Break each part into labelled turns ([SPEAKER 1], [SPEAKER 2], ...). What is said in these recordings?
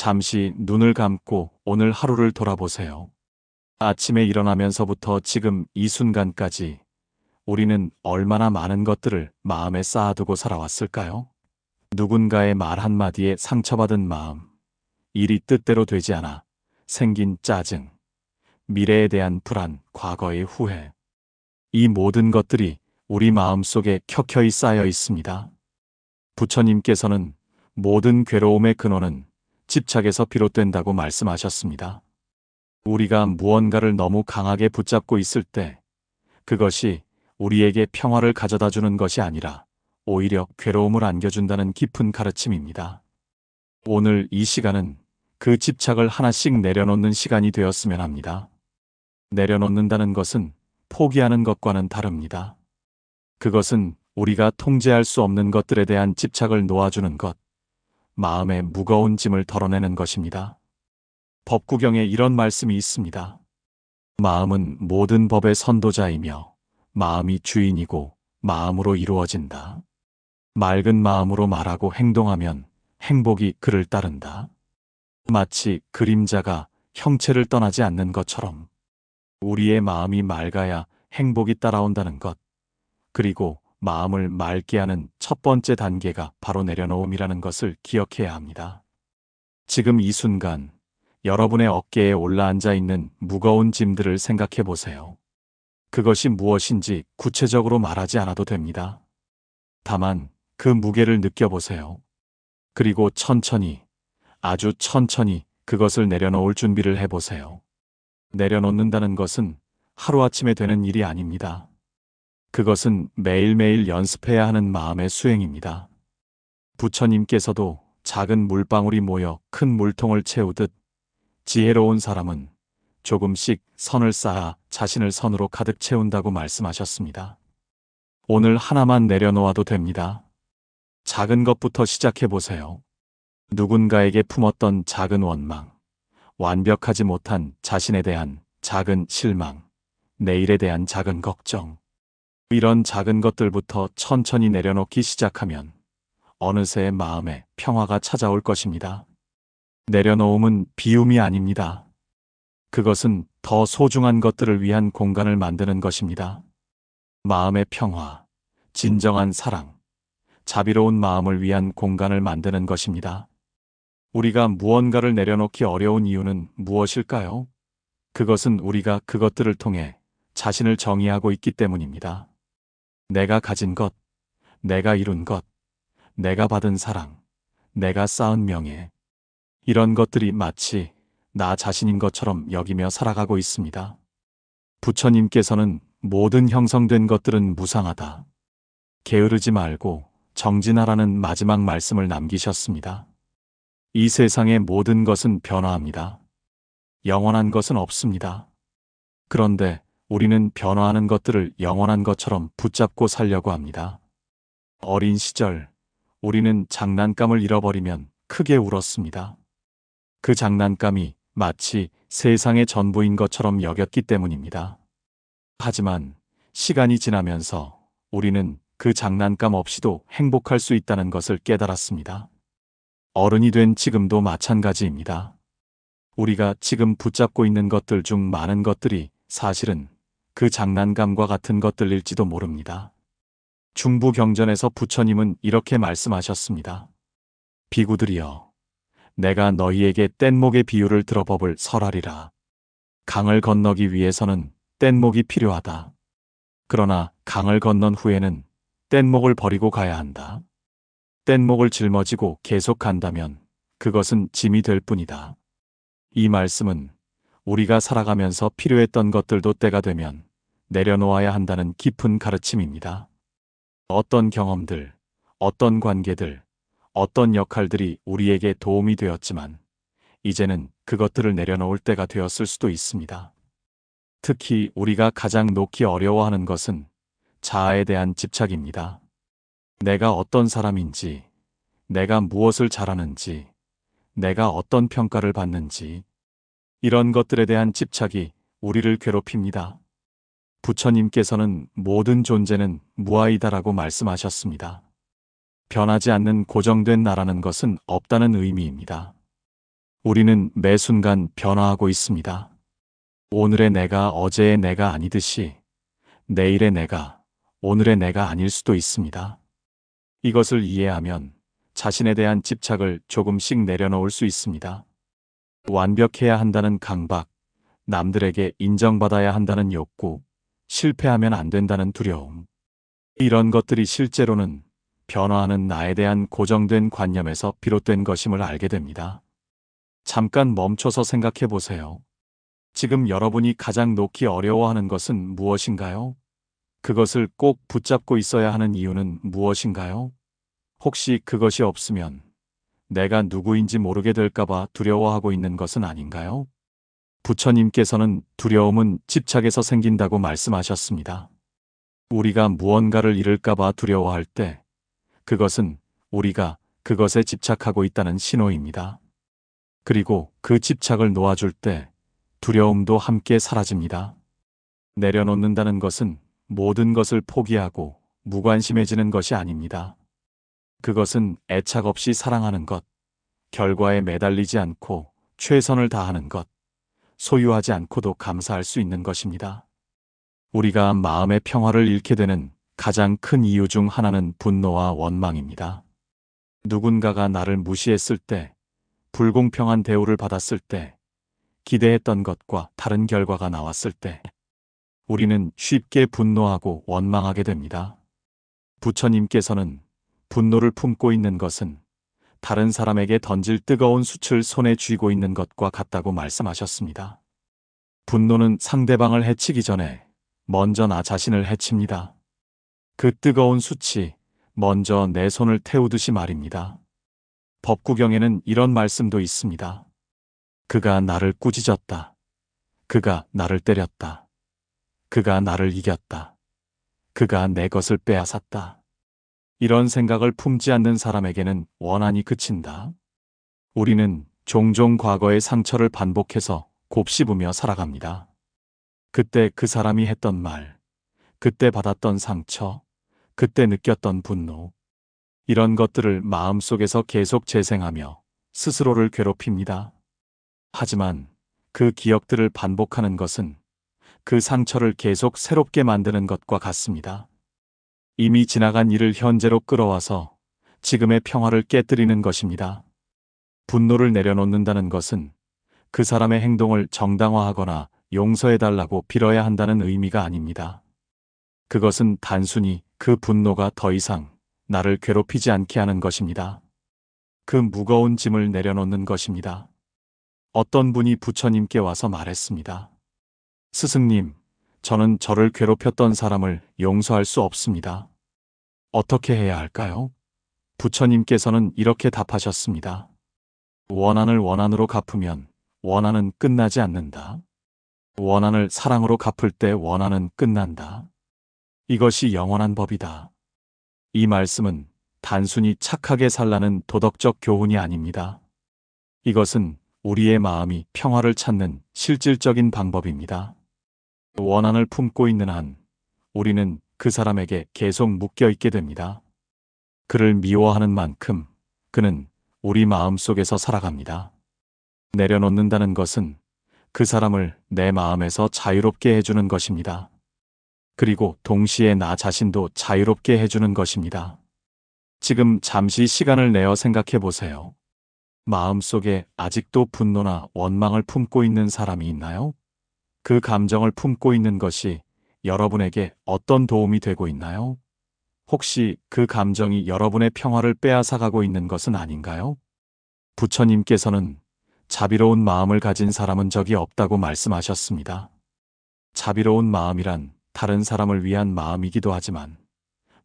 [SPEAKER 1] 잠시 눈을 감고 오늘 하루를 돌아보세요. 아침에 일어나면서부터 지금 이 순간까지 우리는 얼마나 많은 것들을 마음에 쌓아두고 살아왔을까요? 누군가의 말 한마디에 상처받은 마음, 일이 뜻대로 되지 않아 생긴 짜증, 미래에 대한 불안, 과거의 후회. 이 모든 것들이 우리 마음속에 켜켜이 쌓여 있습니다. 부처님께서는 모든 괴로움의 근원은 집착에서 비롯된다고 말씀하셨습니다. 우리가 무언가를 너무 강하게 붙잡고 있을 때 그것이 우리에게 평화를 가져다 주는 것이 아니라 오히려 괴로움을 안겨준다는 깊은 가르침입니다. 오늘 이 시간은 그 집착을 하나씩 내려놓는 시간이 되었으면 합니다. 내려놓는다는 것은 포기하는 것과는 다릅니다. 그것은 우리가 통제할 수 없는 것들에 대한 집착을 놓아주는 것, 마음의 무거운 짐을 덜어내는 것입니다. 법구경에 이런 말씀이 있습니다. 마음은 모든 법의 선도자이며 마음이 주인이고 마음으로 이루어진다. 맑은 마음으로 말하고 행동하면 행복이 그를 따른다. 마치 그림자가 형체를 떠나지 않는 것처럼 우리의 마음이 맑아야 행복이 따라온다는 것, 그리고 마음을 맑게 하는 첫 번째 단계가 바로 내려놓음이라는 것을 기억해야 합니다. 지금 이 순간 여러분의 어깨에 올라앉아 있는 무거운 짐들을 생각해 보세요. 그것이 무엇인지 구체적으로 말하지 않아도 됩니다. 다만 그 무게를 느껴보세요. 그리고 천천히, 아주 천천히 그것을 내려놓을 준비를 해보세요. 내려놓는다는 것은 하루아침에 되는 일이 아닙니다. 그것은 매일매일 연습해야 하는 마음의 수행입니다. 부처님께서도 작은 물방울이 모여 큰 물통을 채우듯 지혜로운 사람은 조금씩 선을 쌓아 자신을 선으로 가득 채운다고 말씀하셨습니다. 오늘 하나만 내려놓아도 됩니다. 작은 것부터 시작해 보세요. 누군가에게 품었던 작은 원망, 완벽하지 못한 자신에 대한 작은 실망, 내일에 대한 작은 걱정. 이런 작은 것들부터 천천히 내려놓기 시작하면 어느새 마음에 평화가 찾아올 것입니다. 내려놓음은 비움이 아닙니다. 그것은 더 소중한 것들을 위한 공간을 만드는 것입니다. 마음의 평화, 진정한 사랑, 자비로운 마음을 위한 공간을 만드는 것입니다. 우리가 무언가를 내려놓기 어려운 이유는 무엇일까요? 그것은 우리가 그것들을 통해 자신을 정의하고 있기 때문입니다. 내가 가진 것, 내가 이룬 것, 내가 받은 사랑, 내가 쌓은 명예. 이런 것들이 마치 나 자신인 것처럼 여기며 살아가고 있습니다. 부처님께서는 모든 형성된 것들은 무상하다. 게으르지 말고 정진하라는 마지막 말씀을 남기셨습니다. 이 세상의 모든 것은 변화합니다. 영원한 것은 없습니다. 그런데 우리는 변화하는 것들을 영원한 것처럼 붙잡고 살려고 합니다. 어린 시절, 우리는 장난감을 잃어버리면 크게 울었습니다. 그 장난감이 마치 세상의 전부인 것처럼 여겼기 때문입니다. 하지만 시간이 지나면서 우리는 그 장난감 없이도 행복할 수 있다는 것을 깨달았습니다. 어른이 된 지금도 마찬가지입니다. 우리가 지금 붙잡고 있는 것들 중 많은 것들이 사실은 그 장난감과 같은 것들일지도 모릅니다. 중부경전에서 부처님은 이렇게 말씀하셨습니다. 비구들이여, 내가 너희에게 뗏목의 비유를 들어법을 설하리라. 강을 건너기 위해서는 뗏목이 필요하다. 그러나 강을 건넌 후에는 뗏목을 버리고 가야 한다. 뗏목을 짊어지고 계속 간다면 그것은 짐이 될 뿐이다. 이 말씀은 우리가 살아가면서 필요했던 것들도 때가 되면 내려놓아야 한다는 깊은 가르침입니다. 어떤 경험들, 어떤 관계들, 어떤 역할들이 우리에게 도움이 되었지만 이제는 그것들을 내려놓을 때가 되었을 수도 있습니다. 특히 우리가 가장 놓기 어려워하는 것은 자아에 대한 집착입니다. 내가 어떤 사람인지, 내가 무엇을 잘하는지, 내가 어떤 평가를 받는지, 이런 것들에 대한 집착이 우리를 괴롭힙니다. 부처님께서는 모든 존재는 무아이다라고 말씀하셨습니다. 변하지 않는 고정된 나라는 것은 없다는 의미입니다. 우리는 매 순간 변화하고 있습니다. 오늘의 내가 어제의 내가 아니듯이 내일의 내가 오늘의 내가 아닐 수도 있습니다. 이것을 이해하면 자신에 대한 집착을 조금씩 내려놓을 수 있습니다. 완벽해야 한다는 강박, 남들에게 인정받아야 한다는 욕구, 실패하면 안 된다는 두려움. 이런 것들이 실제로는 변화하는 나에 대한 고정된 관념에서 비롯된 것임을 알게 됩니다. 잠깐 멈춰서 생각해 보세요. 지금 여러분이 가장 놓기 어려워하는 것은 무엇인가요? 그것을 꼭 붙잡고 있어야 하는 이유는 무엇인가요? 혹시 그것이 없으면 내가 누구인지 모르게 될까봐 두려워하고 있는 것은 아닌가요? 부처님께서는 두려움은 집착에서 생긴다고 말씀하셨습니다. 우리가 무언가를 잃을까봐 두려워할 때 그것은 우리가 그것에 집착하고 있다는 신호입니다. 그리고 그 집착을 놓아줄 때 두려움도 함께 사라집니다. 내려놓는다는 것은 모든 것을 포기하고 무관심해지는 것이 아닙니다. 그것은 애착 없이 사랑하는 것, 결과에 매달리지 않고 최선을 다하는 것, 소유하지 않고도 감사할 수 있는 것입니다. 우리가 마음의 평화를 잃게 되는 가장 큰 이유 중 하나는 분노와 원망입니다. 누군가가 나를 무시했을 때, 불공평한 대우를 받았을 때, 기대했던 것과 다른 결과가 나왔을 때, 우리는 쉽게 분노하고 원망하게 됩니다. 부처님께서는 분노를 품고 있는 것은 다른 사람에게 던질 뜨거운 숯을 손에 쥐고 있는 것과 같다고 말씀하셨습니다. 분노는 상대방을 해치기 전에 먼저 나 자신을 해칩니다. 그 뜨거운 숯이 먼저 내 손을 태우듯이 말입니다. 법구경에는 이런 말씀도 있습니다. 그가 나를 꾸짖었다. 그가 나를 때렸다. 그가 나를 이겼다. 그가 내 것을 빼앗았다. 이런 생각을 품지 않는 사람에게는 원한이 그친다. 우리는 종종 과거의 상처를 반복해서 곱씹으며 살아갑니다. 그때 그 사람이 했던 말, 그때 받았던 상처, 그때 느꼈던 분노, 이런 것들을 마음속에서 계속 재생하며 스스로를 괴롭힙니다. 하지만 그 기억들을 반복하는 것은 그 상처를 계속 새롭게 만드는 것과 같습니다. 이미 지나간 일을 현재로 끌어와서 지금의 평화를 깨뜨리는 것입니다. 분노를 내려놓는다는 것은 그 사람의 행동을 정당화하거나 용서해달라고 빌어야 한다는 의미가 아닙니다. 그것은 단순히 그 분노가 더 이상 나를 괴롭히지 않게 하는 것입니다. 그 무거운 짐을 내려놓는 것입니다. 어떤 분이 부처님께 와서 말했습니다. 스승님, 저는 저를 괴롭혔던 사람을 용서할 수 없습니다. 어떻게 해야 할까요? 부처님께서는 이렇게 답하셨습니다. 원한을 원한으로 갚으면 원한은 끝나지 않는다. 원한을 사랑으로 갚을 때 원한은 끝난다. 이것이 영원한 법이다. 이 말씀은 단순히 착하게 살라는 도덕적 교훈이 아닙니다. 이것은 우리의 마음이 평화를 찾는 실질적인 방법입니다. 원한을 품고 있는 한 우리는 그 사람에게 계속 묶여 있게 됩니다. 그를 미워하는 만큼 그는 우리 마음 속에서 살아갑니다. 내려놓는다는 것은 그 사람을 내 마음에서 자유롭게 해주는 것입니다. 그리고 동시에 나 자신도 자유롭게 해주는 것입니다. 지금 잠시 시간을 내어 생각해 보세요. 마음속에 아직도 분노나 원망을 품고 있는 사람이 있나요? 그 감정을 품고 있는 것이 여러분에게 어떤 도움이 되고 있나요? 혹시 그 감정이 여러분의 평화를 빼앗아가고 있는 것은 아닌가요? 부처님께서는 자비로운 마음을 가진 사람은 적이 없다고 말씀하셨습니다. 자비로운 마음이란 다른 사람을 위한 마음이기도 하지만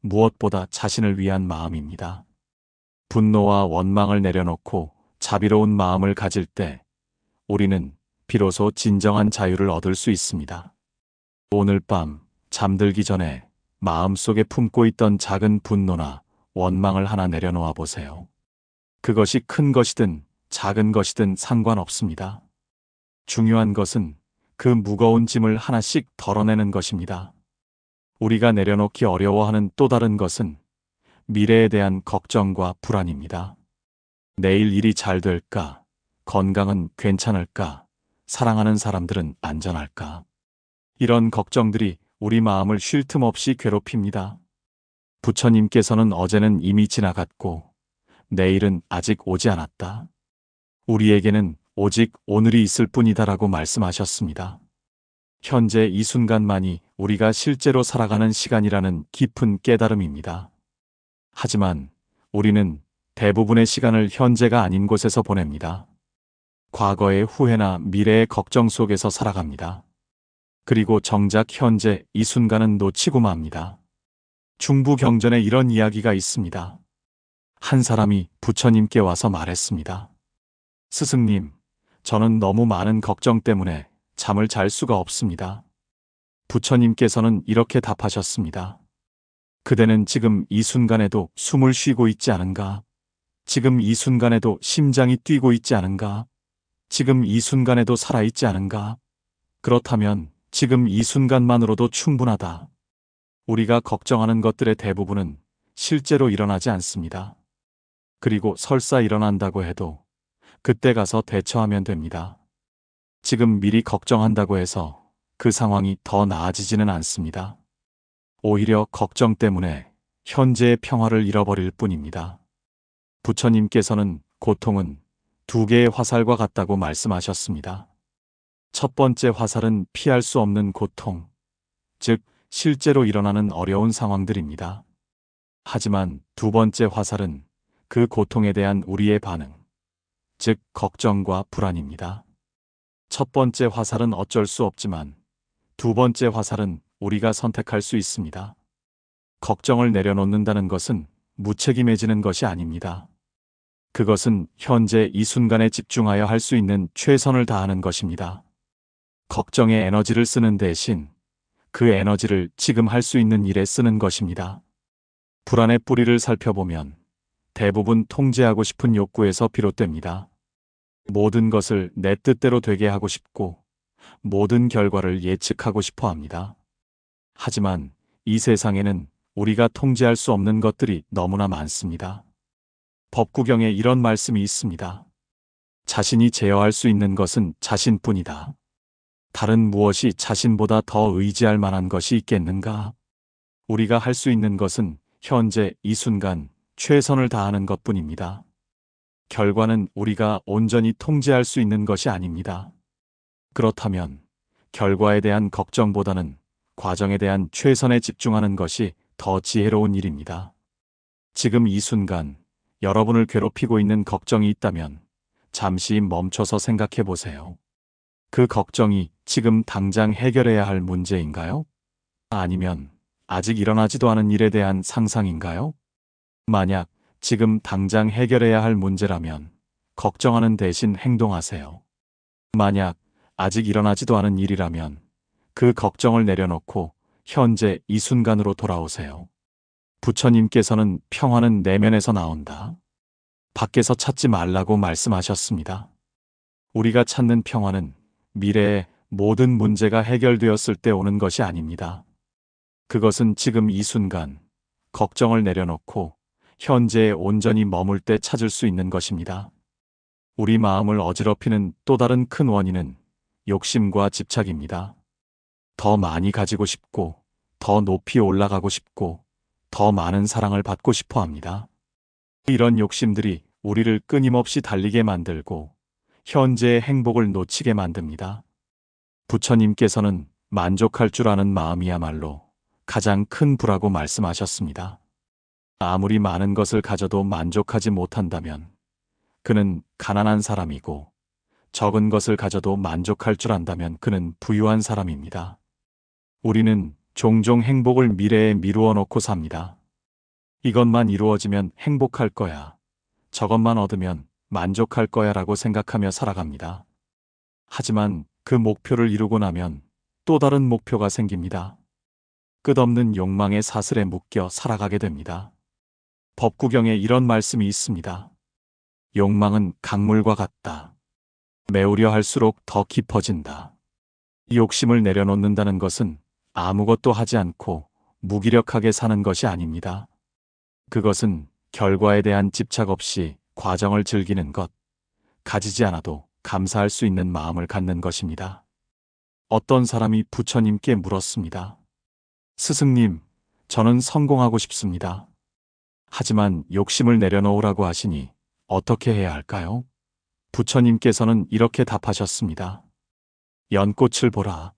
[SPEAKER 1] 무엇보다 자신을 위한 마음입니다. 분노와 원망을 내려놓고 자비로운 마음을 가질 때 우리는 비로소 진정한 자유를 얻을 수 있습니다. 오늘 밤 잠들기 전에 마음속에 품고 있던 작은 분노나 원망을 하나 내려놓아 보세요. 그것이 큰 것이든 작은 것이든 상관없습니다. 중요한 것은 그 무거운 짐을 하나씩 덜어내는 것입니다. 우리가 내려놓기 어려워하는 또 다른 것은 미래에 대한 걱정과 불안입니다. 내일 일이 잘 될까 건강은 괜찮을까? 사랑하는 사람들은 안전할까? 이런 걱정들이 우리 마음을 쉴 틈 없이 괴롭힙니다. 부처님께서는 어제는 이미 지나갔고 내일은 아직 오지 않았다. 우리에게는 오직 오늘이 있을 뿐이다라고 말씀하셨습니다. 현재 이 순간만이 우리가 실제로 살아가는 시간이라는 깊은 깨달음입니다. 하지만 우리는 대부분의 시간을 현재가 아닌 곳에서 보냅니다. 과거의 후회나 미래의 걱정 속에서 살아갑니다. 그리고 정작 현재 이 순간은 놓치고 맙니다. 중부경전에 이런 이야기가 있습니다. 한 사람이 부처님께 와서 말했습니다. 스승님, 저는 너무 많은 걱정 때문에 잠을 잘 수가 없습니다. 부처님께서는 이렇게 답하셨습니다. 그대는 지금 이 순간에도 숨을 쉬고 있지 않은가? 지금 이 순간에도 심장이 뛰고 있지 않은가? 지금 이 순간에도 살아있지 않은가? 그렇다면 지금 이 순간만으로도 충분하다. 우리가 걱정하는 것들의 대부분은 실제로 일어나지 않습니다. 그리고 설사 일어난다고 해도 그때 가서 대처하면 됩니다. 지금 미리 걱정한다고 해서 그 상황이 더 나아지지는 않습니다. 오히려 걱정 때문에 현재의 평화를 잃어버릴 뿐입니다. 부처님께서는 고통은 두 개의 화살과 같다고 말씀하셨습니다. 첫 번째 화살은 피할 수 없는 고통, 즉 실제로 일어나는 어려운 상황들입니다. 하지만 두 번째 화살은 그 고통에 대한 우리의 반응, 즉 걱정과 불안입니다. 첫 번째 화살은 어쩔 수 없지만 두 번째 화살은 우리가 선택할 수 있습니다. 걱정을 내려놓는다는 것은 무책임해지는 것이 아닙니다. 그것은 현재 이 순간에 집중하여 할 수 있는 최선을 다하는 것입니다. 걱정에 에너지를 쓰는 대신 그 에너지를 지금 할 수 있는 일에 쓰는 것입니다. 불안의 뿌리를 살펴보면 대부분 통제하고 싶은 욕구에서 비롯됩니다. 모든 것을 내 뜻대로 되게 하고 싶고 모든 결과를 예측하고 싶어 합니다. 하지만 이 세상에는 우리가 통제할 수 없는 것들이 너무나 많습니다. 법구경에 이런 말씀이 있습니다. 자신이 제어할 수 있는 것은 자신뿐이다. 다른 무엇이 자신보다 더 의지할 만한 것이 있겠는가? 우리가 할 수 있는 것은 현재 이 순간 최선을 다하는 것뿐입니다. 결과는 우리가 온전히 통제할 수 있는 것이 아닙니다. 그렇다면 결과에 대한 걱정보다는 과정에 대한 최선에 집중하는 것이 더 지혜로운 일입니다. 지금 이 순간 여러분을 괴롭히고 있는 걱정이 있다면 잠시 멈춰서 생각해 보세요. 그 걱정이 지금 당장 해결해야 할 문제인가요? 아니면 아직 일어나지도 않은 일에 대한 상상인가요? 만약 지금 당장 해결해야 할 문제라면 걱정하는 대신 행동하세요. 만약 아직 일어나지도 않은 일이라면 그 걱정을 내려놓고 현재 이 순간으로 돌아오세요. 부처님께서는 평화는 내면에서 나온다. 밖에서 찾지 말라고 말씀하셨습니다. 우리가 찾는 평화는 미래의 모든 문제가 해결되었을 때 오는 것이 아닙니다. 그것은 지금 이 순간 걱정을 내려놓고 현재에 온전히 머물 때 찾을 수 있는 것입니다. 우리 마음을 어지럽히는 또 다른 큰 원인은 욕심과 집착입니다. 더 많이 가지고 싶고, 더 높이 올라가고 싶고, 더 많은 사랑을 받고 싶어 합니다. 이런 욕심들이 우리를 끊임없이 달리게 만들고 현재의 행복을 놓치게 만듭니다. 부처님께서는 만족할 줄 아는 마음이야말로 가장 큰 부라고 말씀하셨습니다. 아무리 많은 것을 가져도 만족하지 못한다면 그는 가난한 사람이고 적은 것을 가져도 만족할 줄 안다면 그는 부유한 사람입니다. 우리는 종종 행복을 미래에 미루어 놓고 삽니다. 이것만 이루어지면 행복할 거야. 저것만 얻으면 만족할 거야 라고 생각하며 살아갑니다. 하지만 그 목표를 이루고 나면 또 다른 목표가 생깁니다. 끝없는 욕망의 사슬에 묶여 살아가게 됩니다. 법구경에 이런 말씀이 있습니다. 욕망은 강물과 같다. 메우려 할수록 더 깊어진다. 이 욕심을 내려놓는다는 것은 아무것도 하지 않고 무기력하게 사는 것이 아닙니다. 그것은 결과에 대한 집착 없이 과정을 즐기는 것, 가지지 않아도 감사할 수 있는 마음을 갖는 것입니다. 어떤 사람이 부처님께 물었습니다. 스승님, 저는 성공하고 싶습니다. 하지만 욕심을 내려놓으라고 하시니 어떻게 해야 할까요? 부처님께서는 이렇게 답하셨습니다. 연꽃을 보라.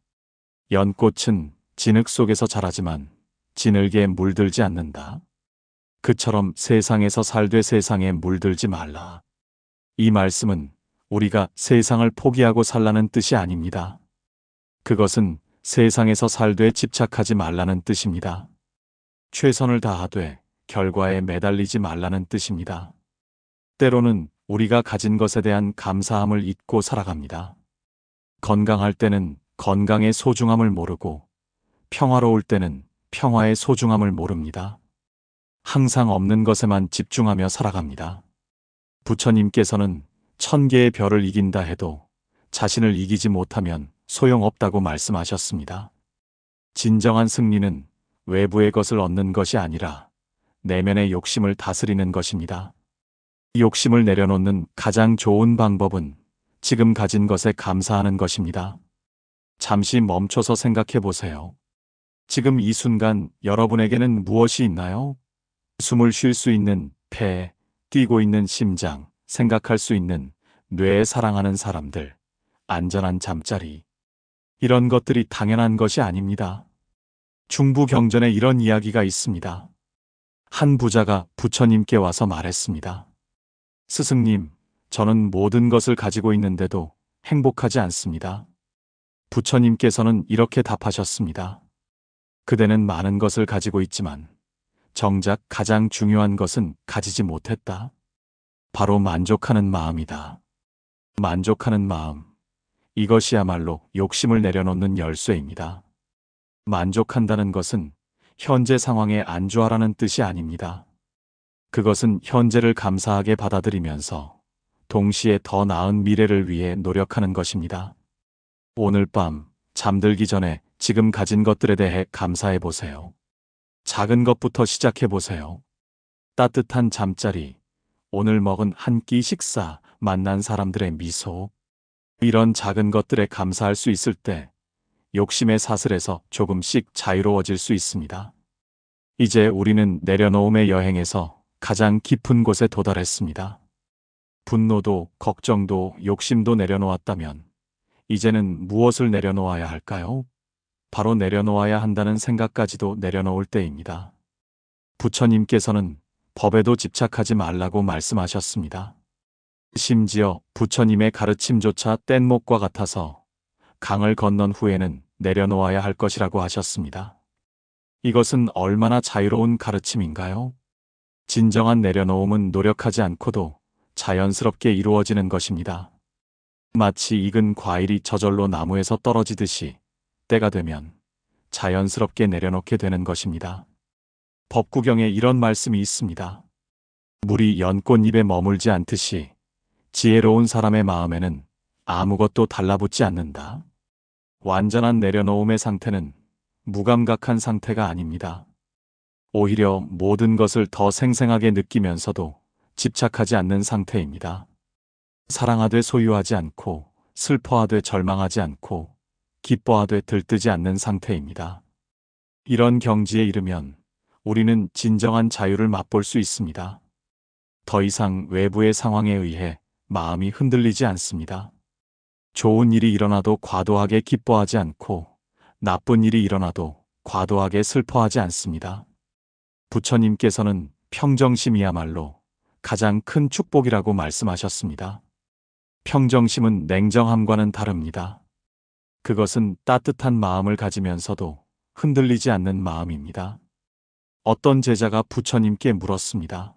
[SPEAKER 1] 연꽃은 진흙 속에서 자라지만 진흙에 물들지 않는다. 그처럼 세상에서 살되 세상에 물들지 말라. 이 말씀은 우리가 세상을 포기하고 살라는 뜻이 아닙니다. 그것은 세상에서 살되 집착하지 말라는 뜻입니다. 최선을 다하되 결과에 매달리지 말라는 뜻입니다. 때로는 우리가 가진 것에 대한 감사함을 잊고 살아갑니다. 건강할 때는 건강의 소중함을 모르고 평화로울 때는 평화의 소중함을 모릅니다. 항상 없는 것에만 집중하며 살아갑니다. 부처님께서는 1000개의 별을 이긴다 해도 자신을 이기지 못하면 소용없다고 말씀하셨습니다. 진정한 승리는 외부의 것을 얻는 것이 아니라 내면의 욕심을 다스리는 것입니다. 욕심을 내려놓는 가장 좋은 방법은 지금 가진 것에 감사하는 것입니다. 잠시 멈춰서 생각해 보세요. 지금 이 순간 여러분에게는 무엇이 있나요? 숨을 쉴 수 있는 폐, 뛰고 있는 심장, 생각할 수 있는 뇌에 사랑하는 사람들, 안전한 잠자리. 이런 것들이 당연한 것이 아닙니다. 중부경전에 이런 이야기가 있습니다. 한 부자가 부처님께 와서 말했습니다. 스승님, 저는 모든 것을 가지고 있는데도 행복하지 않습니다. 부처님께서는 이렇게 답하셨습니다. 그대는 많은 것을 가지고 있지만 정작 가장 중요한 것은 가지지 못했다. 바로 만족하는 마음이다. 만족하는 마음. 이것이야말로 욕심을 내려놓는 열쇠입니다. 만족한다는 것은 현재 상황에 안주하라는 뜻이 아닙니다. 그것은 현재를 감사하게 받아들이면서 동시에 더 나은 미래를 위해 노력하는 것입니다. 오늘 밤 잠들기 전에 지금 가진 것들에 대해 감사해 보세요. 작은 것부터 시작해 보세요. 따뜻한 잠자리, 오늘 먹은 한 끼 식사, 만난 사람들의 미소. 이런 작은 것들에 감사할 수 있을 때 욕심의 사슬에서 조금씩 자유로워질 수 있습니다. 이제 우리는 내려놓음의 여행에서 가장 깊은 곳에 도달했습니다. 분노도 걱정도 욕심도 내려놓았다면 이제는 무엇을 내려놓아야 할까요? 바로 내려놓아야 한다는 생각까지도 내려놓을 때입니다. 부처님께서는 법에도 집착하지 말라고 말씀하셨습니다. 심지어 부처님의 가르침조차 뗏목과 같아서 강을 건넌 후에는 내려놓아야 할 것이라고 하셨습니다. 이것은 얼마나 자유로운 가르침인가요? 진정한 내려놓음은 노력하지 않고도 자연스럽게 이루어지는 것입니다. 마치 익은 과일이 저절로 나무에서 떨어지듯이 때가 되면 자연스럽게 내려놓게 되는 것입니다. 법구경에 이런 말씀이 있습니다. 물이 연꽃잎에 머물지 않듯이 지혜로운 사람의 마음에는 아무것도 달라붙지 않는다. 완전한 내려놓음의 상태는 무감각한 상태가 아닙니다. 오히려 모든 것을 더 생생하게 느끼면서도 집착하지 않는 상태입니다. 사랑하되 소유하지 않고 슬퍼하되 절망하지 않고 기뻐하되 들뜨지 않는 상태입니다. 이런 경지에 이르면 우리는 진정한 자유를 맛볼 수 있습니다. 더 이상 외부의 상황에 의해 마음이 흔들리지 않습니다. 좋은 일이 일어나도 과도하게 기뻐하지 않고 나쁜 일이 일어나도 과도하게 슬퍼하지 않습니다. 부처님께서는 평정심이야말로 가장 큰 축복이라고 말씀하셨습니다. 평정심은 냉정함과는 다릅니다. 그것은 따뜻한 마음을 가지면서도 흔들리지 않는 마음입니다. 어떤 제자가 부처님께 물었습니다.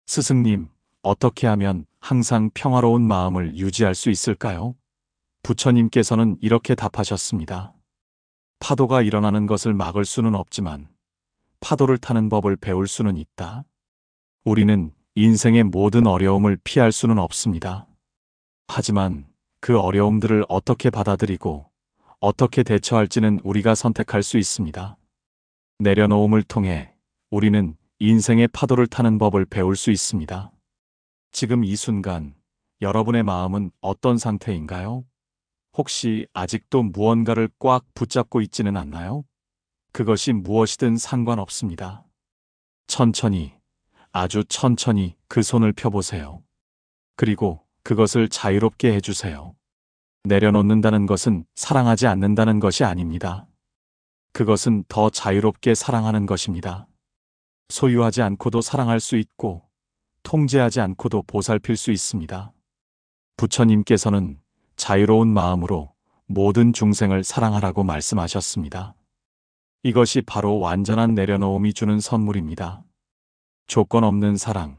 [SPEAKER 1] 스승님, 어떻게 하면 항상 평화로운 마음을 유지할 수 있을까요? 부처님께서는 이렇게 답하셨습니다. 파도가 일어나는 것을 막을 수는 없지만 파도를 타는 법을 배울 수는 있다. 우리는 인생의 모든 어려움을 피할 수는 없습니다. 하지만 그 어려움들을 어떻게 받아들이고 어떻게 대처할지는 우리가 선택할 수 있습니다. 내려놓음을 통해 우리는 인생의 파도를 타는 법을 배울 수 있습니다. 지금 이 순간 여러분의 마음은 어떤 상태인가요? 혹시 아직도 무언가를 꽉 붙잡고 있지는 않나요? 그것이 무엇이든 상관없습니다. 천천히, 아주 천천히 그 손을 펴보세요. 그리고 그것을 자유롭게 해주세요. 내려놓는다는 것은 사랑하지 않는다는 것이 아닙니다. 그것은 더 자유롭게 사랑하는 것입니다. 소유하지 않고도 사랑할 수 있고, 통제하지 않고도 보살필 수 있습니다. 부처님께서는 자유로운 마음으로 모든 중생을 사랑하라고 말씀하셨습니다. 이것이 바로 완전한 내려놓음이 주는 선물입니다. 조건 없는 사랑,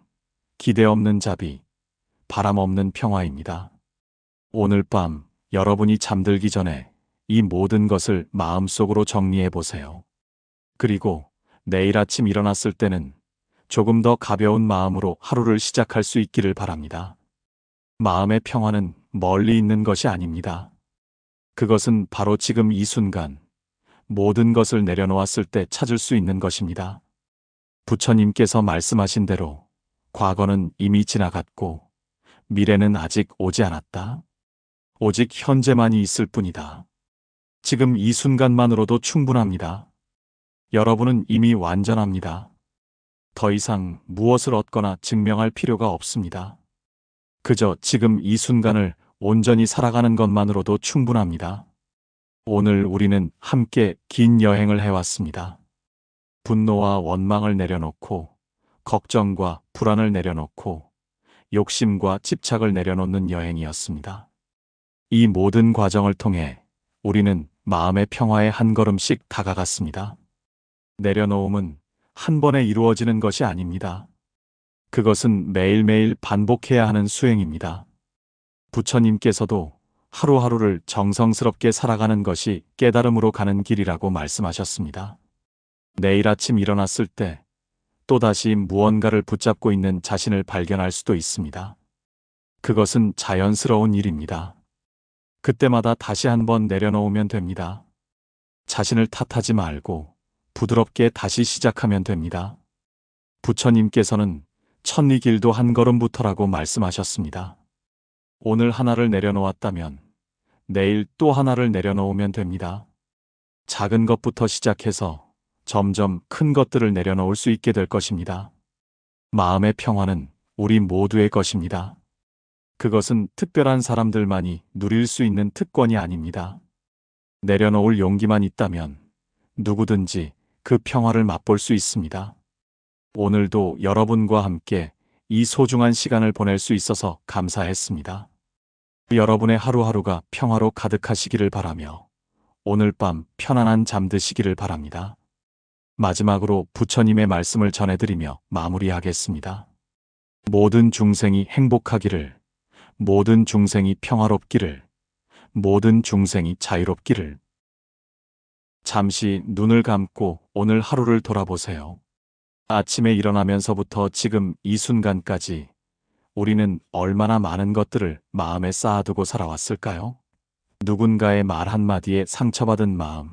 [SPEAKER 1] 기대 없는 자비, 바람 없는 평화입니다. 오늘 밤 여러분이 잠들기 전에 이 모든 것을 마음속으로 정리해 보세요. 그리고 내일 아침 일어났을 때는 조금 더 가벼운 마음으로 하루를 시작할 수 있기를 바랍니다. 마음의 평화는 멀리 있는 것이 아닙니다. 그것은 바로 지금 이 순간 모든 것을 내려놓았을 때 찾을 수 있는 것입니다. 부처님께서 말씀하신 대로 과거는 이미 지나갔고 미래는 아직 오지 않았다. 오직 현재만이 있을 뿐이다. 지금 이 순간만으로도 충분합니다. 여러분은 이미 완전합니다. 더 이상 무엇을 얻거나 증명할 필요가 없습니다. 그저 지금 이 순간을 온전히 살아가는 것만으로도 충분합니다. 오늘 우리는 함께 긴 여행을 해왔습니다. 분노와 원망을 내려놓고, 걱정과 불안을 내려놓고, 욕심과 집착을 내려놓는 여행이었습니다. 이 모든 과정을 통해 우리는 마음의 평화에 한 걸음씩 다가갔습니다. 내려놓음은 한 번에 이루어지는 것이 아닙니다. 그것은 매일매일 반복해야 하는 수행입니다. 부처님께서도 하루하루를 정성스럽게 살아가는 것이 깨달음으로 가는 길이라고 말씀하셨습니다. 내일 아침 일어났을 때 또다시 무언가를 붙잡고 있는 자신을 발견할 수도 있습니다. 그것은 자연스러운 일입니다. 그때마다 다시 한번 내려놓으면 됩니다. 자신을 탓하지 말고 부드럽게 다시 시작하면 됩니다. 부처님께서는 천리길도 한 걸음부터라고 말씀하셨습니다. 오늘 하나를 내려놓았다면 내일 또 하나를 내려놓으면 됩니다. 작은 것부터 시작해서 점점 큰 것들을 내려놓을 수 있게 될 것입니다. 마음의 평화는 우리 모두의 것입니다. 그것은 특별한 사람들만이 누릴 수 있는 특권이 아닙니다. 내려놓을 용기만 있다면 누구든지 그 평화를 맛볼 수 있습니다. 오늘도 여러분과 함께 이 소중한 시간을 보낼 수 있어서 감사했습니다. 여러분의 하루하루가 평화로 가득하시기를 바라며 오늘 밤 편안한 잠 드시기를 바랍니다. 마지막으로 부처님의 말씀을 전해드리며 마무리하겠습니다. 모든 중생이 행복하기를, 모든 중생이 평화롭기를, 모든 중생이 자유롭기를. 잠시 눈을 감고 오늘 하루를 돌아보세요. 아침에 일어나면서부터 지금 이 순간까지 우리는 얼마나 많은 것들을 마음에 쌓아두고 살아왔을까요? 누군가의 말 한마디에 상처받은 마음,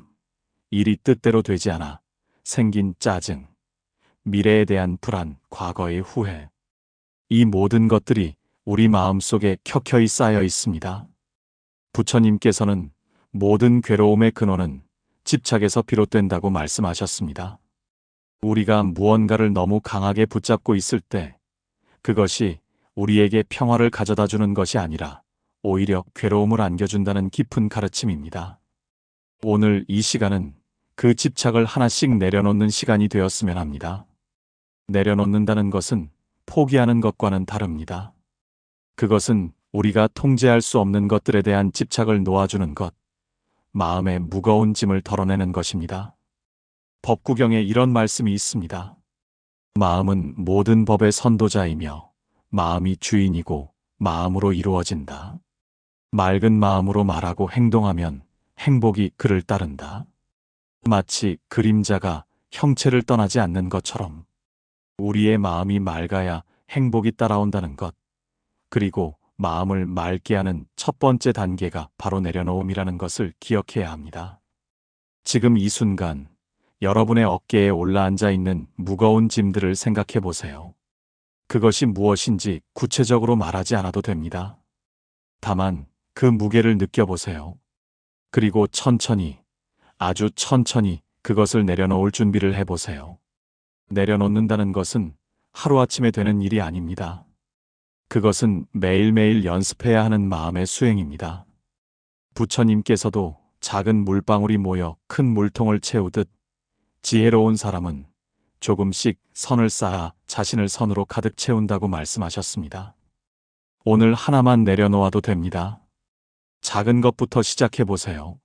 [SPEAKER 1] 일이 뜻대로 되지 않아 생긴 짜증, 미래에 대한 불안, 과거의 후회. 이 모든 것들이 우리 마음속에 켜켜이 쌓여 있습니다. 부처님께서는 모든 괴로움의 근원은 집착에서 비롯된다고 말씀하셨습니다. 우리가 무언가를 너무 강하게 붙잡고 있을 때 그것이 우리에게 평화를 가져다 주는 것이 아니라 오히려 괴로움을 안겨준다는 깊은 가르침입니다. 오늘 이 시간은 그 집착을 하나씩 내려놓는 시간이 되었으면 합니다. 내려놓는다는 것은 포기하는 것과는 다릅니다. 그것은 우리가 통제할 수 없는 것들에 대한 집착을 놓아주는 것, 마음의 무거운 짐을 덜어내는 것입니다. 법구경에 이런 말씀이 있습니다. 마음은 모든 법의 선도자이며 마음이 주인이고 마음으로 이루어진다. 맑은 마음으로 말하고 행동하면 행복이 그를 따른다. 마치 그림자가 형체를 떠나지 않는 것처럼 우리의 마음이 맑아야 행복이 따라온다는 것, 그리고 마음을 맑게 하는 첫 번째 단계가 바로 내려놓음이라는 것을 기억해야 합니다. 지금 이 순간 여러분의 어깨에 올라앉아 있는 무거운 짐들을 생각해 보세요. 그것이 무엇인지 구체적으로 말하지 않아도 됩니다. 다만 그 무게를 느껴보세요. 그리고 천천히, 아주 천천히 그것을 내려놓을 준비를 해보세요. 내려놓는다는 것은 하루아침에 되는 일이 아닙니다. 그것은 매일매일 연습해야 하는 마음의 수행입니다. 부처님께서도 작은 물방울이 모여 큰 물통을 채우듯 지혜로운 사람은 조금씩 선을 쌓아 자신을 선으로 가득 채운다고 말씀하셨습니다. 오늘 하나만 내려놓아도 됩니다. 작은 것부터 시작해 보세요.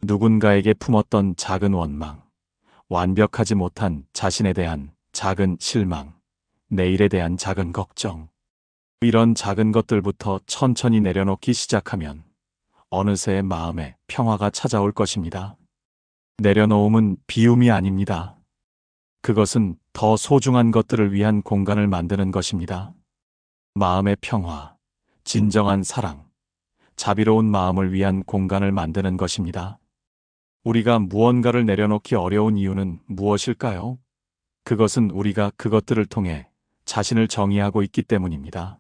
[SPEAKER 1] 누군가에게 품었던 작은 원망, 완벽하지 못한 자신에 대한 작은 실망, 내일에 대한 작은 걱정. 이런 작은 것들부터 천천히 내려놓기 시작하면 어느새 마음에 평화가 찾아올 것입니다. 내려놓음은 비움이 아닙니다. 그것은 더 소중한 것들을 위한 공간을 만드는 것입니다. 마음의 평화, 진정한 사랑, 자비로운 마음을 위한 공간을 만드는 것입니다. 우리가 무언가를 내려놓기 어려운 이유는 무엇일까요? 그것은 우리가 그것들을 통해 자신을 정의하고 있기 때문입니다.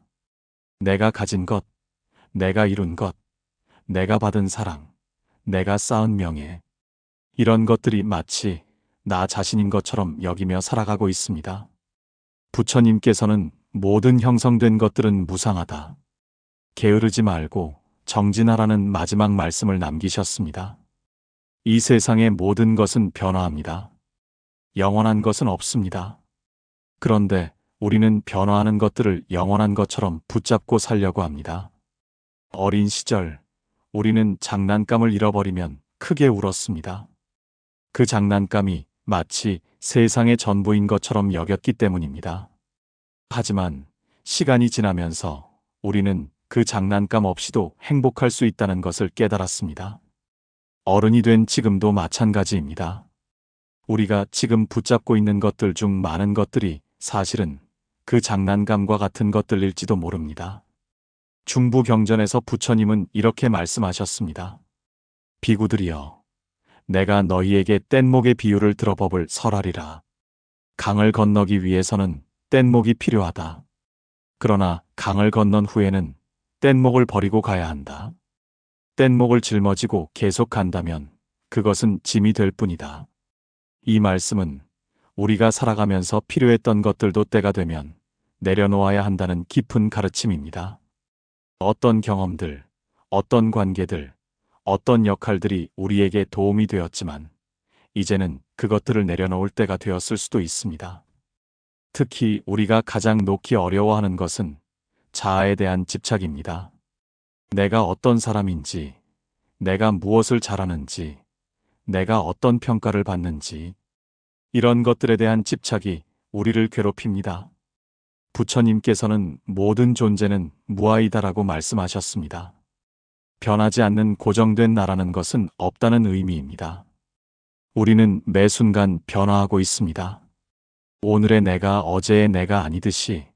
[SPEAKER 1] 내가 가진 것, 내가 이룬 것, 내가 받은 사랑, 내가 쌓은 명예. 이런 것들이 마치 나 자신인 것처럼 여기며 살아가고 있습니다. 부처님께서는 모든 형성된 것들은 무상하다. 게으르지 말고 정진하라는 마지막 말씀을 남기셨습니다. 이 세상의 모든 것은 변화합니다. 영원한 것은 없습니다. 그런데 우리는 변화하는 것들을 영원한 것처럼 붙잡고 살려고 합니다. 어린 시절, 우리는 장난감을 잃어버리면 크게 울었습니다. 그 장난감이 마치 세상의 전부인 것처럼 여겼기 때문입니다. 하지만 시간이 지나면서 우리는 그 장난감 없이도 행복할 수 있다는 것을 깨달았습니다. 어른이 된 지금도 마찬가지입니다. 우리가 지금 붙잡고 있는 것들 중 많은 것들이 사실은 그 장난감과 같은 것들일지도 모릅니다. 중부경전에서 부처님은 이렇게 말씀하셨습니다. 비구들이여, 내가 너희에게 뗏목의 비유를 들어법을 설하리라. 강을 건너기 위해서는 뗏목이 필요하다. 그러나 강을 건넌 후에는 뗏목을 버리고 가야 한다. 뗏목을 짊어지고 계속 간다면 그것은 짐이 될 뿐이다. 이 말씀은 우리가 살아가면서 필요했던 것들도 때가 되면 내려놓아야 한다는 깊은 가르침입니다. 어떤 경험들, 어떤 관계들, 어떤 역할들이 우리에게 도움이 되었지만 이제는 그것들을 내려놓을 때가 되었을 수도 있습니다. 특히 우리가 가장 놓기 어려워하는 것은 자아에 대한 집착입니다. 내가 어떤 사람인지, 내가 무엇을 잘하는지, 내가 어떤 평가를 받는지, 이런 것들에 대한 집착이 우리를 괴롭힙니다. 부처님께서는 모든 존재는 무아이다라고 말씀하셨습니다. 변하지 않는 고정된 나라는 것은 없다는 의미입니다. 우리는 매 순간 변화하고 있습니다. 오늘의 내가 어제의 내가 아니듯이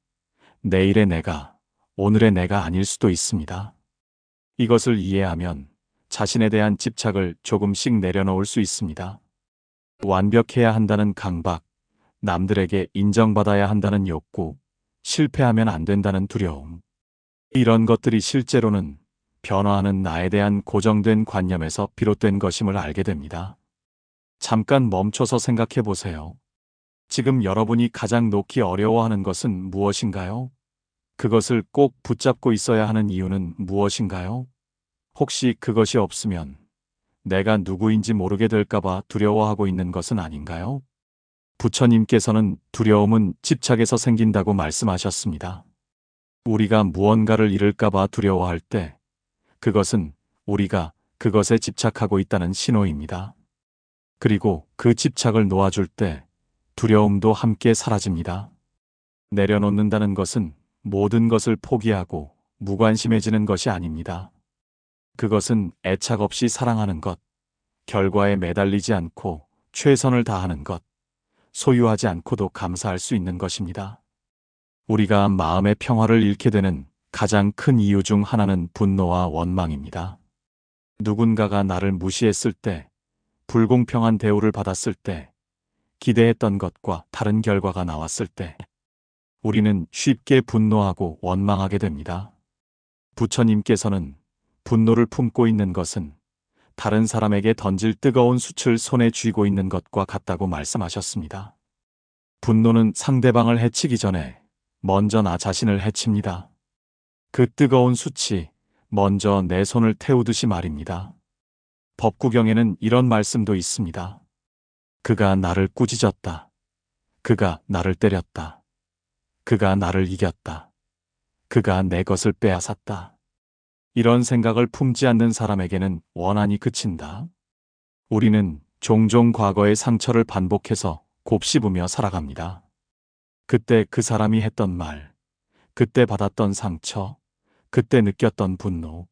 [SPEAKER 1] 내일의 내가 오늘의 내가 아닐 수도 있습니다. 이것을 이해하면 자신에 대한 집착을 조금씩 내려놓을 수 있습니다. 완벽해야 한다는 강박, 남들에게 인정받아야 한다는 욕구, 실패하면 안 된다는 두려움. 이런 것들이 실제로는 변화하는 나에 대한 고정된 관념에서 비롯된 것임을 알게 됩니다. 잠깐 멈춰서 생각해 보세요. 지금 여러분이 가장 놓기 어려워하는 것은 무엇인가요? 그것을 꼭 붙잡고 있어야 하는 이유는 무엇인가요? 혹시 그것이 없으면 내가 누구인지 모르게 될까봐 두려워하고 있는 것은 아닌가요? 부처님께서는 두려움은 집착에서 생긴다고 말씀하셨습니다. 우리가 무언가를 잃을까봐 두려워할 때 그것은 우리가 그것에 집착하고 있다는 신호입니다. 그리고 그 집착을 놓아줄 때 두려움도 함께 사라집니다. 내려놓는다는 것은 모든 것을 포기하고 무관심해지는 것이 아닙니다. 그것은 애착 없이 사랑하는 것, 결과에 매달리지 않고 최선을 다하는 것, 소유하지 않고도 감사할 수 있는 것입니다. 우리가 마음의 평화를 잃게 되는 가장 큰 이유 중 하나는 분노와 원망입니다. 누군가가 나를 무시했을 때, 불공평한 대우를 받았을 때, 기대했던 것과 다른 결과가 나왔을 때, 우리는 쉽게 분노하고 원망하게 됩니다. 부처님께서는 분노를 품고 있는 것은 다른 사람에게 던질 뜨거운 숯을 손에 쥐고 있는 것과 같다고 말씀하셨습니다. 분노는 상대방을 해치기 전에 먼저 나 자신을 해칩니다. 그 뜨거운 숯이 먼저 내 손을 태우듯이 말입니다. 법구경에는 이런 말씀도 있습니다. 그가 나를 꾸짖었다. 그가 나를 때렸다. 그가 나를 이겼다. 그가 내 것을 빼앗았다. 이런 생각을 품지 않는 사람에게는 원한이 그친다. 우리는 종종 과거의 상처를 반복해서 곱씹으며 살아갑니다. 그때 그 사람이 했던 말, 그때 받았던 상처, 그때 느꼈던 분노,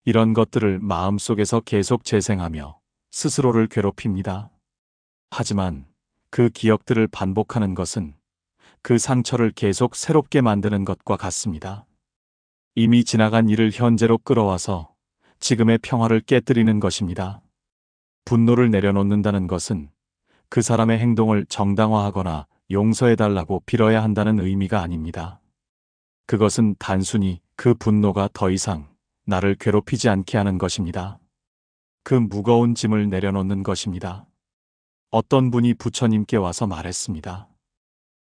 [SPEAKER 1] 이런 것들을 마음속에서 계속 재생하며 스스로를 괴롭힙니다. 하지만 그 기억들을 반복하는 것은 그 상처를 계속 새롭게 만드는 것과 같습니다. 이미 지나간 일을 현재로 끌어와서 지금의 평화를 깨뜨리는 것입니다. 분노를 내려놓는다는 것은 그 사람의 행동을 정당화하거나 용서해달라고 빌어야 한다는 의미가 아닙니다. 그것은 단순히 그 분노가 더 이상 나를 괴롭히지 않게 하는 것입니다. 그 무거운 짐을 내려놓는 것입니다. 어떤 분이 부처님께 와서 말했습니다.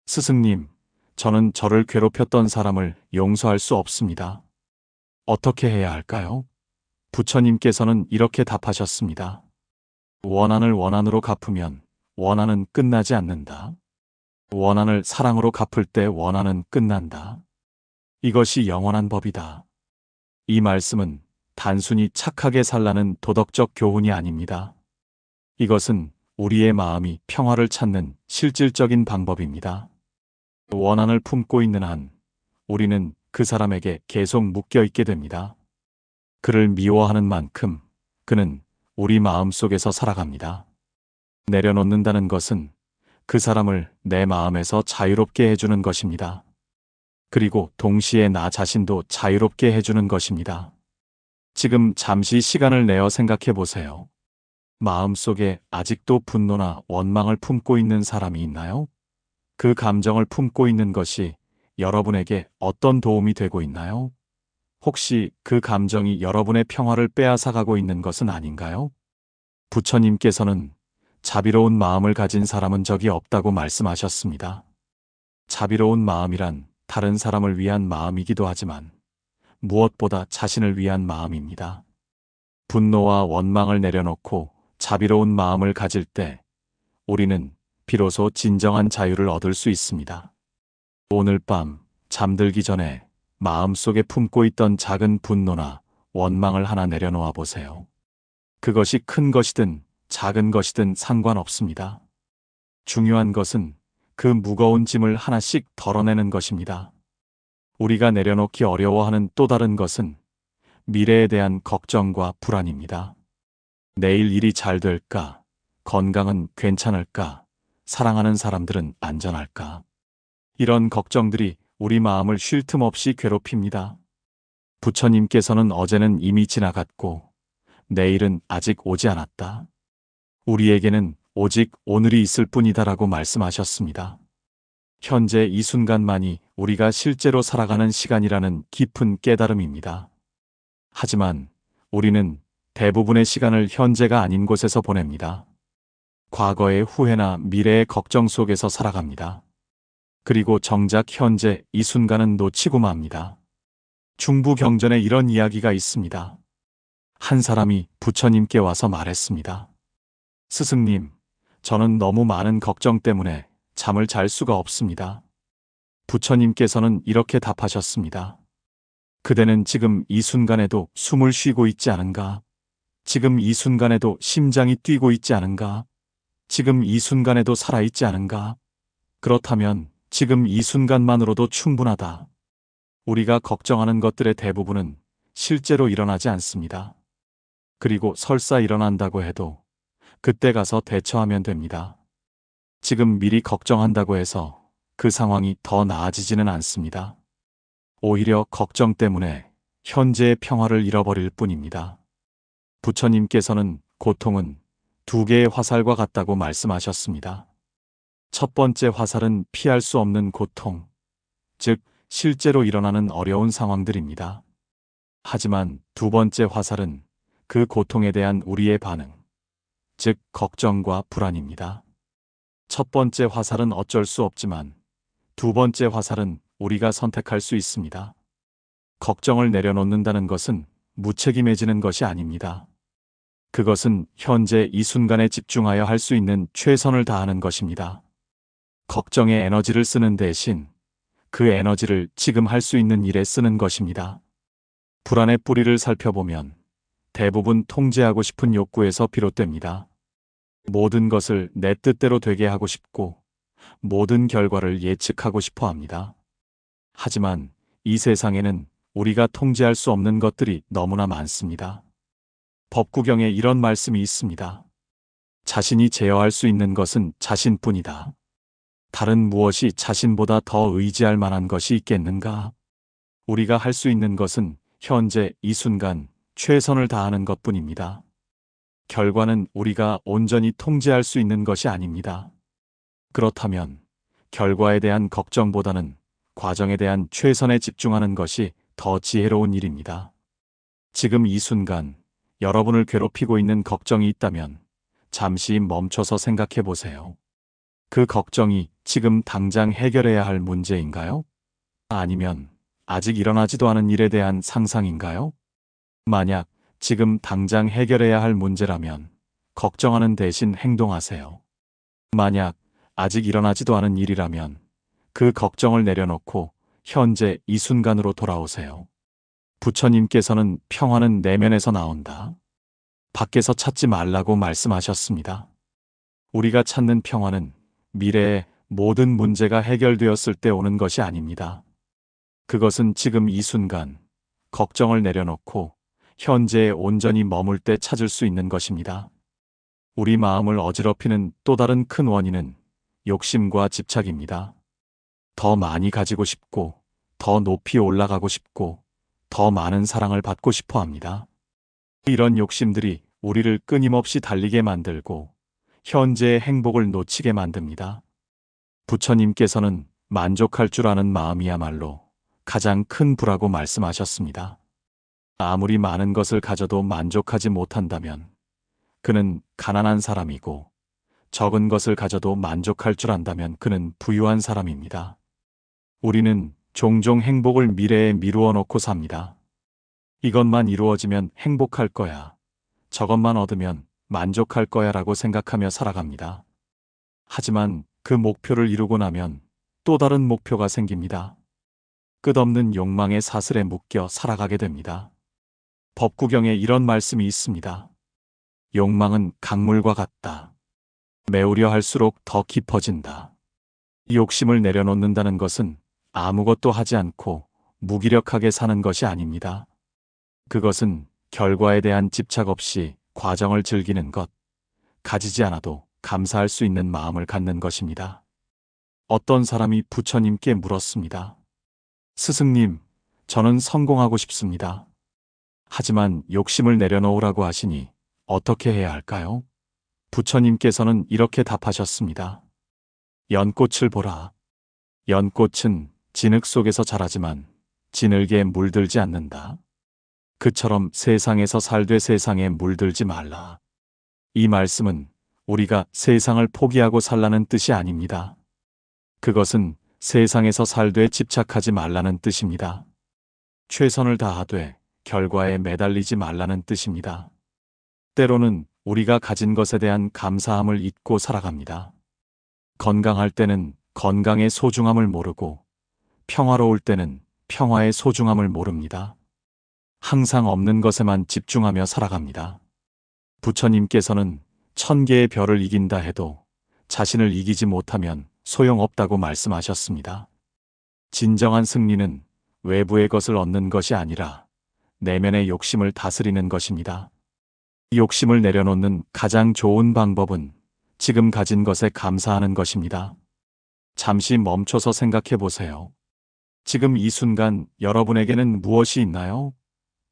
[SPEAKER 1] 스승님, 저는 저를 괴롭혔던 사람을 용서할 수 없습니다. 어떻게 해야 할까요? 부처님께서는 이렇게 답하셨습니다. 원한을 원한으로 갚으면 원한은 끝나지 않는다. 원한을 사랑으로 갚을 때 원한은 끝난다. 이것이 영원한 법이다. 이 말씀은 단순히 착하게 살라는 도덕적 교훈이 아닙니다. 이것은 우리의 마음이 평화를 찾는 실질적인 방법입니다. 원한을 품고 있는 한 우리는 그 사람에게 계속 묶여 있게 됩니다. 그를 미워하는 만큼 그는 우리 마음 속에서 살아갑니다. 내려놓는다는 것은 그 사람을 내 마음에서 자유롭게 해주는 것입니다. 그리고 동시에 나 자신도 자유롭게 해주는 것입니다. 지금 잠시 시간을 내어 생각해 보세요. 마음속에 아직도 분노나 원망을 품고 있는 사람이 있나요? 그 감정을 품고 있는 것이 여러분에게 어떤 도움이 되고 있나요? 혹시 그 감정이 여러분의 평화를 빼앗아가고 있는 것은 아닌가요? 부처님께서는 자비로운 마음을 가진 사람은 적이 없다고 말씀하셨습니다. 자비로운 마음이란 다른 사람을 위한 마음이기도 하지만 무엇보다 자신을 위한 마음입니다. 분노와 원망을 내려놓고 자비로운 마음을 가질 때 우리는 비로소 진정한 자유를 얻을 수 있습니다. 오늘 밤 잠들기 전에 마음속에 품고 있던 작은 분노나 원망을 하나 내려놓아 보세요. 그것이 큰 것이든 작은 것이든 상관없습니다. 중요한 것은 그 무거운 짐을 하나씩 덜어내는 것입니다. 우리가 내려놓기 어려워하는 또 다른 것은 미래에 대한 걱정과 불안입니다. 내일 일이 잘 될까? 건강은 괜찮을까? 사랑하는 사람들은 안전할까? 이런 걱정들이 우리 마음을 쉴 틈 없이 괴롭힙니다. 부처님께서는 어제는 이미 지나갔고 내일은 아직 오지 않았다. 우리에게는 오직 오늘이 있을 뿐이다라고 말씀하셨습니다. 현재 이 순간만이 우리가 실제로 살아가는 시간이라는 깊은 깨달음입니다. 하지만 우리는 대부분의 시간을 현재가 아닌 곳에서 보냅니다. 과거의 후회나 미래의 걱정 속에서 살아갑니다. 그리고 정작 현재 이 순간은 놓치고 맙니다. 중부경전에 이런 이야기가 있습니다. 한 사람이 부처님께 와서 말했습니다. 스승님, 저는 너무 많은 걱정 때문에 잠을 잘 수가 없습니다. 부처님께서는 이렇게 답하셨습니다. 그대는 지금 이 순간에도 숨을 쉬고 있지 않은가? 지금 이 순간에도 심장이 뛰고 있지 않은가? 지금 이 순간에도 살아있지 않은가? 그렇다면 지금 이 순간만으로도 충분하다. 우리가 걱정하는 것들의 대부분은 실제로 일어나지 않습니다. 그리고 설사 일어난다고 해도 그때 가서 대처하면 됩니다. 지금 미리 걱정한다고 해서 그 상황이 더 나아지지는 않습니다. 오히려 걱정 때문에 현재의 평화를 잃어버릴 뿐입니다. 부처님께서는 고통은 두 개의 화살과 같다고 말씀하셨습니다. 첫 번째 화살은 피할 수 없는 고통, 즉 실제로 일어나는 어려운 상황들입니다. 하지만 두 번째 화살은 그 고통에 대한 우리의 반응, 즉 걱정과 불안입니다. 첫 번째 화살은 어쩔 수 없지만 두 번째 화살은 우리가 선택할 수 있습니다. 걱정을 내려놓는다는 것은 무책임해지는 것이 아닙니다. 그것은 현재 이 순간에 집중하여 할 수 있는 최선을 다하는 것입니다. 걱정에 에너지를 쓰는 대신 그 에너지를 지금 할 수 있는 일에 쓰는 것입니다. 불안의 뿌리를 살펴보면 대부분 통제하고 싶은 욕구에서 비롯됩니다. 모든 것을 내 뜻대로 되게 하고 싶고 모든 결과를 예측하고 싶어 합니다. 하지만 이 세상에는 우리가 통제할 수 없는 것들이 너무나 많습니다. 법구경에 이런 말씀이 있습니다. 자신이 제어할 수 있는 것은 자신뿐이다. 다른 무엇이 자신보다 더 의지할 만한 것이 있겠는가? 우리가 할 수 있는 것은 현재 이 순간 최선을 다하는 것뿐입니다. 결과는 우리가 온전히 통제할 수 있는 것이 아닙니다. 그렇다면 결과에 대한 걱정보다는 과정에 대한 최선에 집중하는 것이 더 지혜로운 일입니다. 지금 이 순간 여러분을 괴롭히고 있는 걱정이 있다면 잠시 멈춰서 생각해 보세요. 그 걱정이 지금 당장 해결해야 할 문제인가요? 아니면 아직 일어나지도 않은 일에 대한 상상인가요? 만약 지금 당장 해결해야 할 문제라면 걱정하는 대신 행동하세요. 만약 아직 일어나지도 않은 일이라면 그 걱정을 내려놓고 현재 이 순간으로 돌아오세요. 부처님께서는 평화는 내면에서 나온다. 밖에서 찾지 말라고 말씀하셨습니다. 우리가 찾는 평화는 미래의 모든 문제가 해결되었을 때 오는 것이 아닙니다. 그것은 지금 이 순간 걱정을 내려놓고 현재에 온전히 머물 때 찾을 수 있는 것입니다. 우리 마음을 어지럽히는 또 다른 큰 원인은 욕심과 집착입니다. 더 많이 가지고 싶고, 더 높이 올라가고 싶고, 더 많은 사랑을 받고 싶어 합니다. 이런 욕심들이 우리를 끊임없이 달리게 만들고 현재의 행복을 놓치게 만듭니다. 부처님께서는 만족할 줄 아는 마음이야말로 가장 큰 부라고 말씀하셨습니다. 아무리 많은 것을 가져도 만족하지 못한다면 그는 가난한 사람이고 적은 것을 가져도 만족할 줄 안다면 그는 부유한 사람입니다. 우리는 종종 행복을 미래에 미루어 놓고 삽니다. 이것만 이루어지면 행복할 거야. 저것만 얻으면 만족할 거야 라고 생각하며 살아갑니다. 하지만 그 목표를 이루고 나면 또 다른 목표가 생깁니다. 끝없는 욕망의 사슬에 묶여 살아가게 됩니다. 법구경에 이런 말씀이 있습니다. 욕망은 강물과 같다. 메우려 할수록 더 깊어진다. 이 욕심을 내려놓는다는 것은 아무것도 하지 않고 무기력하게 사는 것이 아닙니다. 그것은 결과에 대한 집착 없이 과정을 즐기는 것, 가지지 않아도 감사할 수 있는 마음을 갖는 것입니다. 어떤 사람이 부처님께 물었습니다. 스승님, 저는 성공하고 싶습니다. 하지만 욕심을 내려놓으라고 하시니 어떻게 해야 할까요? 부처님께서는 이렇게 답하셨습니다. 연꽃을 보라. 연꽃은 진흙 속에서 자라지만 진흙에 물들지 않는다. 그처럼 세상에서 살되 세상에 물들지 말라. 이 말씀은 우리가 세상을 포기하고 살라는 뜻이 아닙니다. 그것은 세상에서 살되 집착하지 말라는 뜻입니다. 최선을 다하되 결과에 매달리지 말라는 뜻입니다. 때로는 우리가 가진 것에 대한 감사함을 잊고 살아갑니다. 건강할 때는 건강의 소중함을 모르고 평화로울 때는 평화의 소중함을 모릅니다. 항상 없는 것에만 집중하며 살아갑니다. 부처님께서는 1000개의 별을 이긴다 해도 자신을 이기지 못하면 소용없다고 말씀하셨습니다. 진정한 승리는 외부의 것을 얻는 것이 아니라 내면의 욕심을 다스리는 것입니다. 이 욕심을 내려놓는 가장 좋은 방법은 지금 가진 것에 감사하는 것입니다. 잠시 멈춰서 생각해 보세요. 지금 이 순간 여러분에게는 무엇이 있나요?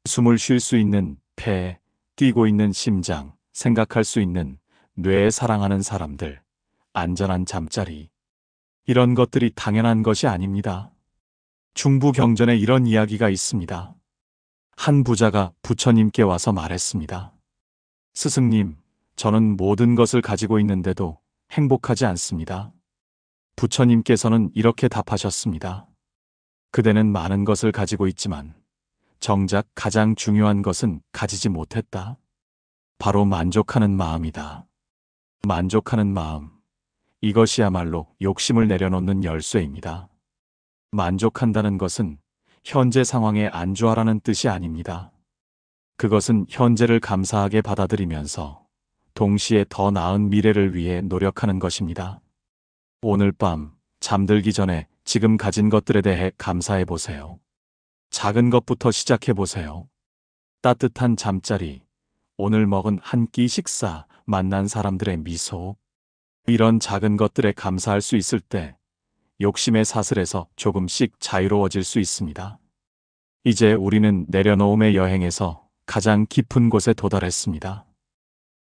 [SPEAKER 1] 숨을 쉴 수 있는 폐, 뛰고 있는 심장, 생각할 수 있는 뇌에 사랑하는 사람들, 안전한 잠자리. 이런 것들이 당연한 것이 아닙니다. 중부경전에 이런 이야기가 있습니다. 한 부자가 부처님께 와서 말했습니다. 스승님, 저는 모든 것을 가지고 있는데도 행복하지 않습니다. 부처님께서는 이렇게 답하셨습니다. 그대는 많은 것을 가지고 있지만 정작 가장 중요한 것은 가지지 못했다. 바로 만족하는 마음이다. 만족하는 마음. 이것이야말로 욕심을 내려놓는 열쇠입니다. 만족한다는 것은 현재 상황에 안주하라는 뜻이 아닙니다. 그것은 현재를 감사하게 받아들이면서 동시에 더 나은 미래를 위해 노력하는 것입니다. 오늘 밤 잠들기 전에 지금 가진 것들에 대해 감사해 보세요. 작은 것부터 시작해 보세요. 따뜻한 잠자리, 오늘 먹은 한 끼 식사, 만난 사람들의 미소. 이런 작은 것들에 감사할 수 있을 때 욕심의 사슬에서 조금씩 자유로워질 수 있습니다. 이제 우리는 내려놓음의 여행에서 가장 깊은 곳에 도달했습니다.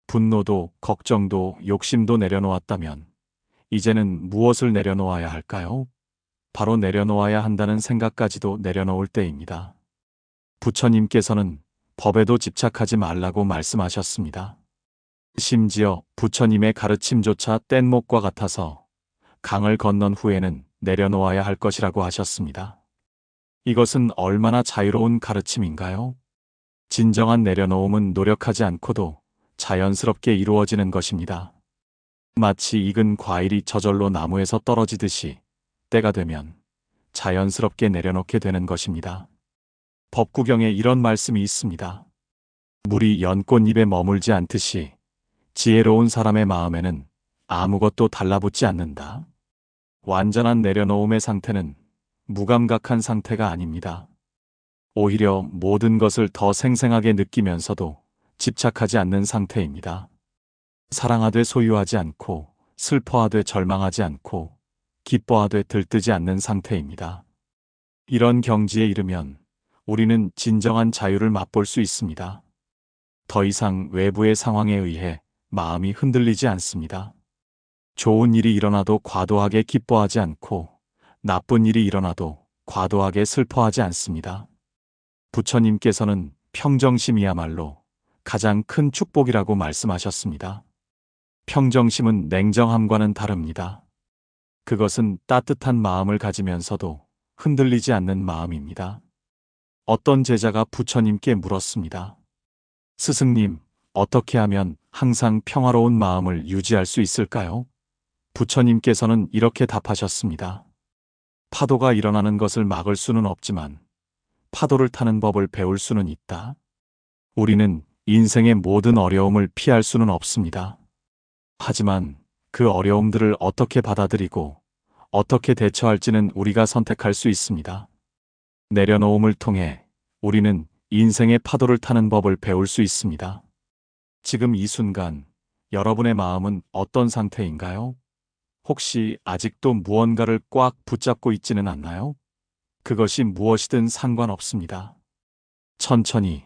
[SPEAKER 1] 분노도, 걱정도, 욕심도 내려놓았다면 이제는 무엇을 내려놓아야 할까요? 바로 내려놓아야 한다는 생각까지도 내려놓을 때입니다. 부처님께서는 법에도 집착하지 말라고 말씀하셨습니다. 심지어 부처님의 가르침조차 뗏목과 같아서 강을 건넌 후에는 내려놓아야 할 것이라고 하셨습니다. 이것은 얼마나 자유로운 가르침인가요? 진정한 내려놓음은 노력하지 않고도 자연스럽게 이루어지는 것입니다. 마치 익은 과일이 저절로 나무에서 떨어지듯이 때가 되면 자연스럽게 내려놓게 되는 것입니다. 법구경에 이런 말씀이 있습니다. 물이 연꽃잎에 머물지 않듯이 지혜로운 사람의 마음에는 아무것도 달라붙지 않는다. 완전한 내려놓음의 상태는 무감각한 상태가 아닙니다. 오히려 모든 것을 더 생생하게 느끼면서도 집착하지 않는 상태입니다. 사랑하되 소유하지 않고, 슬퍼하되 절망하지 않고, 기뻐하되 들뜨지 않는 상태입니다. 이런 경지에 이르면 우리는 진정한 자유를 맛볼 수 있습니다. 더 이상 외부의 상황에 의해 마음이 흔들리지 않습니다. 좋은 일이 일어나도 과도하게 기뻐하지 않고, 나쁜 일이 일어나도 과도하게 슬퍼하지 않습니다. 부처님께서는 평정심이야말로 가장 큰 축복이라고 말씀하셨습니다. 평정심은 냉정함과는 다릅니다. 그것은 따뜻한 마음을 가지면서도 흔들리지 않는 마음입니다. 어떤 제자가 부처님께 물었습니다. 스승님, 어떻게 하면 항상 평화로운 마음을 유지할 수 있을까요? 부처님께서는 이렇게 답하셨습니다. 파도가 일어나는 것을 막을 수는 없지만 파도를 타는 법을 배울 수는 있다. 우리는 인생의 모든 어려움을 피할 수는 없습니다. 하지만 그 어려움들을 어떻게 받아들이고 어떻게 대처할지는 우리가 선택할 수 있습니다. 내려놓음을 통해 우리는 인생의 파도를 타는 법을 배울 수 있습니다. 지금 이 순간 여러분의 마음은 어떤 상태인가요? 혹시 아직도 무언가를 꽉 붙잡고 있지는 않나요? 그것이 무엇이든 상관없습니다. 천천히,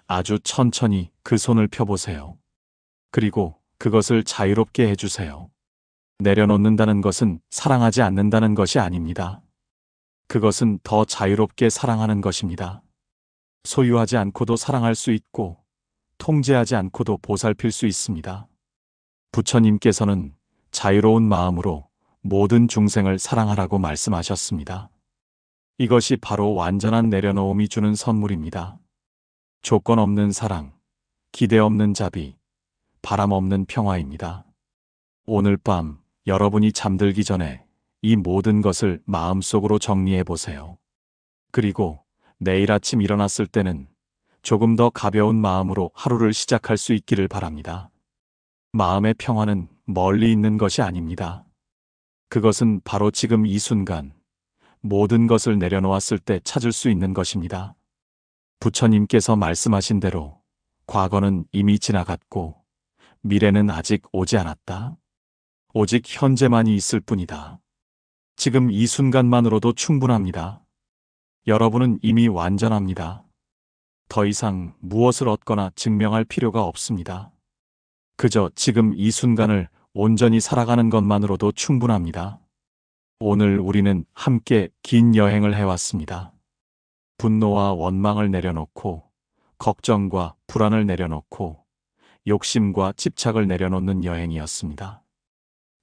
[SPEAKER 1] 아주 천천히 그 손을 펴보세요. 그리고 그것을 자유롭게 해주세요. 내려놓는다는 것은 사랑하지 않는다는 것이 아닙니다. 그것은 더 자유롭게 사랑하는 것입니다. 소유하지 않고도 사랑할 수 있고, 통제하지 않고도 보살필 수 있습니다. 부처님께서는 자유로운 마음으로 모든 중생을 사랑하라고 말씀하셨습니다. 이것이 바로 완전한 내려놓음이 주는 선물입니다. 조건 없는 사랑, 기대 없는 자비, 바람 없는 평화입니다. 오늘 밤 여러분이 잠들기 전에 이 모든 것을 마음속으로 정리해 보세요. 그리고 내일 아침 일어났을 때는 조금 더 가벼운 마음으로 하루를 시작할 수 있기를 바랍니다. 마음의 평화는 멀리 있는 것이 아닙니다. 그것은 바로 지금 이 순간 모든 것을 내려놓았을 때 찾을 수 있는 것입니다. 부처님께서 말씀하신 대로 과거는 이미 지나갔고 미래는 아직 오지 않았다. 오직 현재만이 있을 뿐이다. 지금 이 순간만으로도 충분합니다. 여러분은 이미 완전합니다. 더 이상 무엇을 얻거나 증명할 필요가 없습니다. 그저 지금 이 순간을 온전히 살아가는 것만으로도 충분합니다. 오늘 우리는 함께 긴 여행을 해왔습니다. 분노와 원망을 내려놓고 걱정과 불안을 내려놓고 욕심과 집착을 내려놓는 여행이었습니다.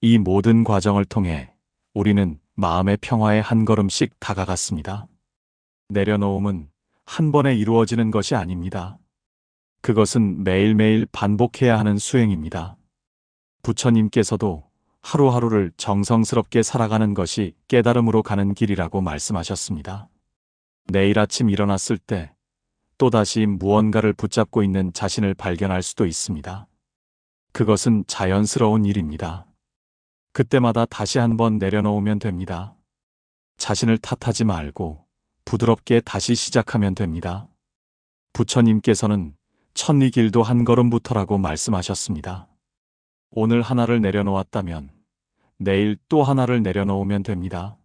[SPEAKER 1] 이 모든 과정을 통해 우리는 마음의 평화에 한 걸음씩 다가갔습니다. 내려놓음은 한 번에 이루어지는 것이 아닙니다. 그것은 매일매일 반복해야 하는 수행입니다. 부처님께서도 하루하루를 정성스럽게 살아가는 것이 깨달음으로 가는 길이라고 말씀하셨습니다. 내일 아침 일어났을 때 또다시 무언가를 붙잡고 있는 자신을 발견할 수도 있습니다. 그것은 자연스러운 일입니다. 그때마다 다시 한번 내려놓으면 됩니다. 자신을 탓하지 말고 부드럽게 다시 시작하면 됩니다. 부처님께서는 천리길도 한 걸음부터라고 말씀하셨습니다. 오늘 하나를 내려놓았다면 내일 또 하나를 내려놓으면 됩니다.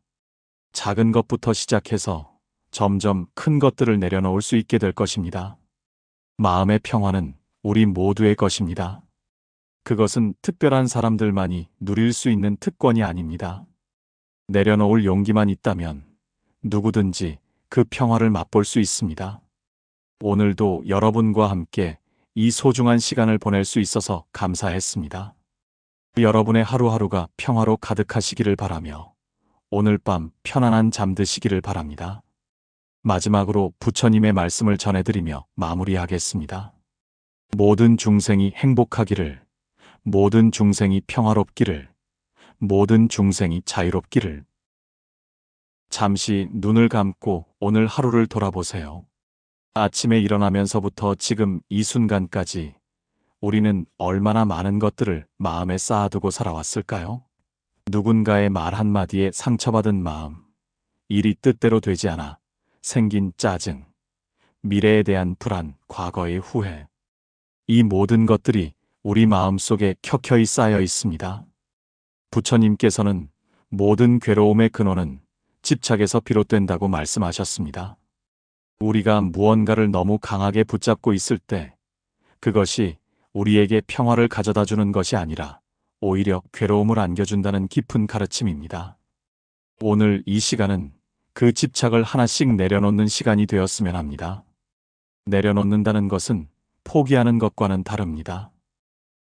[SPEAKER 1] 작은 것부터 시작해서 점점 큰 것들을 내려놓을 수 있게 될 것입니다. 마음의 평화는 우리 모두의 것입니다. 그것은 특별한 사람들만이 누릴 수 있는 특권이 아닙니다. 내려놓을 용기만 있다면 누구든지 그 평화를 맛볼 수 있습니다. 오늘도 여러분과 함께 이 소중한 시간을 보낼 수 있어서 감사했습니다. 여러분의 하루하루가 평화로 가득하시기를 바라며 오늘 밤 편안한 잠 드시기를 바랍니다. 마지막으로 부처님의 말씀을 전해드리며 마무리하겠습니다. 모든 중생이 행복하기를, 모든 중생이 평화롭기를, 모든 중생이 자유롭기를. 잠시 눈을 감고 오늘 하루를 돌아보세요. 아침에 일어나면서부터 지금 이 순간까지 우리는 얼마나 많은 것들을 마음에 쌓아두고 살아왔을까요? 누군가의 말 한마디에 상처받은 마음, 일이 뜻대로 되지 않아 생긴 짜증, 미래에 대한 불안, 과거의 후회. 이 모든 것들이 우리 마음속에 켜켜이 쌓여 있습니다. 부처님께서는 모든 괴로움의 근원은 집착에서 비롯된다고 말씀하셨습니다. 우리가 무언가를 너무 강하게 붙잡고 있을 때 그것이 우리에게 평화를 가져다 주는 것이 아니라 오히려 괴로움을 안겨준다는 깊은 가르침입니다. 오늘 이 시간은 그 집착을 하나씩 내려놓는 시간이 되었으면 합니다. 내려놓는다는 것은 포기하는 것과는 다릅니다.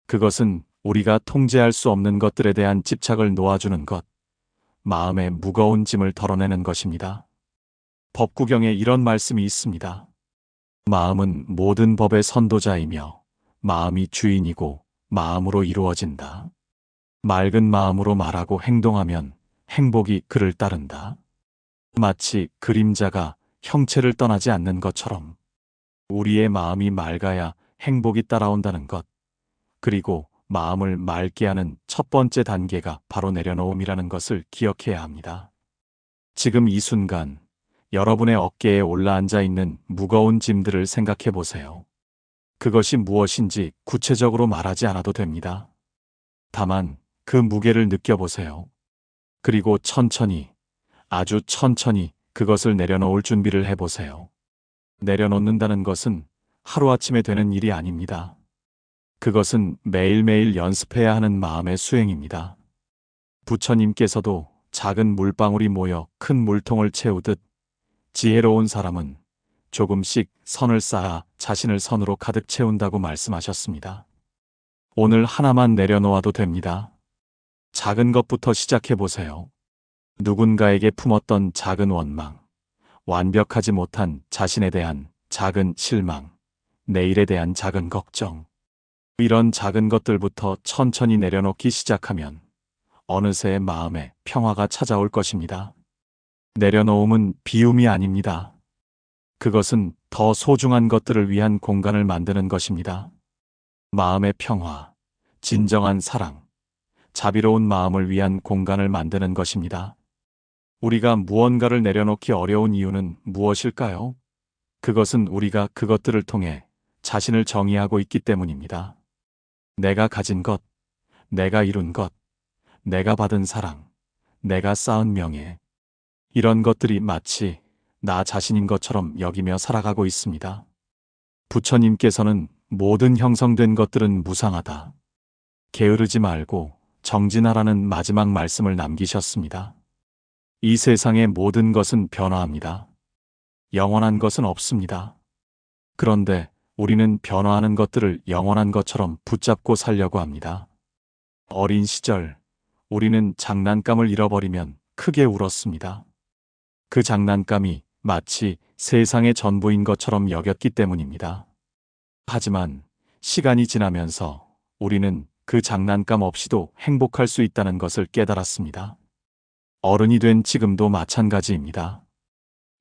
[SPEAKER 1] 그것은 우리가 통제할 수 없는 것들에 대한 집착을 놓아주는 것, 마음의 무거운 짐을 덜어내는 것입니다. 법구경에 이런 말씀이 있습니다. 마음은 모든 법의 선도자이며 마음이 주인이고 마음으로 이루어진다. 맑은 마음으로 말하고 행동하면 행복이 그를 따른다. 마치 그림자가 형체를 떠나지 않는 것처럼 우리의 마음이 맑아야 행복이 따라온다는 것, 그리고 마음을 맑게 하는 첫 번째 단계가 바로 내려놓음이라는 것을 기억해야 합니다. 지금 이 순간 여러분의 어깨에 올라앉아 있는 무거운 짐들을 생각해 보세요. 그것이 무엇인지 구체적으로 말하지 않아도 됩니다. 다만 그 무게를 느껴보세요. 그리고 천천히, 아주 천천히 그것을 내려놓을 준비를 해보세요. 내려놓는다는 것은 하루아침에 되는 일이 아닙니다. 그것은 매일매일 연습해야 하는 마음의 수행입니다. 부처님께서도 작은 물방울이 모여 큰 물통을 채우듯 지혜로운 사람은 조금씩 선을 쌓아 자신을 선으로 가득 채운다고 말씀하셨습니다. 오늘 하나만 내려놓아도 됩니다. 작은 것부터 시작해보세요. 누군가에게 품었던 작은 원망, 완벽하지 못한 자신에 대한 작은 실망, 내일에 대한 작은 걱정. 이런 작은 것들부터 천천히 내려놓기 시작하면 어느새 마음에 평화가 찾아올 것입니다. 내려놓음은 비움이 아닙니다. 그것은 더 소중한 것들을 위한 공간을 만드는 것입니다. 마음의 평화, 진정한 사랑, 자비로운 마음을 위한 공간을 만드는 것입니다. 우리가 무언가를 내려놓기 어려운 이유는 무엇일까요? 그것은 우리가 그것들을 통해 자신을 정의하고 있기 때문입니다. 내가 가진 것, 내가 이룬 것, 내가 받은 사랑, 내가 쌓은 명예. 이런 것들이 마치 나 자신인 것처럼 여기며 살아가고 있습니다. 부처님께서는 모든 형성된 것들은 무상하다. 게으르지 말고 정진하라는 마지막 말씀을 남기셨습니다. 이 세상의 모든 것은 변화합니다. 영원한 것은 없습니다. 그런데 우리는 변화하는 것들을 영원한 것처럼 붙잡고 살려고 합니다. 어린 시절, 우리는 장난감을 잃어버리면 크게 울었습니다. 그 장난감이 마치 세상의 전부인 것처럼 여겼기 때문입니다. 하지만 시간이 지나면서 우리는 그 장난감 없이도 행복할 수 있다는 것을 깨달았습니다. 어른이 된 지금도 마찬가지입니다.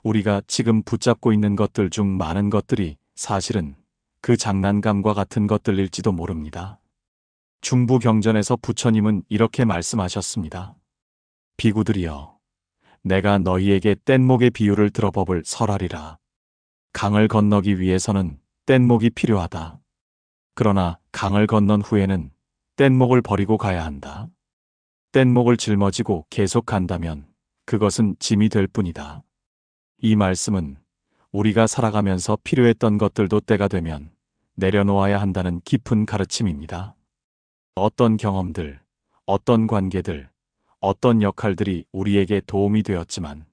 [SPEAKER 1] 우리가 지금 붙잡고 있는 것들 중 많은 것들이 사실은 그 장난감과 같은 것들일지도 모릅니다. 중부경전에서 부처님은 이렇게 말씀하셨습니다. 비구들이여, 내가 너희에게 뗏목의 비유를 들어법을 설하리라. 강을 건너기 위해서는 뗏목이 필요하다. 그러나 강을 건넌 후에는 뗏목을 버리고 가야 한다. 뗏목을 짊어지고 계속 간다면 그것은 짐이 될 뿐이다. 이 말씀은 우리가 살아가면서 필요했던 것들도 때가 되면 내려놓아야 한다는 깊은 가르침입니다. 어떤 경험들, 어떤 관계들, 어떤 역할들이 우리에게 도움이 되었지만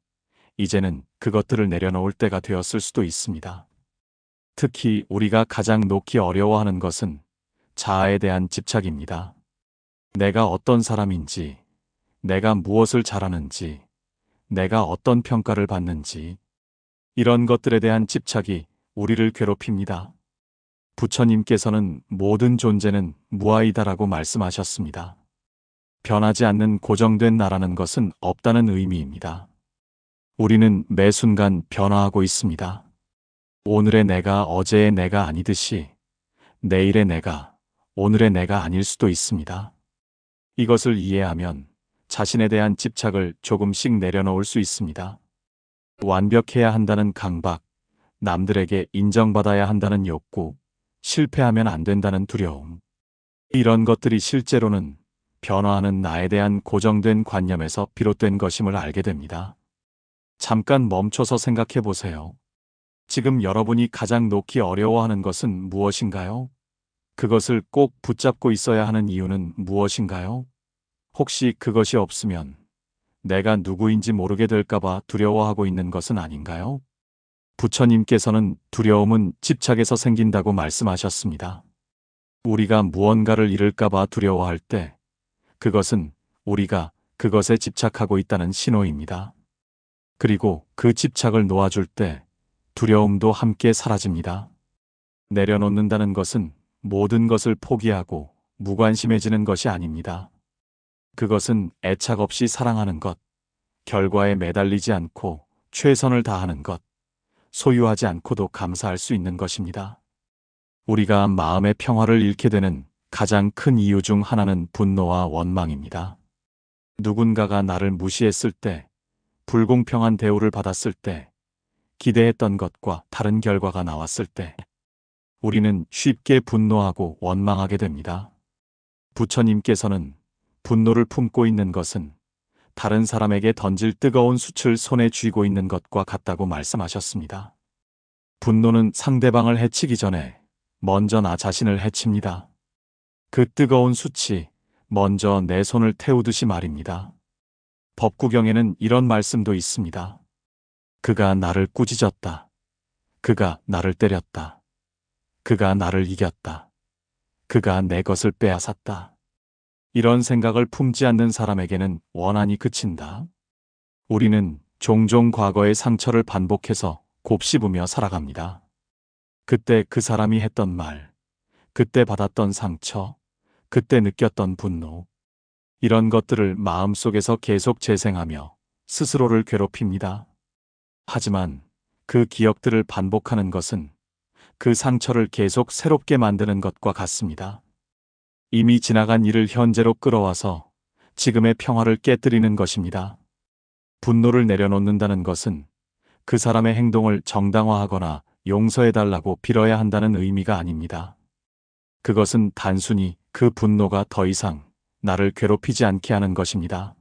[SPEAKER 1] 이제는 그것들을 내려놓을 때가 되었을 수도 있습니다. 특히 우리가 가장 놓기 어려워하는 것은 자아에 대한 집착입니다. 내가 어떤 사람인지, 내가 무엇을 잘하는지, 내가 어떤 평가를 받는지, 이런 것들에 대한 집착이 우리를 괴롭힙니다. 부처님께서는 모든 존재는 무아이다라고 말씀하셨습니다. 변하지 않는 고정된 나라는 것은 없다는 의미입니다. 우리는 매 순간 변화하고 있습니다. 오늘의 내가 어제의 내가 아니듯이 내일의 내가 오늘의 내가 아닐 수도 있습니다. 이것을 이해하면 자신에 대한 집착을 조금씩 내려놓을 수 있습니다. 완벽해야 한다는 강박, 남들에게 인정받아야 한다는 욕구, 실패하면 안 된다는 두려움. 이런 것들이 실제로는 변화하는 나에 대한 고정된 관념에서 비롯된 것임을 알게 됩니다. 잠깐 멈춰서 생각해 보세요. 지금 여러분이 가장 놓기 어려워하는 것은 무엇인가요? 그것을 꼭 붙잡고 있어야 하는 이유는 무엇인가요? 혹시 그것이 없으면 내가 누구인지 모르게 될까봐 두려워하고 있는 것은 아닌가요? 부처님께서는 두려움은 집착에서 생긴다고 말씀하셨습니다. 우리가 무언가를 잃을까봐 두려워할 때 그것은 우리가 그것에 집착하고 있다는 신호입니다. 그리고 그 집착을 놓아줄 때 두려움도 함께 사라집니다. 내려놓는다는 것은 모든 것을 포기하고 무관심해지는 것이 아닙니다. 그것은 애착 없이 사랑하는 것, 결과에 매달리지 않고 최선을 다하는 것, 소유하지 않고도 감사할 수 있는 것입니다. 우리가 마음의 평화를 잃게 되는 가장 큰 이유 중 하나는 분노와 원망입니다. 누군가가 나를 무시했을 때, 불공평한 대우를 받았을 때, 기대했던 것과 다른 결과가 나왔을 때, 우리는 쉽게 분노하고 원망하게 됩니다. 부처님께서는 분노를 품고 있는 것은 다른 사람에게 던질 뜨거운 숯을 손에 쥐고 있는 것과 같다고 말씀하셨습니다. 분노는 상대방을 해치기 전에 먼저 나 자신을 해칩니다. 그 뜨거운 숯이 먼저 내 손을 태우듯이 말입니다. 법구경에는 이런 말씀도 있습니다. 그가 나를 꾸짖었다. 그가 나를 때렸다. 그가 나를 이겼다. 그가 내 것을 빼앗았다. 이런 생각을 품지 않는 사람에게는 원한이 그친다. 우리는 종종 과거의 상처를 반복해서 곱씹으며 살아갑니다. 그때 그 사람이 했던 말, 그때 받았던 상처, 그때 느꼈던 분노, 이런 것들을 마음속에서 계속 재생하며 스스로를 괴롭힙니다. 하지만 그 기억들을 반복하는 것은 그 상처를 계속 새롭게 만드는 것과 같습니다. 이미 지나간 일을 현재로 끌어와서 지금의 평화를 깨뜨리는 것입니다. 분노를 내려놓는다는 것은 그 사람의 행동을 정당화하거나 용서해달라고 빌어야 한다는 의미가 아닙니다. 그것은 단순히 그 분노가 더 이상 나를 괴롭히지 않게 하는 것입니다.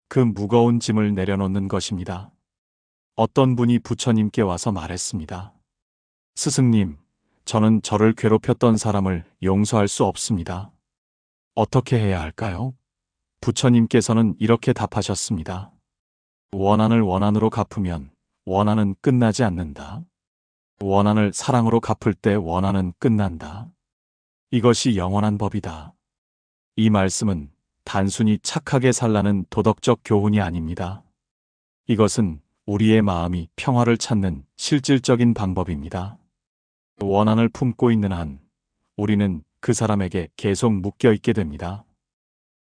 [SPEAKER 1] 그 무거운 짐을 내려놓는 것입니다. 어떤 분이 부처님께 와서 말했습니다. 스승님, 저는 저를 괴롭혔던 사람을 용서할 수 없습니다. 어떻게 해야 할까요? 부처님께서는 이렇게 답하셨습니다. 원한을 원한으로 갚으면 원한은 끝나지 않는다. 원한을 사랑으로 갚을 때 원한은 끝난다. 이것이 영원한 법이다. 이 말씀은 단순히 착하게 살라는 도덕적 교훈이 아닙니다. 이것은 우리의 마음이 평화를 찾는 실질적인 방법입니다. 원한을 품고 있는 한 우리는 그 사람에게 계속 묶여 있게 됩니다.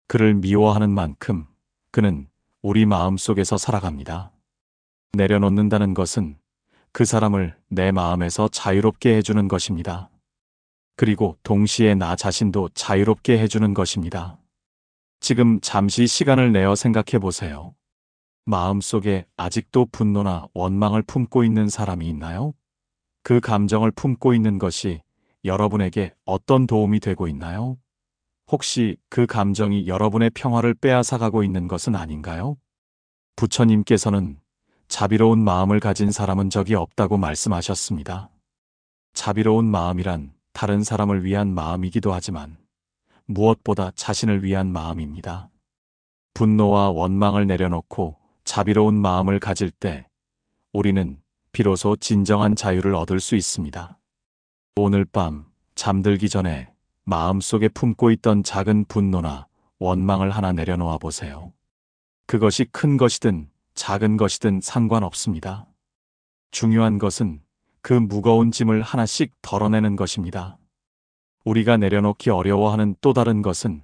[SPEAKER 1] 그를 미워하는 만큼 그는 우리 마음 속에서 살아갑니다. 내려놓는다는 것은 그 사람을 내 마음에서 자유롭게 해주는 것입니다. 그리고 동시에 나 자신도 자유롭게 해주는 것입니다. 지금 잠시 시간을 내어 생각해 보세요. 마음속에 아직도 분노나 원망을 품고 있는 사람이 있나요? 그 감정을 품고 있는 것이 여러분에게 어떤 도움이 되고 있나요? 혹시 그 감정이 여러분의 평화를 빼앗아가고 있는 것은 아닌가요? 부처님께서는 자비로운 마음을 가진 사람은 적이 없다고 말씀하셨습니다. 자비로운 마음이란 다른 사람을 위한 마음이기도 하지만 무엇보다 자신을 위한 마음입니다. 분노와 원망을 내려놓고 자비로운 마음을 가질 때 우리는 비로소 진정한 자유를 얻을 수 있습니다. 오늘 밤 잠들기 전에 마음속에 품고 있던 작은 분노나 원망을 하나 내려놓아 보세요. 그것이 큰 것이든 작은 것이든 상관없습니다. 중요한 것은 그 무거운 짐을 하나씩 덜어내는 것입니다. 우리가 내려놓기 어려워하는 또 다른 것은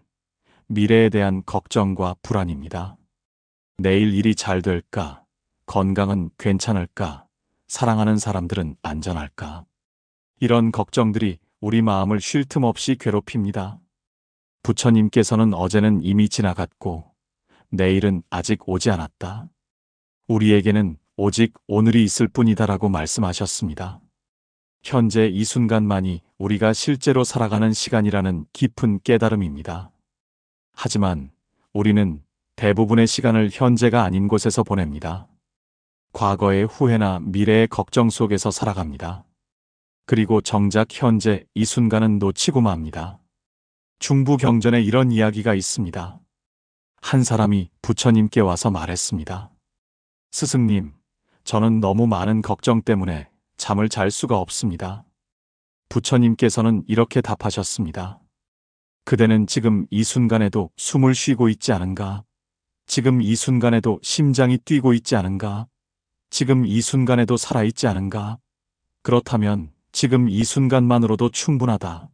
[SPEAKER 1] 미래에 대한 걱정과 불안입니다. 내일 일이 잘 될까? 건강은 괜찮을까? 사랑하는 사람들은 안전할까? 이런 걱정들이 우리 마음을 쉴 틈 없이 괴롭힙니다. 부처님께서는 어제는 이미 지나갔고 내일은 아직 오지 않았다. 우리에게는 오직 오늘이 있을 뿐이다라고 말씀하셨습니다. 현재 이 순간만이 우리가 실제로 살아가는 시간이라는 깊은 깨달음입니다. 하지만 우리는 대부분의 시간을 현재가 아닌 곳에서 보냅니다. 과거의 후회나 미래의 걱정 속에서 살아갑니다. 그리고 정작 현재 이 순간은 놓치고 맙니다. 중부경전에 이런 이야기가 있습니다. 한 사람이 부처님께 와서 말했습니다. 스승님, 저는 너무 많은 걱정 때문에 잠을 잘 수가 없습니다. 부처님께서는 이렇게 답하셨습니다. 그대는 지금 이 순간에도 숨을 쉬고 있지 않은가? 지금 이 순간에도 심장이 뛰고 있지 않은가? 지금 이 순간에도 살아있지 않은가? 그렇다면 지금 이 순간만으로도 충분하다.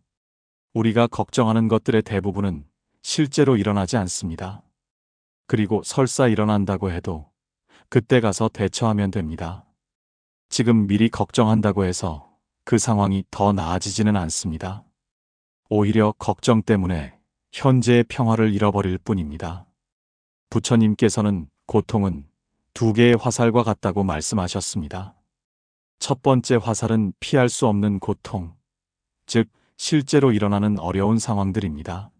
[SPEAKER 1] 우리가 걱정하는 것들의 대부분은 실제로 일어나지 않습니다. 그리고 설사 일어난다고 해도 그때 가서 대처하면 됩니다. 지금 미리 걱정한다고 해서 그 상황이 더 나아지지는 않습니다. 오히려 걱정 때문에 현재의 평화를 잃어버릴 뿐입니다. 부처님께서는 고통은 두 개의 화살과 같다고 말씀하셨습니다. 첫 번째 화살은 피할 수 없는 고통, 즉 실제로 일어나는 어려운 상황들입니다.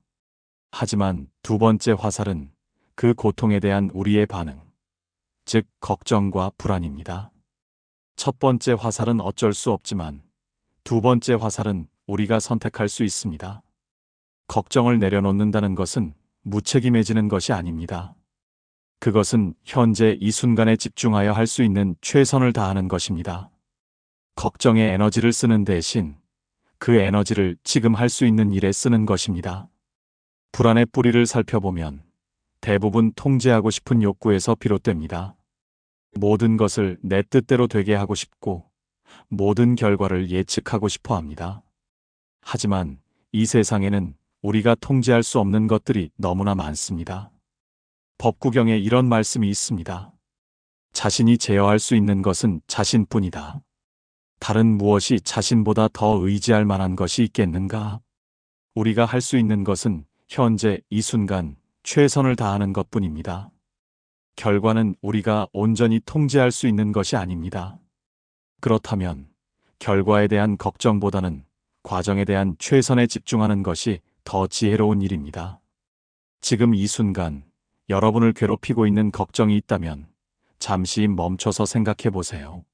[SPEAKER 1] 하지만 두 번째 화살은 그 고통에 대한 우리의 반응, 즉 걱정과 불안입니다. 첫 번째 화살은 어쩔 수 없지만 두 번째 화살은 우리가 선택할 수 있습니다. 걱정을 내려놓는다는 것은 무책임해지는 것이 아닙니다. 그것은 현재 이 순간에 집중하여 할 수 있는 최선을 다하는 것입니다. 걱정에 에너지를 쓰는 대신 그 에너지를 지금 할 수 있는 일에 쓰는 것입니다. 불안의 뿌리를 살펴보면 대부분 통제하고 싶은 욕구에서 비롯됩니다. 모든 것을 내 뜻대로 되게 하고 싶고 모든 결과를 예측하고 싶어 합니다. 하지만 이 세상에는 우리가 통제할 수 없는 것들이 너무나 많습니다. 법구경에 이런 말씀이 있습니다. 자신이 제어할 수 있는 것은 자신뿐이다. 다른 무엇이 자신보다 더 의지할 만한 것이 있겠는가? 우리가 할 수 있는 것은 현재 이 순간 최선을 다하는 것뿐입니다. 결과는 우리가 온전히 통제할 수 있는 것이 아닙니다. 그렇다면 결과에 대한 걱정보다는 과정에 대한 최선에 집중하는 것이 더 지혜로운 일입니다. 지금 이 순간 여러분을 괴롭히고 있는 걱정이 있다면 잠시 멈춰서 생각해 보세요.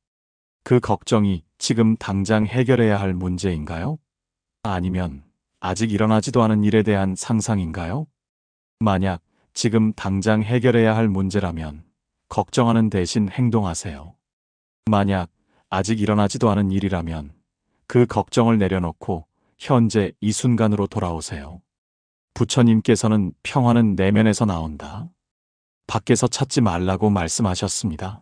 [SPEAKER 1] 그 걱정이 지금 당장 해결해야 할 문제인가요? 아니면 아직 일어나지도 않은 일에 대한 상상인가요? 만약 지금 당장 해결해야 할 문제라면 걱정하는 대신 행동하세요. 만약 아직 일어나지도 않은 일이라면 그 걱정을 내려놓고 현재 이 순간으로 돌아오세요. 부처님께서는 평화는 내면에서 나온다. 밖에서 찾지 말라고 말씀하셨습니다.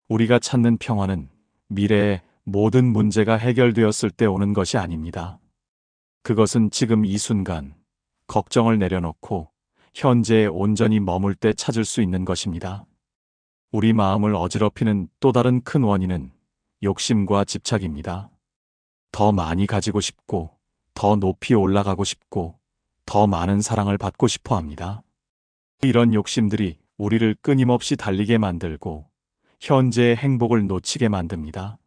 [SPEAKER 1] 우리가 찾는 평화는 미래의 모든 문제가 해결되었을 때 오는 것이 아닙니다. 그것은 지금 이 순간 걱정을 내려놓고 현재에 온전히 머물 때 찾을 수 있는 것입니다. 우리 마음을 어지럽히는 또 다른 큰 원인은 욕심과 집착입니다. 더 많이 가지고 싶고, 더 높이 올라가고 싶고, 더 많은 사랑을 받고 싶어 합니다. 이런 욕심들이 우리를 끊임없이 달리게 만들고 현재의 행복을 놓치게 만듭니다.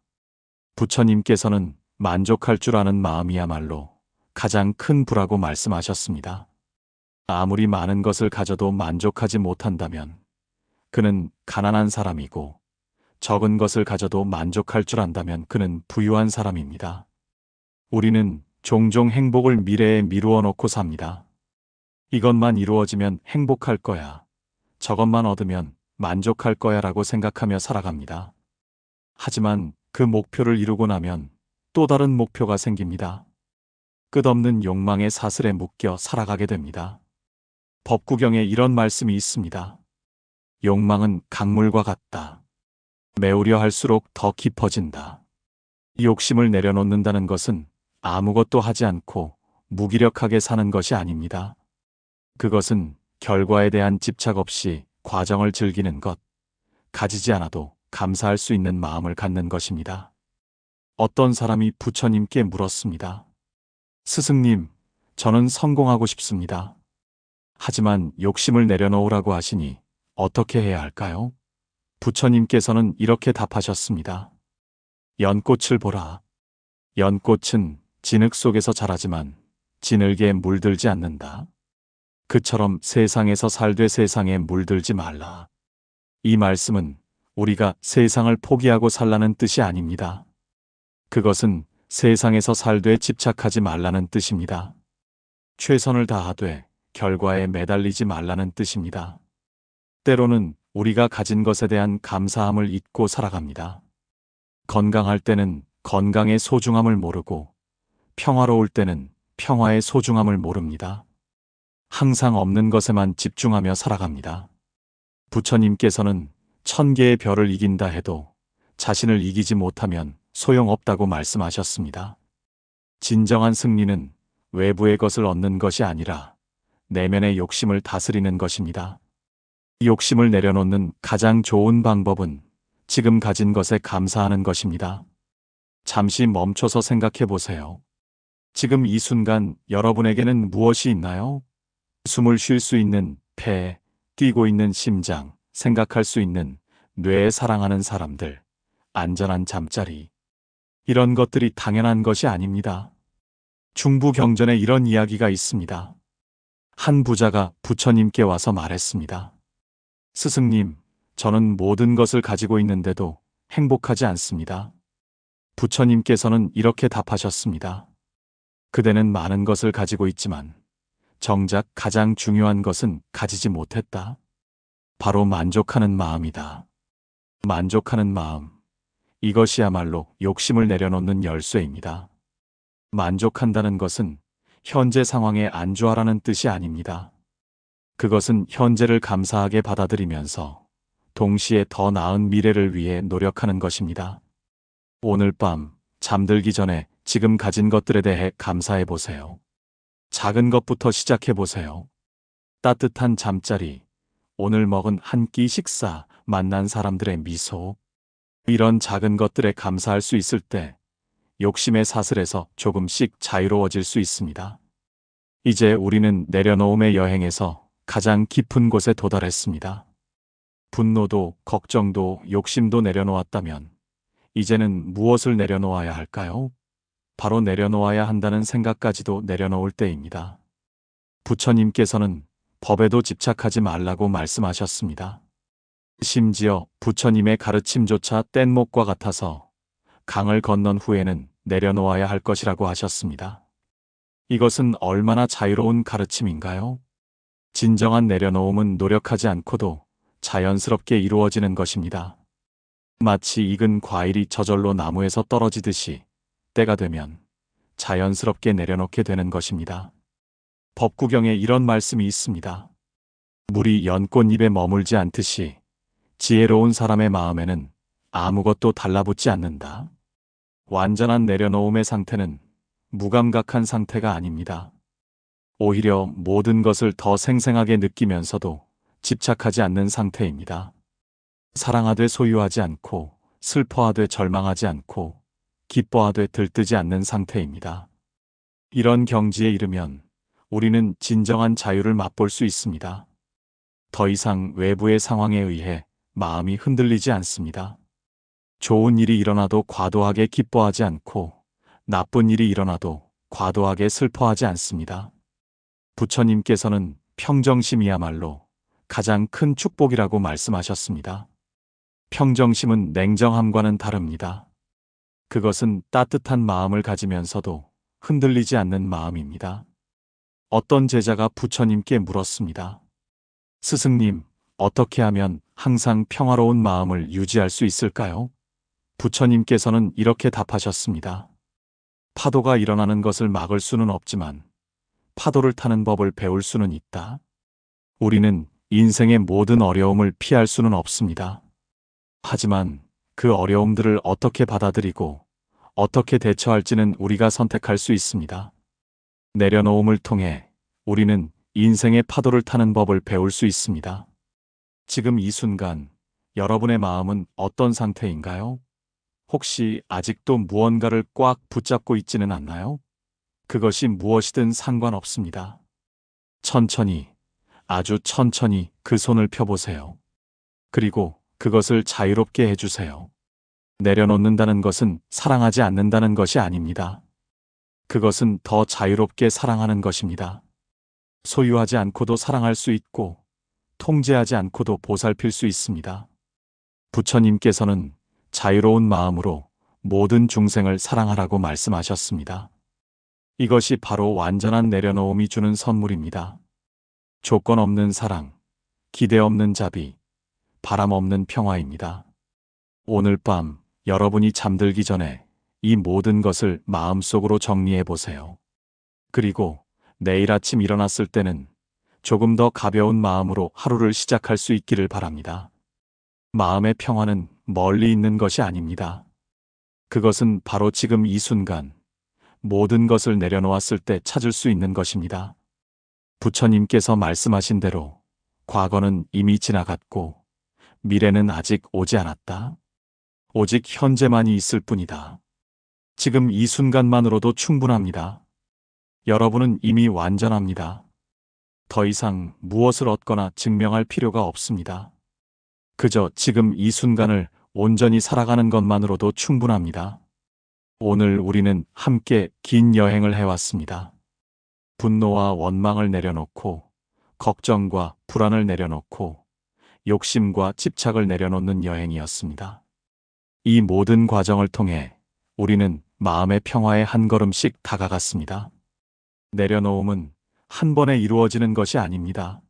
[SPEAKER 1] 부처님께서는 만족할 줄 아는 마음이야말로 가장 큰 부라고 말씀하셨습니다. 아무리 많은 것을 가져도 만족하지 못한다면 그는 가난한 사람이고, 적은 것을 가져도 만족할 줄 안다면 그는 부유한 사람입니다. 우리는 종종 행복을 미래에 미루어 놓고 삽니다. 이것만 이루어지면 행복할 거야, 저것만 얻으면 만족할 거야 라고 생각하며 살아갑니다. 하지만 그 목표를 이루고 나면 또 다른 목표가 생깁니다. 끝없는 욕망의 사슬에 묶여 살아가게 됩니다. 법구경에 이런 말씀이 있습니다. 욕망은 강물과 같다. 메우려 할수록 더 깊어진다. 욕심을 내려놓는다는 것은 아무것도 하지 않고 무기력하게 사는 것이 아닙니다. 그것은 결과에 대한 집착 없이 과정을 즐기는 것, 가지지 않아도 감사할 수 있는 마음을 갖는 것입니다. 어떤 사람이 부처님께 물었습니다. 스승님, 저는 성공하고 싶습니다. 하지만 욕심을 내려놓으라고 하시니 어떻게 해야 할까요? 부처님께서는 이렇게 답하셨습니다. 연꽃을 보라. 연꽃은 진흙 속에서 자라지만 진흙에 물들지 않는다. 그처럼 세상에서 살되 세상에 물들지 말라. 이 말씀은 우리가 세상을 포기하고 살라는 뜻이 아닙니다. 그것은 세상에서 살되 집착하지 말라는 뜻입니다. 최선을 다하되 결과에 매달리지 말라는 뜻입니다. 때로는 우리가 가진 것에 대한 감사함을 잊고 살아갑니다. 건강할 때는 건강의 소중함을 모르고 평화로울 때는 평화의 소중함을 모릅니다. 항상 없는 것에만 집중하며 살아갑니다. 부처님께서는 1000개의 별을 이긴다 해도 자신을 이기지 못하면 소용없다고 말씀하셨습니다. 진정한 승리는 외부의 것을 얻는 것이 아니라 내면의 욕심을 다스리는 것입니다. 욕심을 내려놓는 가장 좋은 방법은 지금 가진 것에 감사하는 것입니다. 잠시 멈춰서 생각해 보세요. 지금 이 순간 여러분에게는 무엇이 있나요? 숨을 쉴 수 있는 폐, 뛰고 있는 심장, 생각할 수 있는 뇌에 사랑하는 사람들, 안전한 잠자리. 이런 것들이 당연한 것이 아닙니다. 중부경전에 이런 이야기가 있습니다. 한 부자가 부처님께 와서 말했습니다. 스승님, 저는 모든 것을 가지고 있는데도 행복하지 않습니다. 부처님께서는 이렇게 답하셨습니다. 그대는 많은 것을 가지고 있지만 정작 가장 중요한 것은 가지지 못했다. 바로 만족하는 마음이다. 만족하는 마음. 이것이야말로 욕심을 내려놓는 열쇠입니다. 만족한다는 것은 현재 상황에 안주하라는 뜻이 아닙니다. 그것은 현재를 감사하게 받아들이면서 동시에 더 나은 미래를 위해 노력하는 것입니다. 오늘 밤 잠들기 전에 지금 가진 것들에 대해 감사해 보세요. 작은 것부터 시작해 보세요. 따뜻한 잠자리, 오늘 먹은 한 끼 식사, 만난 사람들의 미소. 이런 작은 것들에 감사할 수 있을 때 욕심의 사슬에서 조금씩 자유로워질 수 있습니다. 이제 우리는 내려놓음의 여행에서 가장 깊은 곳에 도달했습니다. 분노도 걱정도 욕심도 내려놓았다면 이제는 무엇을 내려놓아야 할까요? 바로 내려놓아야 한다는 생각까지도 내려놓을 때입니다. 부처님께서는 법에도 집착하지 말라고 말씀하셨습니다. 심지어 부처님의 가르침조차 뗏목과 같아서 강을 건넌 후에는 내려놓아야 할 것이라고 하셨습니다. 이것은 얼마나 자유로운 가르침인가요? 진정한 내려놓음은 노력하지 않고도 자연스럽게 이루어지는 것입니다. 마치 익은 과일이 저절로 나무에서 떨어지듯이 때가 되면 자연스럽게 내려놓게 되는 것입니다. 법구경에 이런 말씀이 있습니다. 물이 연꽃잎에 머물지 않듯이 지혜로운 사람의 마음에는 아무것도 달라붙지 않는다. 완전한 내려놓음의 상태는 무감각한 상태가 아닙니다. 오히려 모든 것을 더 생생하게 느끼면서도 집착하지 않는 상태입니다. 사랑하되 소유하지 않고, 슬퍼하되 절망하지 않고, 기뻐하되 들뜨지 않는 상태입니다. 이런 경지에 이르면 우리는 진정한 자유를 맛볼 수 있습니다. 더 이상 외부의 상황에 의해 마음이 흔들리지 않습니다. 좋은 일이 일어나도 과도하게 기뻐하지 않고, 나쁜 일이 일어나도 과도하게 슬퍼하지 않습니다. 부처님께서는 평정심이야말로 가장 큰 축복이라고 말씀하셨습니다. 평정심은 냉정함과는 다릅니다. 그것은 따뜻한 마음을 가지면서도 흔들리지 않는 마음입니다. 어떤 제자가 부처님께 물었습니다. 스승님, 어떻게 하면 항상 평화로운 마음을 유지할 수 있을까요? 부처님께서는 이렇게 답하셨습니다. 파도가 일어나는 것을 막을 수는 없지만 파도를 타는 법을 배울 수는 있다. 우리는 인생의 모든 어려움을 피할 수는 없습니다. 하지만 그 어려움들을 어떻게 받아들이고 어떻게 대처할지는 우리가 선택할 수 있습니다. 내려놓음을 통해 우리는 인생의 파도를 타는 법을 배울 수 있습니다. 지금 이 순간 여러분의 마음은 어떤 상태인가요? 혹시 아직도 무언가를 꽉 붙잡고 있지는 않나요? 그것이 무엇이든 상관없습니다. 천천히, 아주 천천히 그 손을 펴보세요. 그리고 그것을 자유롭게 해주세요. 내려놓는다는 것은 사랑하지 않는다는 것이 아닙니다. 그것은 더 자유롭게 사랑하는 것입니다. 소유하지 않고도 사랑할 수 있고, 통제하지 않고도 보살필 수 있습니다. 부처님께서는 자유로운 마음으로 모든 중생을 사랑하라고 말씀하셨습니다. 이것이 바로 완전한 내려놓음이 주는 선물입니다. 조건 없는 사랑, 기대 없는 자비, 바람 없는 평화입니다. 오늘 밤 여러분이 잠들기 전에 이 모든 것을 마음속으로 정리해 보세요. 그리고 내일 아침 일어났을 때는 조금 더 가벼운 마음으로 하루를 시작할 수 있기를 바랍니다. 마음의 평화는 멀리 있는 것이 아닙니다. 그것은 바로 지금 이 순간 모든 것을 내려놓았을 때 찾을 수 있는 것입니다. 부처님께서 말씀하신 대로 과거는 이미 지나갔고 미래는 아직 오지 않았다. 오직 현재만이 있을 뿐이다. 지금 이 순간만으로도 충분합니다. 여러분은 이미 완전합니다. 더 이상 무엇을 얻거나 증명할 필요가 없습니다. 그저 지금 이 순간을 온전히 살아가는 것만으로도 충분합니다. 오늘 우리는 함께 긴 여행을 해왔습니다. 분노와 원망을 내려놓고, 걱정과 불안을 내려놓고, 욕심과 집착을 내려놓는 여행이었습니다. 이 모든 과정을 통해 우리는 마음의 평화에 한 걸음씩 다가갔습니다. 내려놓음은 한 번에 이루어지는 것이 아닙니다.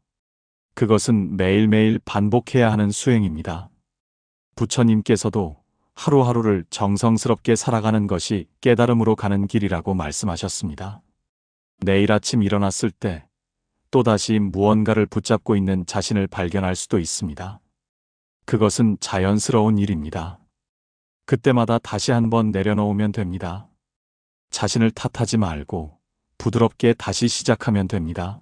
[SPEAKER 1] 그것은 매일매일 반복해야 하는 수행입니다. 부처님께서도 하루하루를 정성스럽게 살아가는 것이 깨달음으로 가는 길이라고 말씀하셨습니다. 내일 아침 일어났을 때 또다시 무언가를 붙잡고 있는 자신을 발견할 수도 있습니다. 그것은 자연스러운 일입니다. 그때마다 다시 한번 내려놓으면 됩니다. 자신을 탓하지 말고 부드럽게 다시 시작하면 됩니다.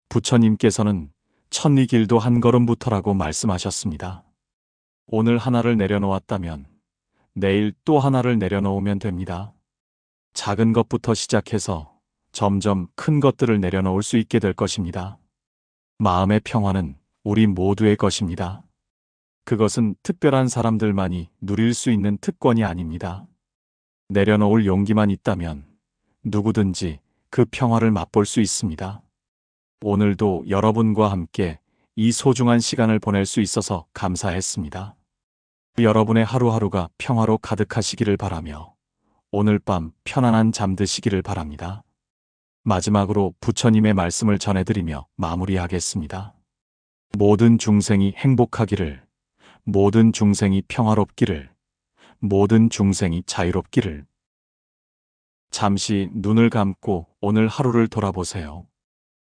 [SPEAKER 1] 부처님께서는 천리길도 한 걸음부터라고 말씀하셨습니다. 오늘 하나를 내려놓았다면 내일 또 하나를 내려놓으면 됩니다. 작은 것부터 시작해서 점점 큰 것들을 내려놓을 수 있게 될 것입니다. 마음의 평화는 우리 모두의 것입니다. 그것은 특별한 사람들만이 누릴 수 있는 특권이 아닙니다. 내려놓을 용기만 있다면 누구든지 그 평화를 맛볼 수 있습니다. 오늘도 여러분과 함께 이 소중한 시간을 보낼 수 있어서 감사했습니다. 여러분의 하루하루가 평화로 가득하시기를 바라며 오늘 밤 편안한 잠 드시기를 바랍니다. 마지막으로 부처님의 말씀을 전해드리며 마무리하겠습니다. 모든 중생이 행복하기를, 모든 중생이 평화롭기를, 모든 중생이 자유롭기를. 잠시 눈을 감고 오늘 하루를 돌아보세요.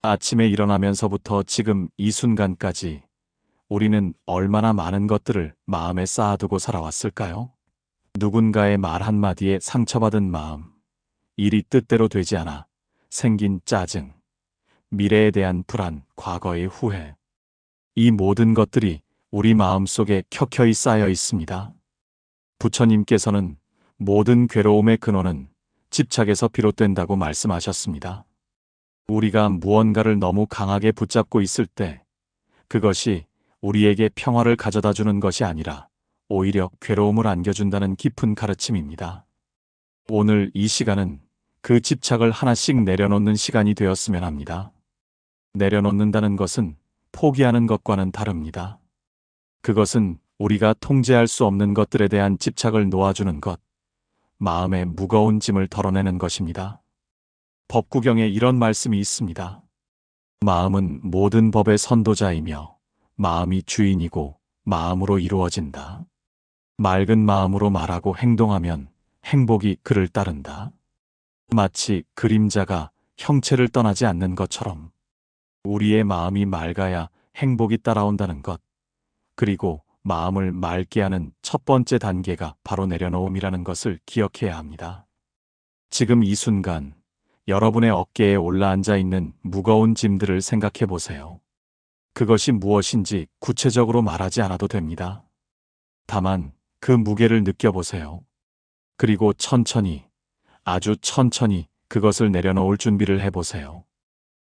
[SPEAKER 1] 아침에 일어나면서부터 지금 이 순간까지 우리는 얼마나 많은 것들을 마음에 쌓아두고 살아왔을까요? 누군가의 말 한마디에 상처받은 마음, 일이 뜻대로 되지 않아 생긴 짜증, 미래에 대한 불안, 과거의 후회. 이 모든 것들이 우리 마음 속에 켜켜이 쌓여 있습니다. 부처님께서는 모든 괴로움의 근원은 집착에서 비롯된다고 말씀하셨습니다. 우리가 무언가를 너무 강하게 붙잡고 있을 때 그것이 우리에게 평화를 가져다 주는 것이 아니라 오히려 괴로움을 안겨준다는 깊은 가르침입니다. 오늘 이 시간은 그 집착을 하나씩 내려놓는 시간이 되었으면 합니다. 내려놓는다는 것은 포기하는 것과는 다릅니다. 그것은 우리가 통제할 수 없는 것들에 대한 집착을 놓아주는 것, 마음의 무거운 짐을 덜어내는 것입니다. 법구경에 이런 말씀이 있습니다. 마음은 모든 법의 선도자이며 마음이 주인이고 마음으로 이루어진다. 맑은 마음으로 말하고 행동하면 행복이 그를 따른다. 마치 그림자가 형체를 떠나지 않는 것처럼 우리의 마음이 맑아야 행복이 따라온다는 것, 그리고 마음을 맑게 하는 첫 번째 단계가 바로 내려놓음이라는 것을 기억해야 합니다. 지금 이 순간 여러분의 어깨에 올라앉아 있는 무거운 짐들을 생각해 보세요. 그것이 무엇인지 구체적으로 말하지 않아도 됩니다. 다만 그 무게를 느껴보세요. 그리고 천천히, 아주 천천히 그것을 내려놓을 준비를 해보세요.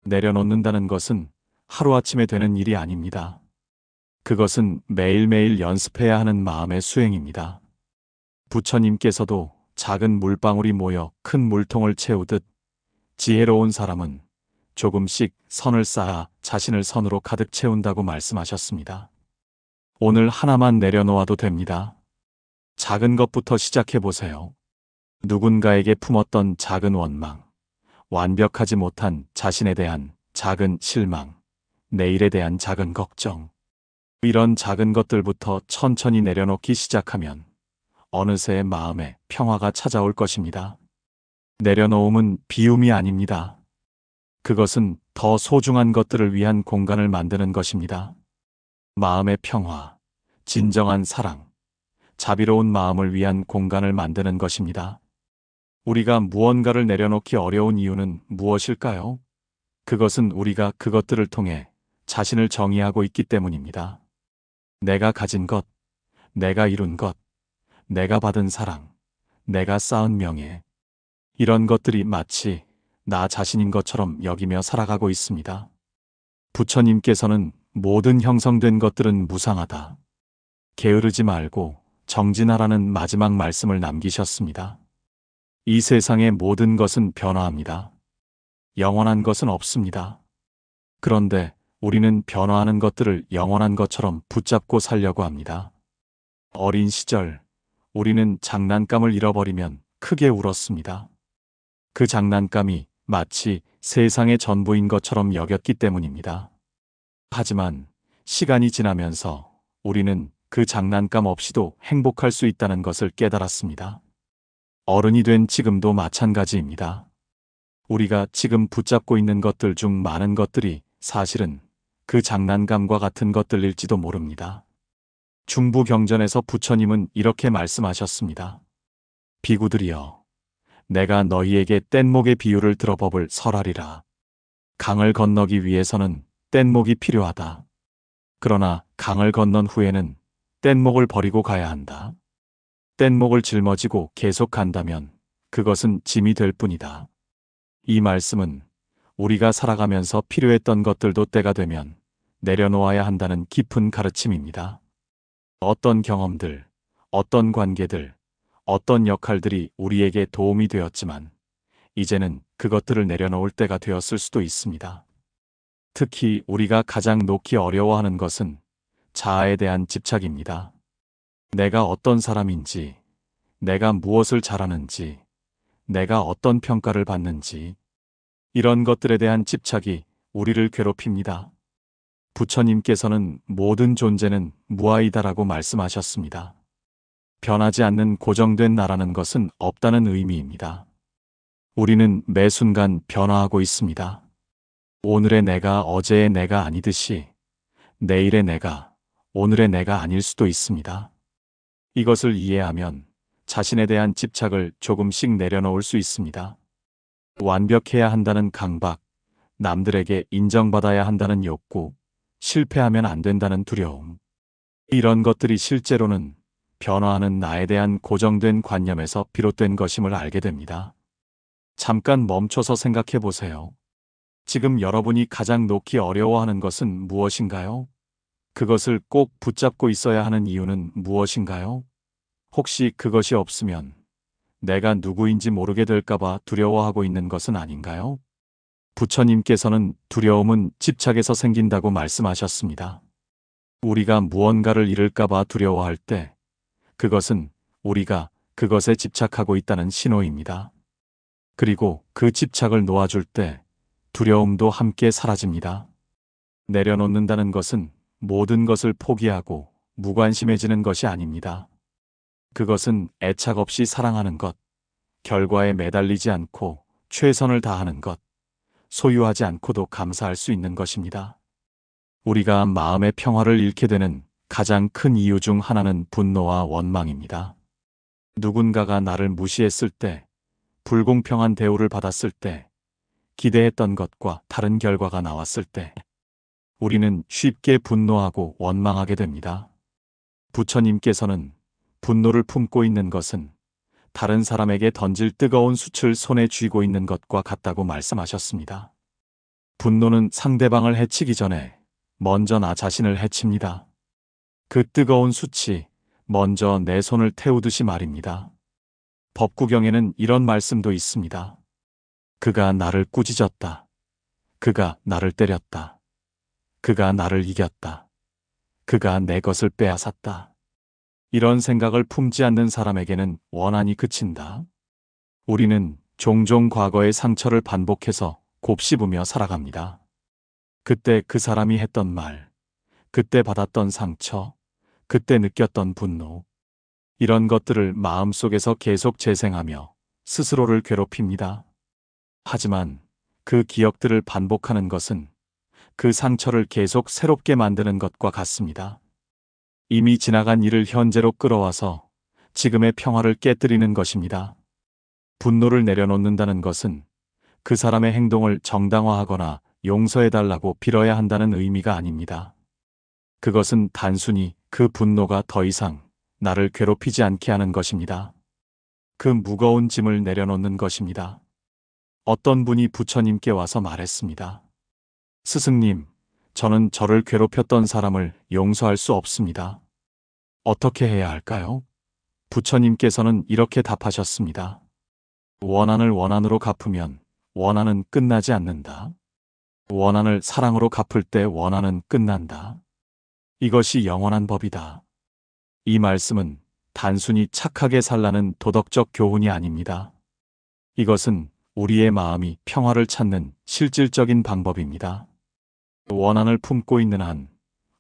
[SPEAKER 1] 내려놓는다는 것은 하루아침에 되는 일이 아닙니다. 그것은 매일매일 연습해야 하는 마음의 수행입니다. 부처님께서도 작은 물방울이 모여 큰 물통을 채우듯 지혜로운 사람은 조금씩 선을 쌓아 자신을 선으로 가득 채운다고 말씀하셨습니다. 오늘 하나만 내려놓아도 됩니다. 작은 것부터 시작해 보세요. 누군가에게 품었던 작은 원망, 완벽하지 못한 자신에 대한 작은 실망, 내일에 대한 작은 걱정. 이런 작은 것들부터 천천히 내려놓기 시작하면 어느새 마음에 평화가 찾아올 것입니다. 내려놓음은 비움이 아닙니다. 그것은 더 소중한 것들을 위한 공간을 만드는 것입니다. 마음의 평화, 진정한 사랑, 자비로운 마음을 위한 공간을 만드는 것입니다. 우리가 무언가를 내려놓기 어려운 이유는 무엇일까요? 그것은 우리가 그것들을 통해 자신을 정의하고 있기 때문입니다. 내가 가진 것, 내가 이룬 것, 내가 받은 사랑, 내가 쌓은 명예. 이런 것들이 마치 나 자신인 것처럼 여기며 살아가고 있습니다. 부처님께서는 모든 형성된 것들은 무상하다. 게으르지 말고 정진하라는 마지막 말씀을 남기셨습니다. 이 세상의 모든 것은 변화합니다. 영원한 것은 없습니다. 그런데 우리는 변화하는 것들을 영원한 것처럼 붙잡고 살려고 합니다. 어린 시절, 우리는 장난감을 잃어버리면 크게 울었습니다. 그 장난감이 마치 세상의 전부인 것처럼 여겼기 때문입니다. 하지만 시간이 지나면서 우리는 그 장난감 없이도 행복할 수 있다는 것을 깨달았습니다. 어른이 된 지금도 마찬가지입니다. 우리가 지금 붙잡고 있는 것들 중 많은 것들이 사실은 그 장난감과 같은 것들일지도 모릅니다. 중부경전에서 부처님은 이렇게 말씀하셨습니다. 비구들이여, 내가 너희에게 뗏목의 비유를 들어 법을 설하리라. 강을 건너기 위해서는 뗏목이 필요하다. 그러나 강을 건넌 후에는 뗏목을 버리고 가야 한다. 뗏목을 짊어지고 계속 간다면 그것은 짐이 될 뿐이다. 이 말씀은 우리가 살아가면서 필요했던 것들도 때가 되면 내려놓아야 한다는 깊은 가르침입니다. 어떤 경험들, 어떤 관계들, 어떤 역할들이 우리에게 도움이 되었지만 이제는 그것들을 내려놓을 때가 되었을 수도 있습니다. 특히 우리가 가장 놓기 어려워하는 것은 자아에 대한 집착입니다. 내가 어떤 사람인지, 내가 무엇을 잘하는지, 내가 어떤 평가를 받는지, 이런 것들에 대한 집착이 우리를 괴롭힙니다. 부처님께서는 모든 존재는 무아이다라고 말씀하셨습니다. 변하지 않는 고정된 나라는 것은 없다는 의미입니다. 우리는 매 순간 변화하고 있습니다. 오늘의 내가 어제의 내가 아니듯이 내일의 내가 오늘의 내가 아닐 수도 있습니다. 이것을 이해하면 자신에 대한 집착을 조금씩 내려놓을 수 있습니다. 완벽해야 한다는 강박, 남들에게 인정받아야 한다는 욕구, 실패하면 안 된다는 두려움. 이런 것들이 실제로는 변화하는 나에 대한 고정된 관념에서 비롯된 것임을 알게 됩니다. 잠깐 멈춰서 생각해 보세요. 지금 여러분이 가장 놓기 어려워하는 것은 무엇인가요? 그것을 꼭 붙잡고 있어야 하는 이유는 무엇인가요? 혹시 그것이 없으면 내가 누구인지 모르게 될까봐 두려워하고 있는 것은 아닌가요? 부처님께서는 두려움은 집착에서 생긴다고 말씀하셨습니다. 우리가 무언가를 잃을까봐 두려워할 때 그것은 우리가 그것에 집착하고 있다는 신호입니다. 그리고 그 집착을 놓아줄 때 두려움도 함께 사라집니다. 내려놓는다는 것은 모든 것을 포기하고 무관심해지는 것이 아닙니다. 그것은 애착 없이 사랑하는 것, 결과에 매달리지 않고 최선을 다하는 것, 소유하지 않고도 감사할 수 있는 것입니다. 우리가 마음의 평화를 잃게 되는 가장 큰 이유 중 하나는 분노와 원망입니다. 누군가가 나를 무시했을 때, 불공평한 대우를 받았을 때, 기대했던 것과 다른 결과가 나왔을 때, 우리는 쉽게 분노하고 원망하게 됩니다. 부처님께서는 분노를 품고 있는 것은 다른 사람에게 던질 뜨거운 숯을 손에 쥐고 있는 것과 같다고 말씀하셨습니다. 분노는 상대방을 해치기 전에 먼저 나 자신을 해칩니다. 그 뜨거운 숯이 먼저 내 손을 태우듯이 말입니다. 법구경에는 이런 말씀도 있습니다. 그가 나를 꾸짖었다. 그가 나를 때렸다. 그가 나를 이겼다. 그가 내 것을 빼앗았다. 이런 생각을 품지 않는 사람에게는 원한이 그친다. 우리는 종종 과거의 상처를 반복해서 곱씹으며 살아갑니다. 그때 그 사람이 했던 말, 그때 받았던 상처, 그때 느꼈던 분노, 이런 것들을 마음속에서 계속 재생하며 스스로를 괴롭힙니다. 하지만 그 기억들을 반복하는 것은 그 상처를 계속 새롭게 만드는 것과 같습니다. 이미 지나간 일을 현재로 끌어와서 지금의 평화를 깨뜨리는 것입니다. 분노를 내려놓는다는 것은 그 사람의 행동을 정당화하거나 용서해달라고 빌어야 한다는 의미가 아닙니다. 그것은 단순히 그 분노가 더 이상 나를 괴롭히지 않게 하는 것입니다. 그 무거운 짐을 내려놓는 것입니다. 어떤 분이 부처님께 와서 말했습니다. 스승님, 저는 저를 괴롭혔던 사람을 용서할 수 없습니다. 어떻게 해야 할까요? 부처님께서는 이렇게 답하셨습니다. 원한을 원한으로 갚으면 원한은 끝나지 않는다. 원한을 사랑으로 갚을 때 원한은 끝난다. 이것이 영원한 법이다. 이 말씀은 단순히 착하게 살라는 도덕적 교훈이 아닙니다. 이것은 우리의 마음이 평화를 찾는 실질적인 방법입니다. 원한을 품고 있는 한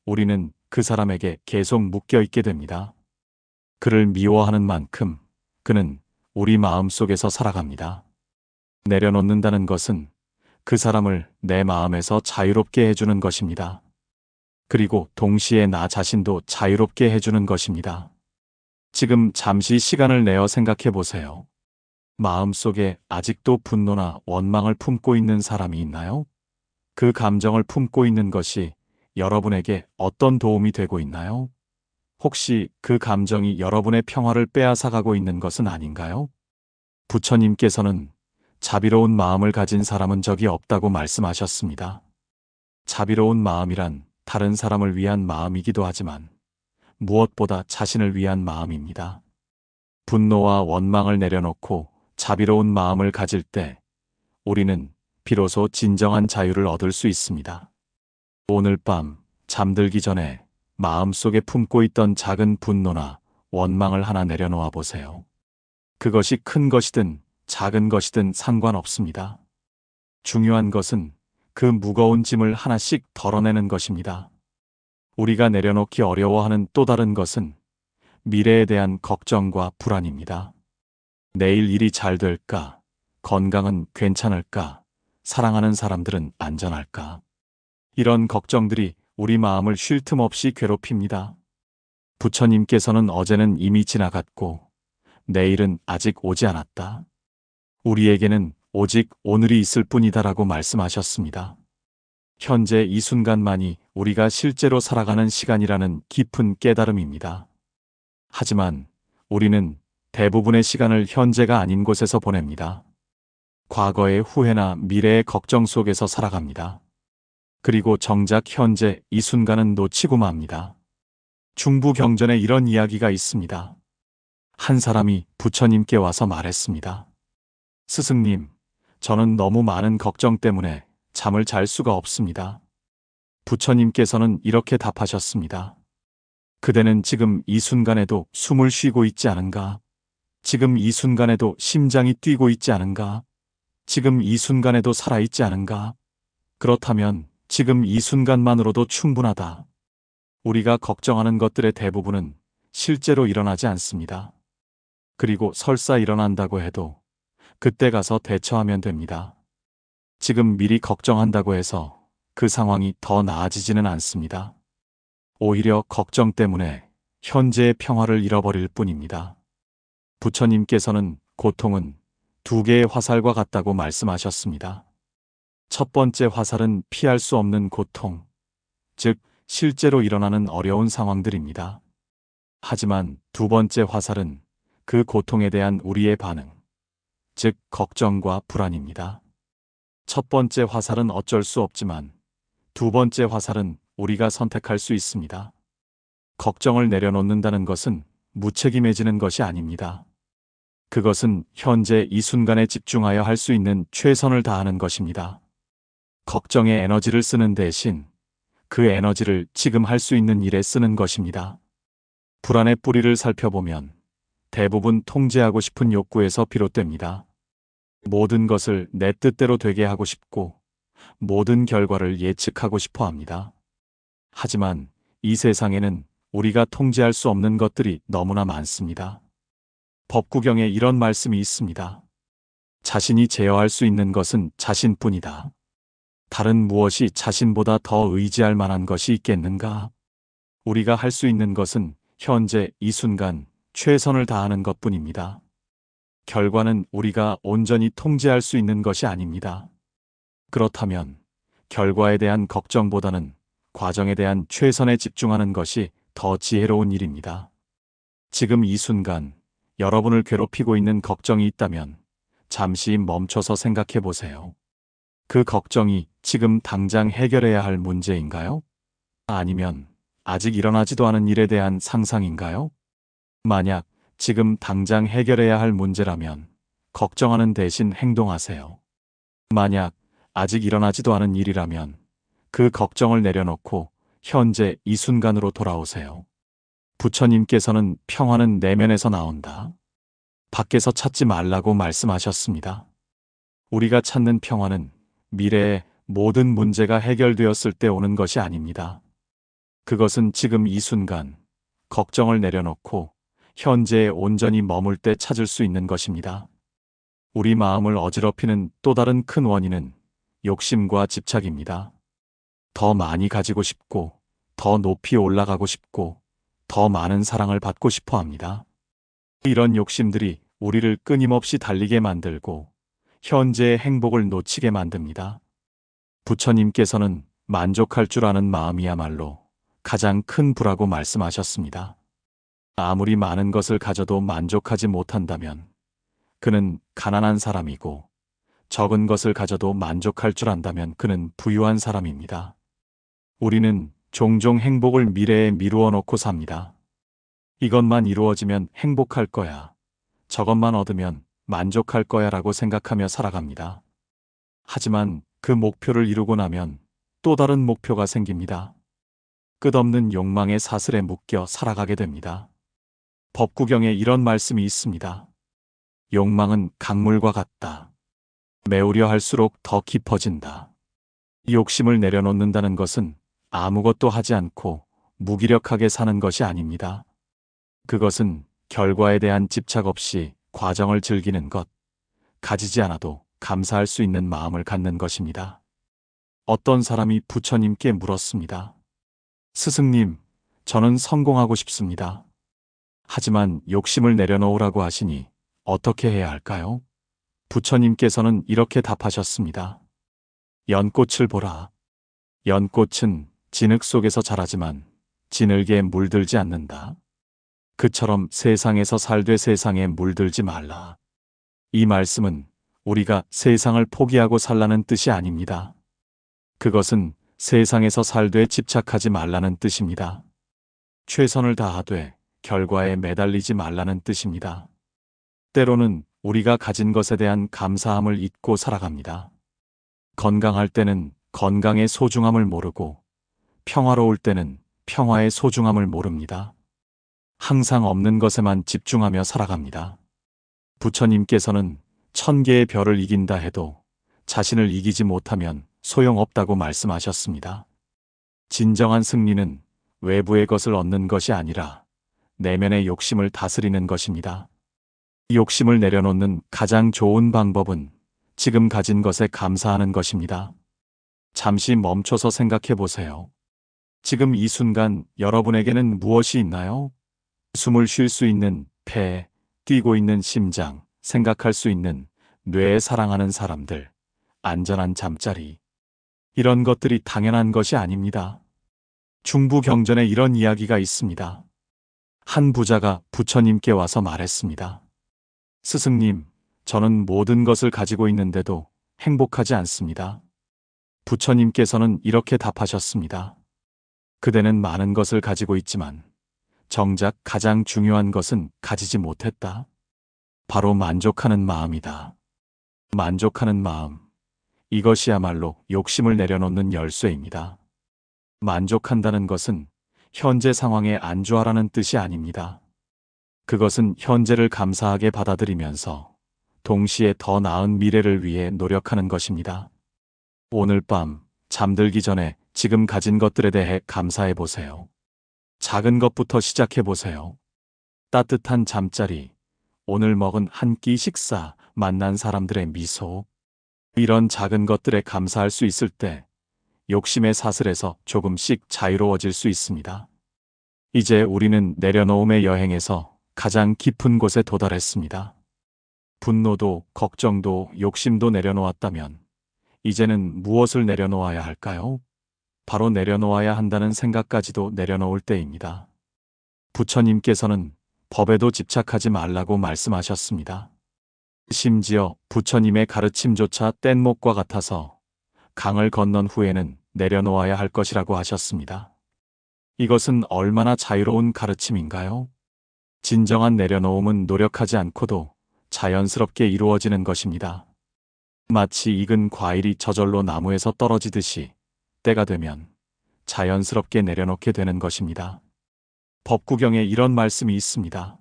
[SPEAKER 1] 우리는 그 사람에게 계속 묶여 있게 됩니다. 그를 미워하는 만큼 그는 우리 마음 속에서 살아갑니다. 내려놓는다는 것은 그 사람을 내 마음에서 자유롭게 해주는 것입니다. 그리고 동시에 나 자신도 자유롭게 해주는 것입니다. 지금 잠시 시간을 내어 생각해 보세요. 마음속에 아직도 분노나 원망을 품고 있는 사람이 있나요? 그 감정을 품고 있는 것이 여러분에게 어떤 도움이 되고 있나요? 혹시 그 감정이 여러분의 평화를 빼앗아가고 있는 것은 아닌가요? 부처님께서는 자비로운 마음을 가진 사람은 적이 없다고 말씀하셨습니다. 자비로운 마음이란 다른 사람을 위한 마음이기도 하지만 무엇보다 자신을 위한 마음입니다. 분노와 원망을 내려놓고 자비로운 마음을 가질 때 우리는 비로소 진정한 자유를 얻을 수 있습니다. 오늘 밤 잠들기 전에 마음속에 품고 있던 작은 분노나 원망을 하나 내려놓아 보세요. 그것이 큰 것이든 작은 것이든 상관없습니다. 중요한 것은 그 무거운 짐을 하나씩 덜어내는 것입니다. 우리가 내려놓기 어려워하는 또 다른 것은 미래에 대한 걱정과 불안입니다. 내일 일이 잘 될까? 건강은 괜찮을까? 사랑하는 사람들은 안전할까? 이런 걱정들이 우리 마음을 쉴 틈 없이 괴롭힙니다. 부처님께서는 어제는 이미 지나갔고 내일은 아직 오지 않았다. 우리에게는 오직 오늘이 있을 뿐이다라고 말씀하셨습니다. 현재 이 순간만이 우리가 실제로 살아가는 시간이라는 깊은 깨달음입니다. 하지만 우리는 대부분의 시간을 현재가 아닌 곳에서 보냅니다. 과거의 후회나 미래의 걱정 속에서 살아갑니다. 그리고 정작 현재 이 순간은 놓치고 맙니다. 중부경전에 이런 이야기가 있습니다. 한 사람이 부처님께 와서 말했습니다. 스승님, 저는 너무 많은 걱정 때문에 잠을 잘 수가 없습니다. 부처님께서는 이렇게 답하셨습니다. 그대는 지금 이 순간에도 숨을 쉬고 있지 않은가? 지금 이 순간에도 심장이 뛰고 있지 않은가? 지금 이 순간에도 살아있지 않은가? 그렇다면 지금 이 순간만으로도 충분하다. 우리가 걱정하는 것들의 대부분은 실제로 일어나지 않습니다. 그리고 설사 일어난다고 해도 그때 가서 대처하면 됩니다. 지금 미리 걱정한다고 해서 그 상황이 더 나아지지는 않습니다. 오히려 걱정 때문에 현재의 평화를 잃어버릴 뿐입니다. 부처님께서는 고통은 두 개의 화살과 같다고 말씀하셨습니다. 첫 번째 화살은 피할 수 없는 고통, 즉 실제로 일어나는 어려운 상황들입니다. 하지만 두 번째 화살은 그 고통에 대한 우리의 반응, 즉 걱정과 불안입니다. 첫 번째 화살은 어쩔 수 없지만 두 번째 화살은 우리가 선택할 수 있습니다. 걱정을 내려놓는다는 것은 무책임해지는 것이 아닙니다. 그것은 현재 이 순간에 집중하여 할 수 있는 최선을 다하는 것입니다. 걱정에 에너지를 쓰는 대신 그 에너지를 지금 할 수 있는 일에 쓰는 것입니다. 불안의 뿌리를 살펴보면 대부분 통제하고 싶은 욕구에서 비롯됩니다. 모든 것을 내 뜻대로 되게 하고 싶고 모든 결과를 예측하고 싶어 합니다. 하지만 이 세상에는 우리가 통제할 수 없는 것들이 너무나 많습니다. 법구경에 이런 말씀이 있습니다. 자신이 제어할 수 있는 것은 자신뿐이다. 다른 무엇이 자신보다 더 의지할 만한 것이 있겠는가? 우리가 할 수 있는 것은 현재 이 순간 최선을 다하는 것뿐입니다. 결과는 우리가 온전히 통제할 수 있는 것이 아닙니다. 그렇다면 결과에 대한 걱정보다는 과정에 대한 최선에 집중하는 것이 더 지혜로운 일입니다. 지금 이 순간 여러분을 괴롭히고 있는 걱정이 있다면 잠시 멈춰서 생각해 보세요. 그 걱정이 지금 당장 해결해야 할 문제인가요? 아니면 아직 일어나지도 않은 일에 대한 상상인가요? 만약 지금 당장 해결해야 할 문제라면 걱정하는 대신 행동하세요. 만약 아직 일어나지도 않은 일이라면 그 걱정을 내려놓고 현재 이 순간으로 돌아오세요. 부처님께서는 평화는 내면에서 나온다. 밖에서 찾지 말라고 말씀하셨습니다. 우리가 찾는 평화는 미래의 모든 문제가 해결되었을 때 오는 것이 아닙니다. 그것은 지금 이 순간 걱정을 내려놓고 현재에 온전히 머물 때 찾을 수 있는 것입니다. 우리 마음을 어지럽히는 또 다른 큰 원인은 욕심과 집착입니다. 더 많이 가지고 싶고, 더 높이 올라가고 싶고, 더 많은 사랑을 받고 싶어 합니다. 이런 욕심들이 우리를 끊임없이 달리게 만들고 현재의 행복을 놓치게 만듭니다. 부처님께서는 만족할 줄 아는 마음이야말로 가장 큰 부라고 말씀하셨습니다. 아무리 많은 것을 가져도 만족하지 못한다면 그는 가난한 사람이고 적은 것을 가져도 만족할 줄 안다면 그는 부유한 사람입니다. 우리는 종종 행복을 미래에 미루어 놓고 삽니다. 이것만 이루어지면 행복할 거야. 저것만 얻으면 만족할 거야 라고 생각하며 살아갑니다. 하지만 그 목표를 이루고 나면 또 다른 목표가 생깁니다. 끝없는 욕망의 사슬에 묶여 살아가게 됩니다. 법구경에 이런 말씀이 있습니다. 욕망은 강물과 같다. 메우려 할수록 더 깊어진다. 욕심을 내려놓는다는 것은 아무것도 하지 않고 무기력하게 사는 것이 아닙니다. 그것은 결과에 대한 집착 없이 과정을 즐기는 것, 가지지 않아도 감사할 수 있는 마음을 갖는 것입니다. 어떤 사람이 부처님께 물었습니다. 스승님, 저는 성공하고 싶습니다. 하지만 욕심을 내려놓으라고 하시니 어떻게 해야 할까요? 부처님께서는 이렇게 답하셨습니다. 연꽃을 보라. 연꽃은 진흙 속에서 자라지만 진흙에 물들지 않는다. 그처럼 세상에서 살되 세상에 물들지 말라. 이 말씀은 우리가 세상을 포기하고 살라는 뜻이 아닙니다. 그것은 세상에서 살되 집착하지 말라는 뜻입니다. 최선을 다하되 결과에 매달리지 말라는 뜻입니다. 때로는 우리가 가진 것에 대한 감사함을 잊고 살아갑니다. 건강할 때는 건강의 소중함을 모르고 평화로울 때는 평화의 소중함을 모릅니다. 항상 없는 것에만 집중하며 살아갑니다. 부처님께서는 1000개의 별을 이긴다 해도 자신을 이기지 못하면 소용없다고 말씀하셨습니다. 진정한 승리는 외부의 것을 얻는 것이 아니라 내면의 욕심을 다스리는 것입니다. 욕심을 내려놓는 가장 좋은 방법은 지금 가진 것에 감사하는 것입니다. 잠시 멈춰서 생각해 보세요. 지금 이 순간 여러분에게는 무엇이 있나요? 숨을 쉴 수 있는 폐, 뛰고 있는 심장, 생각할 수 있는 뇌에 사랑하는 사람들, 안전한 잠자리. 이런 것들이 당연한 것이 아닙니다. 중부경전에 이런 이야기가 있습니다. 한 부자가 부처님께 와서 말했습니다. 스승님, 저는 모든 것을 가지고 있는데도 행복하지 않습니다. 부처님께서는 이렇게 답하셨습니다. 그대는 많은 것을 가지고 있지만 정작 가장 중요한 것은 가지지 못했다. 바로 만족하는 마음이다. 만족하는 마음. 이것이야말로 욕심을 내려놓는 열쇠입니다. 만족한다는 것은 현재 상황에 안주하라는 뜻이 아닙니다. 그것은 현재를 감사하게 받아들이면서 동시에 더 나은 미래를 위해 노력하는 것입니다. 오늘 밤 잠들기 전에 지금 가진 것들에 대해 감사해 보세요. 작은 것부터 시작해 보세요. 따뜻한 잠자리, 오늘 먹은 한 끼 식사, 만난 사람들의 미소. 이런 작은 것들에 감사할 수 있을 때 욕심의 사슬에서 조금씩 자유로워질 수 있습니다. 이제 우리는 내려놓음의 여행에서 가장 깊은 곳에 도달했습니다. 분노도, 걱정도, 욕심도 내려놓았다면 이제는 무엇을 내려놓아야 할까요? 바로 내려놓아야 한다는 생각까지도 내려놓을 때입니다. 부처님께서는 법에도 집착하지 말라고 말씀하셨습니다. 심지어 부처님의 가르침조차 뗏목과 같아서 강을 건넌 후에는 내려놓아야 할 것이라고 하셨습니다. 이것은 얼마나 자유로운 가르침인가요? 진정한 내려놓음은 노력하지 않고도 자연스럽게 이루어지는 것입니다. 마치 익은 과일이 저절로 나무에서 떨어지듯이 때가 되면 자연스럽게 내려놓게 되는 것입니다. 법구경에 이런 말씀이 있습니다.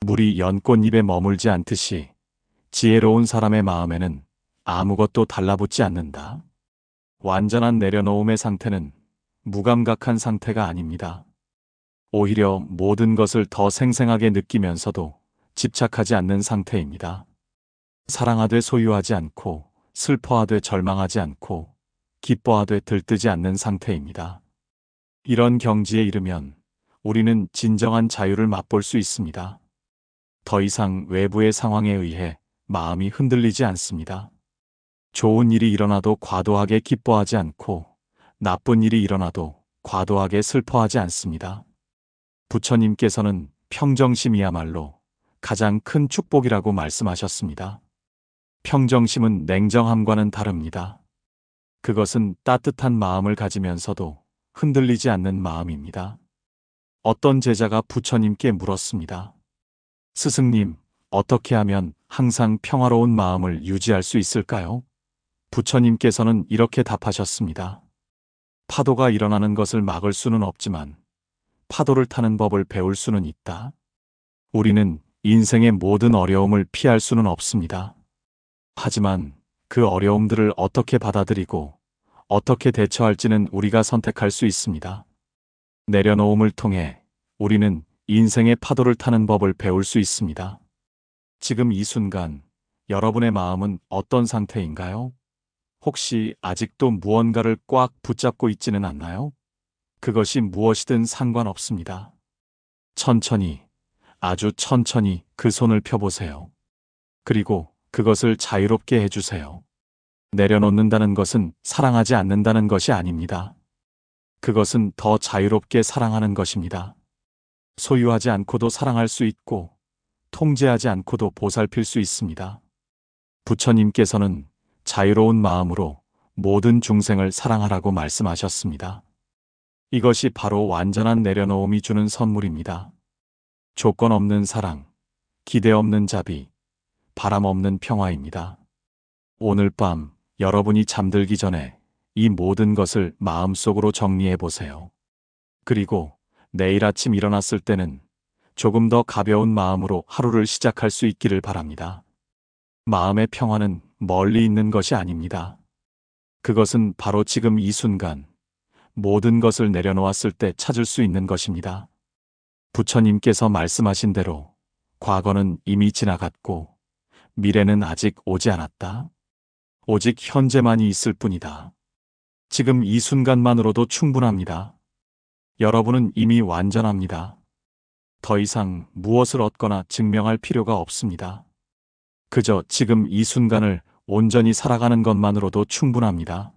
[SPEAKER 1] 물이 연꽃잎에 머물지 않듯이 지혜로운 사람의 마음에는 아무것도 달라붙지 않는다. 완전한 내려놓음의 상태는 무감각한 상태가 아닙니다. 오히려 모든 것을 더 생생하게 느끼면서도 집착하지 않는 상태입니다. 사랑하되 소유하지 않고 슬퍼하되 절망하지 않고 기뻐하되 들뜨지 않는 상태입니다. 이런 경지에 이르면 우리는 진정한 자유를 맛볼 수 있습니다. 더 이상 외부의 상황에 의해 마음이 흔들리지 않습니다. 좋은 일이 일어나도 과도하게 기뻐하지 않고 나쁜 일이 일어나도 과도하게 슬퍼하지 않습니다. 부처님께서는 평정심이야말로 가장 큰 축복이라고 말씀하셨습니다. 평정심은 냉정함과는 다릅니다. 그것은 따뜻한 마음을 가지면서도 흔들리지 않는 마음입니다. 어떤 제자가 부처님께 물었습니다. 스승님, 어떻게 하면 항상 평화로운 마음을 유지할 수 있을까요? 부처님께서는 이렇게 답하셨습니다. 파도가 일어나는 것을 막을 수는 없지만 파도를 타는 법을 배울 수는 있다. 우리는 인생의 모든 어려움을 피할 수는 없습니다. 하지만 그 어려움들을 어떻게 받아들이고 어떻게 대처할지는 우리가 선택할 수 있습니다. 내려놓음을 통해 우리는 인생의 파도를 타는 법을 배울 수 있습니다. 지금 이 순간 여러분의 마음은 어떤 상태인가요? 혹시 아직도 무언가를 꽉 붙잡고 있지는 않나요? 그것이 무엇이든 상관없습니다. 천천히, 아주 천천히 그 손을 펴보세요. 그리고 그것을 자유롭게 해주세요. 내려놓는다는 것은 사랑하지 않는다는 것이 아닙니다. 그것은 더 자유롭게 사랑하는 것입니다. 소유하지 않고도 사랑할 수 있고, 통제하지 않고도 보살필 수 있습니다. 부처님께서는 자유로운 마음으로 모든 중생을 사랑하라고 말씀하셨습니다. 이것이 바로 완전한 내려놓음이 주는 선물입니다. 조건 없는 사랑, 기대 없는 자비, 바람 없는 평화입니다. 오늘 밤 여러분이 잠들기 전에 이 모든 것을 마음속으로 정리해 보세요. 그리고 내일 아침 일어났을 때는 조금 더 가벼운 마음으로 하루를 시작할 수 있기를 바랍니다. 마음의 평화는 멀리 있는 것이 아닙니다. 그것은 바로 지금 이 순간 모든 것을 내려놓았을 때 찾을 수 있는 것입니다. 부처님께서 말씀하신 대로 과거는 이미 지나갔고 미래는 아직 오지 않았다. 오직 현재만이 있을 뿐이다. 지금 이 순간만으로도 충분합니다. 여러분은 이미 완전합니다. 더 이상 무엇을 얻거나 증명할 필요가 없습니다. 그저 지금 이 순간을 온전히 살아가는 것만으로도 충분합니다.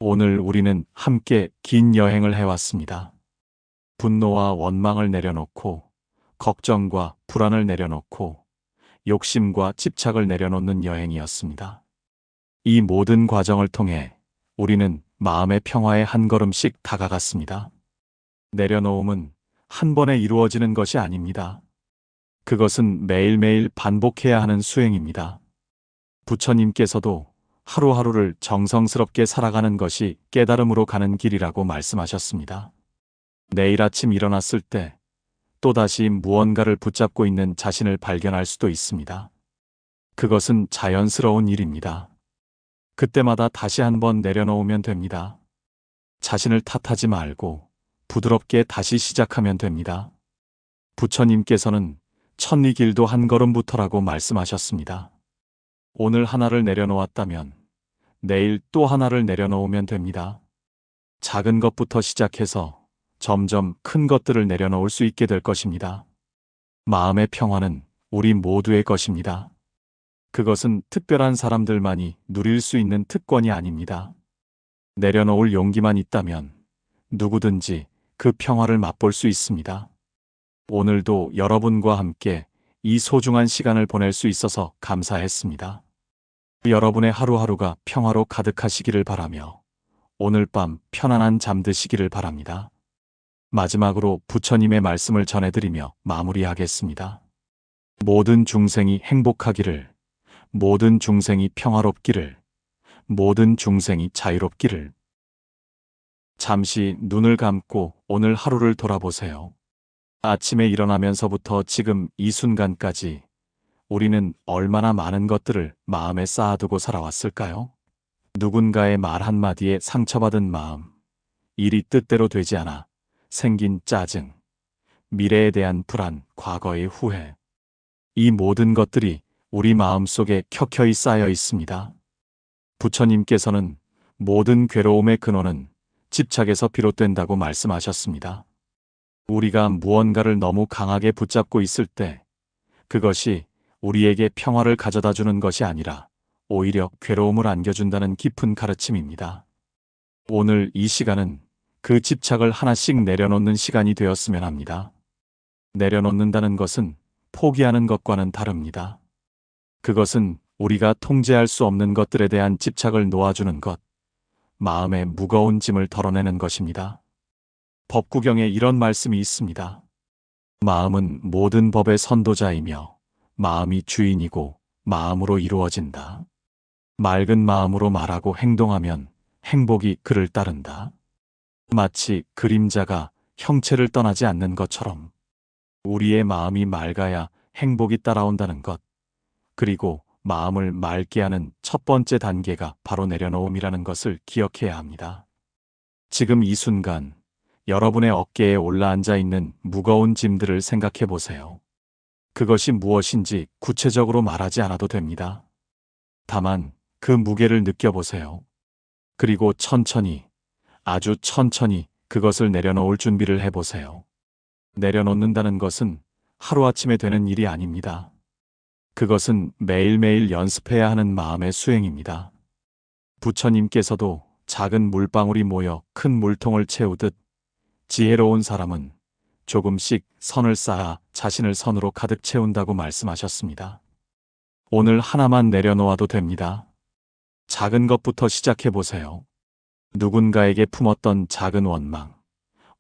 [SPEAKER 1] 오늘 우리는 함께 긴 여행을 해왔습니다. 분노와 원망을 내려놓고, 걱정과 불안을 내려놓고, 욕심과 집착을 내려놓는 여행이었습니다. 이 모든 과정을 통해 우리는 마음의 평화에 한 걸음씩 다가갔습니다. 내려놓음은 한 번에 이루어지는 것이 아닙니다. 그것은 매일매일 반복해야 하는 수행입니다. 부처님께서도 하루하루를 정성스럽게 살아가는 것이 깨달음으로 가는 길이라고 말씀하셨습니다. 내일 아침 일어났을 때 또다시 무언가를 붙잡고 있는 자신을 발견할 수도 있습니다. 그것은 자연스러운 일입니다. 그때마다 다시 한번 내려놓으면 됩니다. 자신을 탓하지 말고 부드럽게 다시 시작하면 됩니다. 부처님께서는 천리길도 한 걸음부터라고 말씀하셨습니다. 오늘 하나를 내려놓았다면 내일 또 하나를 내려놓으면 됩니다. 작은 것부터 시작해서 점점 큰 것들을 내려놓을 수 있게 될 것입니다. 마음의 평화는 우리 모두의 것입니다. 그것은 특별한 사람들만이 누릴 수 있는 특권이 아닙니다. 내려놓을 용기만 있다면 누구든지 그 평화를 맛볼 수 있습니다. 오늘도 여러분과 함께 이 소중한 시간을 보낼 수 있어서 감사했습니다. 여러분의 하루하루가 평화로 가득하시기를 바라며 오늘 밤 편안한 잠 드시기를 바랍니다. 마지막으로 부처님의 말씀을 전해드리며 마무리하겠습니다. 모든 중생이 행복하기를, 모든 중생이 평화롭기를, 모든 중생이 자유롭기를. 잠시 눈을 감고 오늘 하루를 돌아보세요. 아침에 일어나면서부터 지금 이 순간까지 우리는 얼마나 많은 것들을 마음에 쌓아두고 살아왔을까요? 누군가의 말 한마디에 상처받은 마음, 일이 뜻대로 되지 않아 생긴 짜증, 미래에 대한 불안, 과거의 후회. 이 모든 것들이 우리 마음속에 켜켜이 쌓여 있습니다. 부처님께서는 모든 괴로움의 근원은 집착에서 비롯된다고 말씀하셨습니다. 우리가 무언가를 너무 강하게 붙잡고 있을 때 그것이 우리에게 평화를 가져다 주는 것이 아니라 오히려 괴로움을 안겨준다는 깊은 가르침입니다. 오늘 이 시간은 그 집착을 하나씩 내려놓는 시간이 되었으면 합니다. 내려놓는다는 것은 포기하는 것과는 다릅니다. 그것은 우리가 통제할 수 없는 것들에 대한 집착을 놓아주는 것, 마음의 무거운 짐을 덜어내는 것입니다. 법구경에 이런 말씀이 있습니다. 마음은 모든 법의 선도자이며 마음이 주인이고 마음으로 이루어진다. 맑은 마음으로 말하고 행동하면 행복이 그를 따른다. 마치 그림자가 형체를 떠나지 않는 것처럼 우리의 마음이 맑아야 행복이 따라온다는 것, 그리고 마음을 맑게 하는 첫 번째 단계가 바로 내려놓음이라는 것을 기억해야 합니다. 지금 이 순간 여러분의 어깨에 올라앉아 있는 무거운 짐들을 생각해 보세요. 그것이 무엇인지 구체적으로 말하지 않아도 됩니다. 다만 그 무게를 느껴보세요. 그리고 천천히, 아주 천천히 그것을 내려놓을 준비를 해보세요. 내려놓는다는 것은 하루아침에 되는 일이 아닙니다. 그것은 매일매일 연습해야 하는 마음의 수행입니다. 부처님께서도 작은 물방울이 모여 큰 물통을 채우듯 지혜로운 사람은 조금씩 선을 쌓아 자신을 선으로 가득 채운다고 말씀하셨습니다. 오늘 하나만 내려놓아도 됩니다. 작은 것부터 시작해 보세요. 누군가에게 품었던 작은 원망,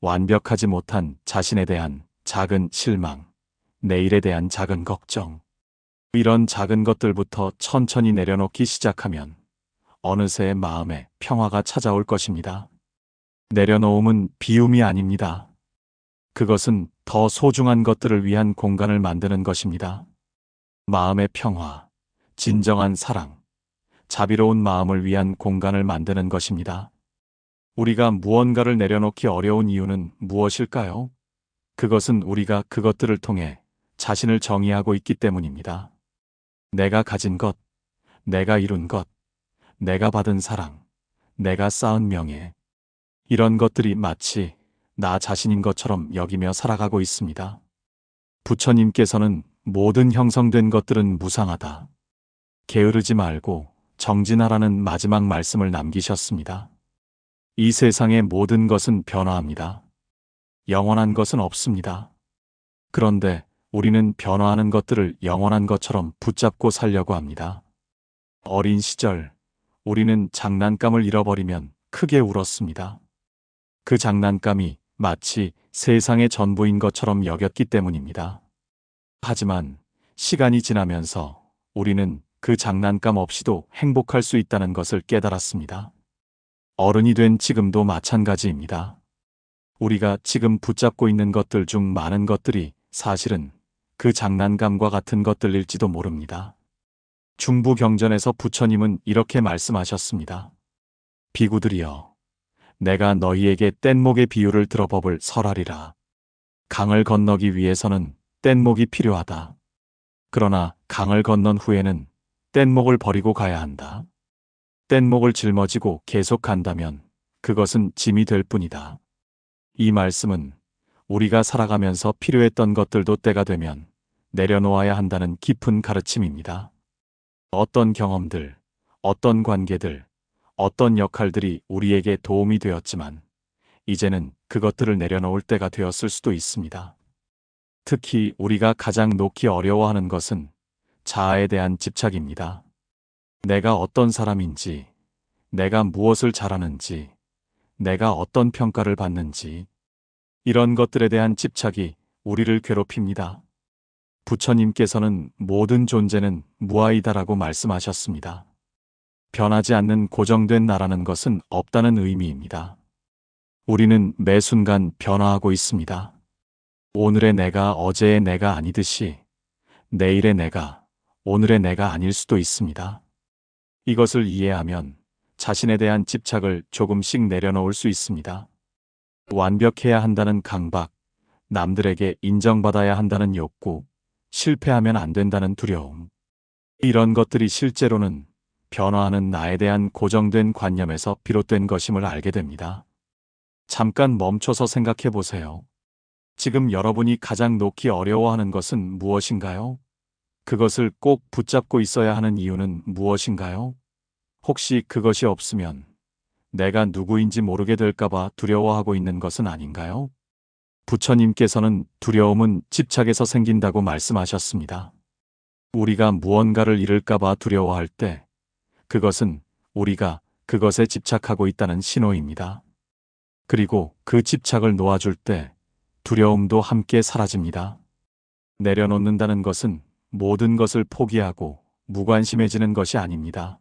[SPEAKER 1] 완벽하지 못한 자신에 대한 작은 실망, 내일에 대한 작은 걱정. 이런 작은 것들부터 천천히 내려놓기 시작하면 어느새 마음에 평화가 찾아올 것입니다. 내려놓음은 비움이 아닙니다. 그것은 더 소중한 것들을 위한 공간을 만드는 것입니다. 마음의 평화, 진정한 사랑, 자비로운 마음을 위한 공간을 만드는 것입니다. 우리가 무언가를 내려놓기 어려운 이유는 무엇일까요? 그것은 우리가 그것들을 통해 자신을 정의하고 있기 때문입니다. 내가 가진 것, 내가 이룬 것, 내가 받은 사랑, 내가 쌓은 명예. 이런 것들이 마치 나 자신인 것처럼 여기며 살아가고 있습니다. 부처님께서는 모든 형성된 것들은 무상하다. 게으르지 말고 정진하라는 마지막 말씀을 남기셨습니다. 이 세상의 모든 것은 변화합니다. 영원한 것은 없습니다. 그런데 우리는 변화하는 것들을 영원한 것처럼 붙잡고 살려고 합니다. 어린 시절, 우리는 장난감을 잃어버리면 크게 울었습니다. 그 장난감이 마치 세상의 전부인 것처럼 여겼기 때문입니다. 하지만 시간이 지나면서 우리는 그 장난감 없이도 행복할 수 있다는 것을 깨달았습니다. 어른이 된 지금도 마찬가지입니다. 우리가 지금 붙잡고 있는 것들 중 많은 것들이 사실은 그 장난감과 같은 것들일지도 모릅니다. 중부경전에서 부처님은 이렇게 말씀하셨습니다. 비구들이여, 내가 너희에게 뗏목의 비유를 들어법을 설하리라. 강을 건너기 위해서는 뗏목이 필요하다. 그러나 강을 건넌 후에는 뗏목을 버리고 가야 한다. 뗏목을 짊어지고 계속 간다면 그것은 짐이 될 뿐이다. 이 말씀은 우리가 살아가면서 필요했던 것들도 때가 되면 내려놓아야 한다는 깊은 가르침입니다. 어떤 경험들, 어떤 관계들, 어떤 역할들이 우리에게 도움이 되었지만 이제는 그것들을 내려놓을 때가 되었을 수도 있습니다. 특히 우리가 가장 놓기 어려워하는 것은 자아에 대한 집착입니다. 내가 어떤 사람인지, 내가 무엇을 잘하는지, 내가 어떤 평가를 받는지, 이런 것들에 대한 집착이 우리를 괴롭힙니다. 부처님께서는 모든 존재는 무아이다라고 말씀하셨습니다. 변하지 않는 고정된 나라는 것은 없다는 의미입니다. 우리는 매 순간 변화하고 있습니다. 오늘의 내가 어제의 내가 아니듯이 내일의 내가 오늘의 내가 아닐 수도 있습니다. 이것을 이해하면 자신에 대한 집착을 조금씩 내려놓을 수 있습니다. 완벽해야 한다는 강박, 남들에게 인정받아야 한다는 욕구, 실패하면 안 된다는 두려움. 이런 것들이 실제로는 변화하는 나에 대한 고정된 관념에서 비롯된 것임을 알게 됩니다. 잠깐 멈춰서 생각해 보세요. 지금 여러분이 가장 놓기 어려워하는 것은 무엇인가요? 그것을 꼭 붙잡고 있어야 하는 이유는 무엇인가요? 혹시 그것이 없으면 내가 누구인지 모르게 될까봐 두려워하고 있는 것은 아닌가요? 부처님께서는 두려움은 집착에서 생긴다고 말씀하셨습니다. 우리가 무언가를 잃을까봐 두려워할 때 그것은 우리가 그것에 집착하고 있다는 신호입니다. 그리고 그 집착을 놓아줄 때 두려움도 함께 사라집니다. 내려놓는다는 것은 모든 것을 포기하고 무관심해지는 것이 아닙니다.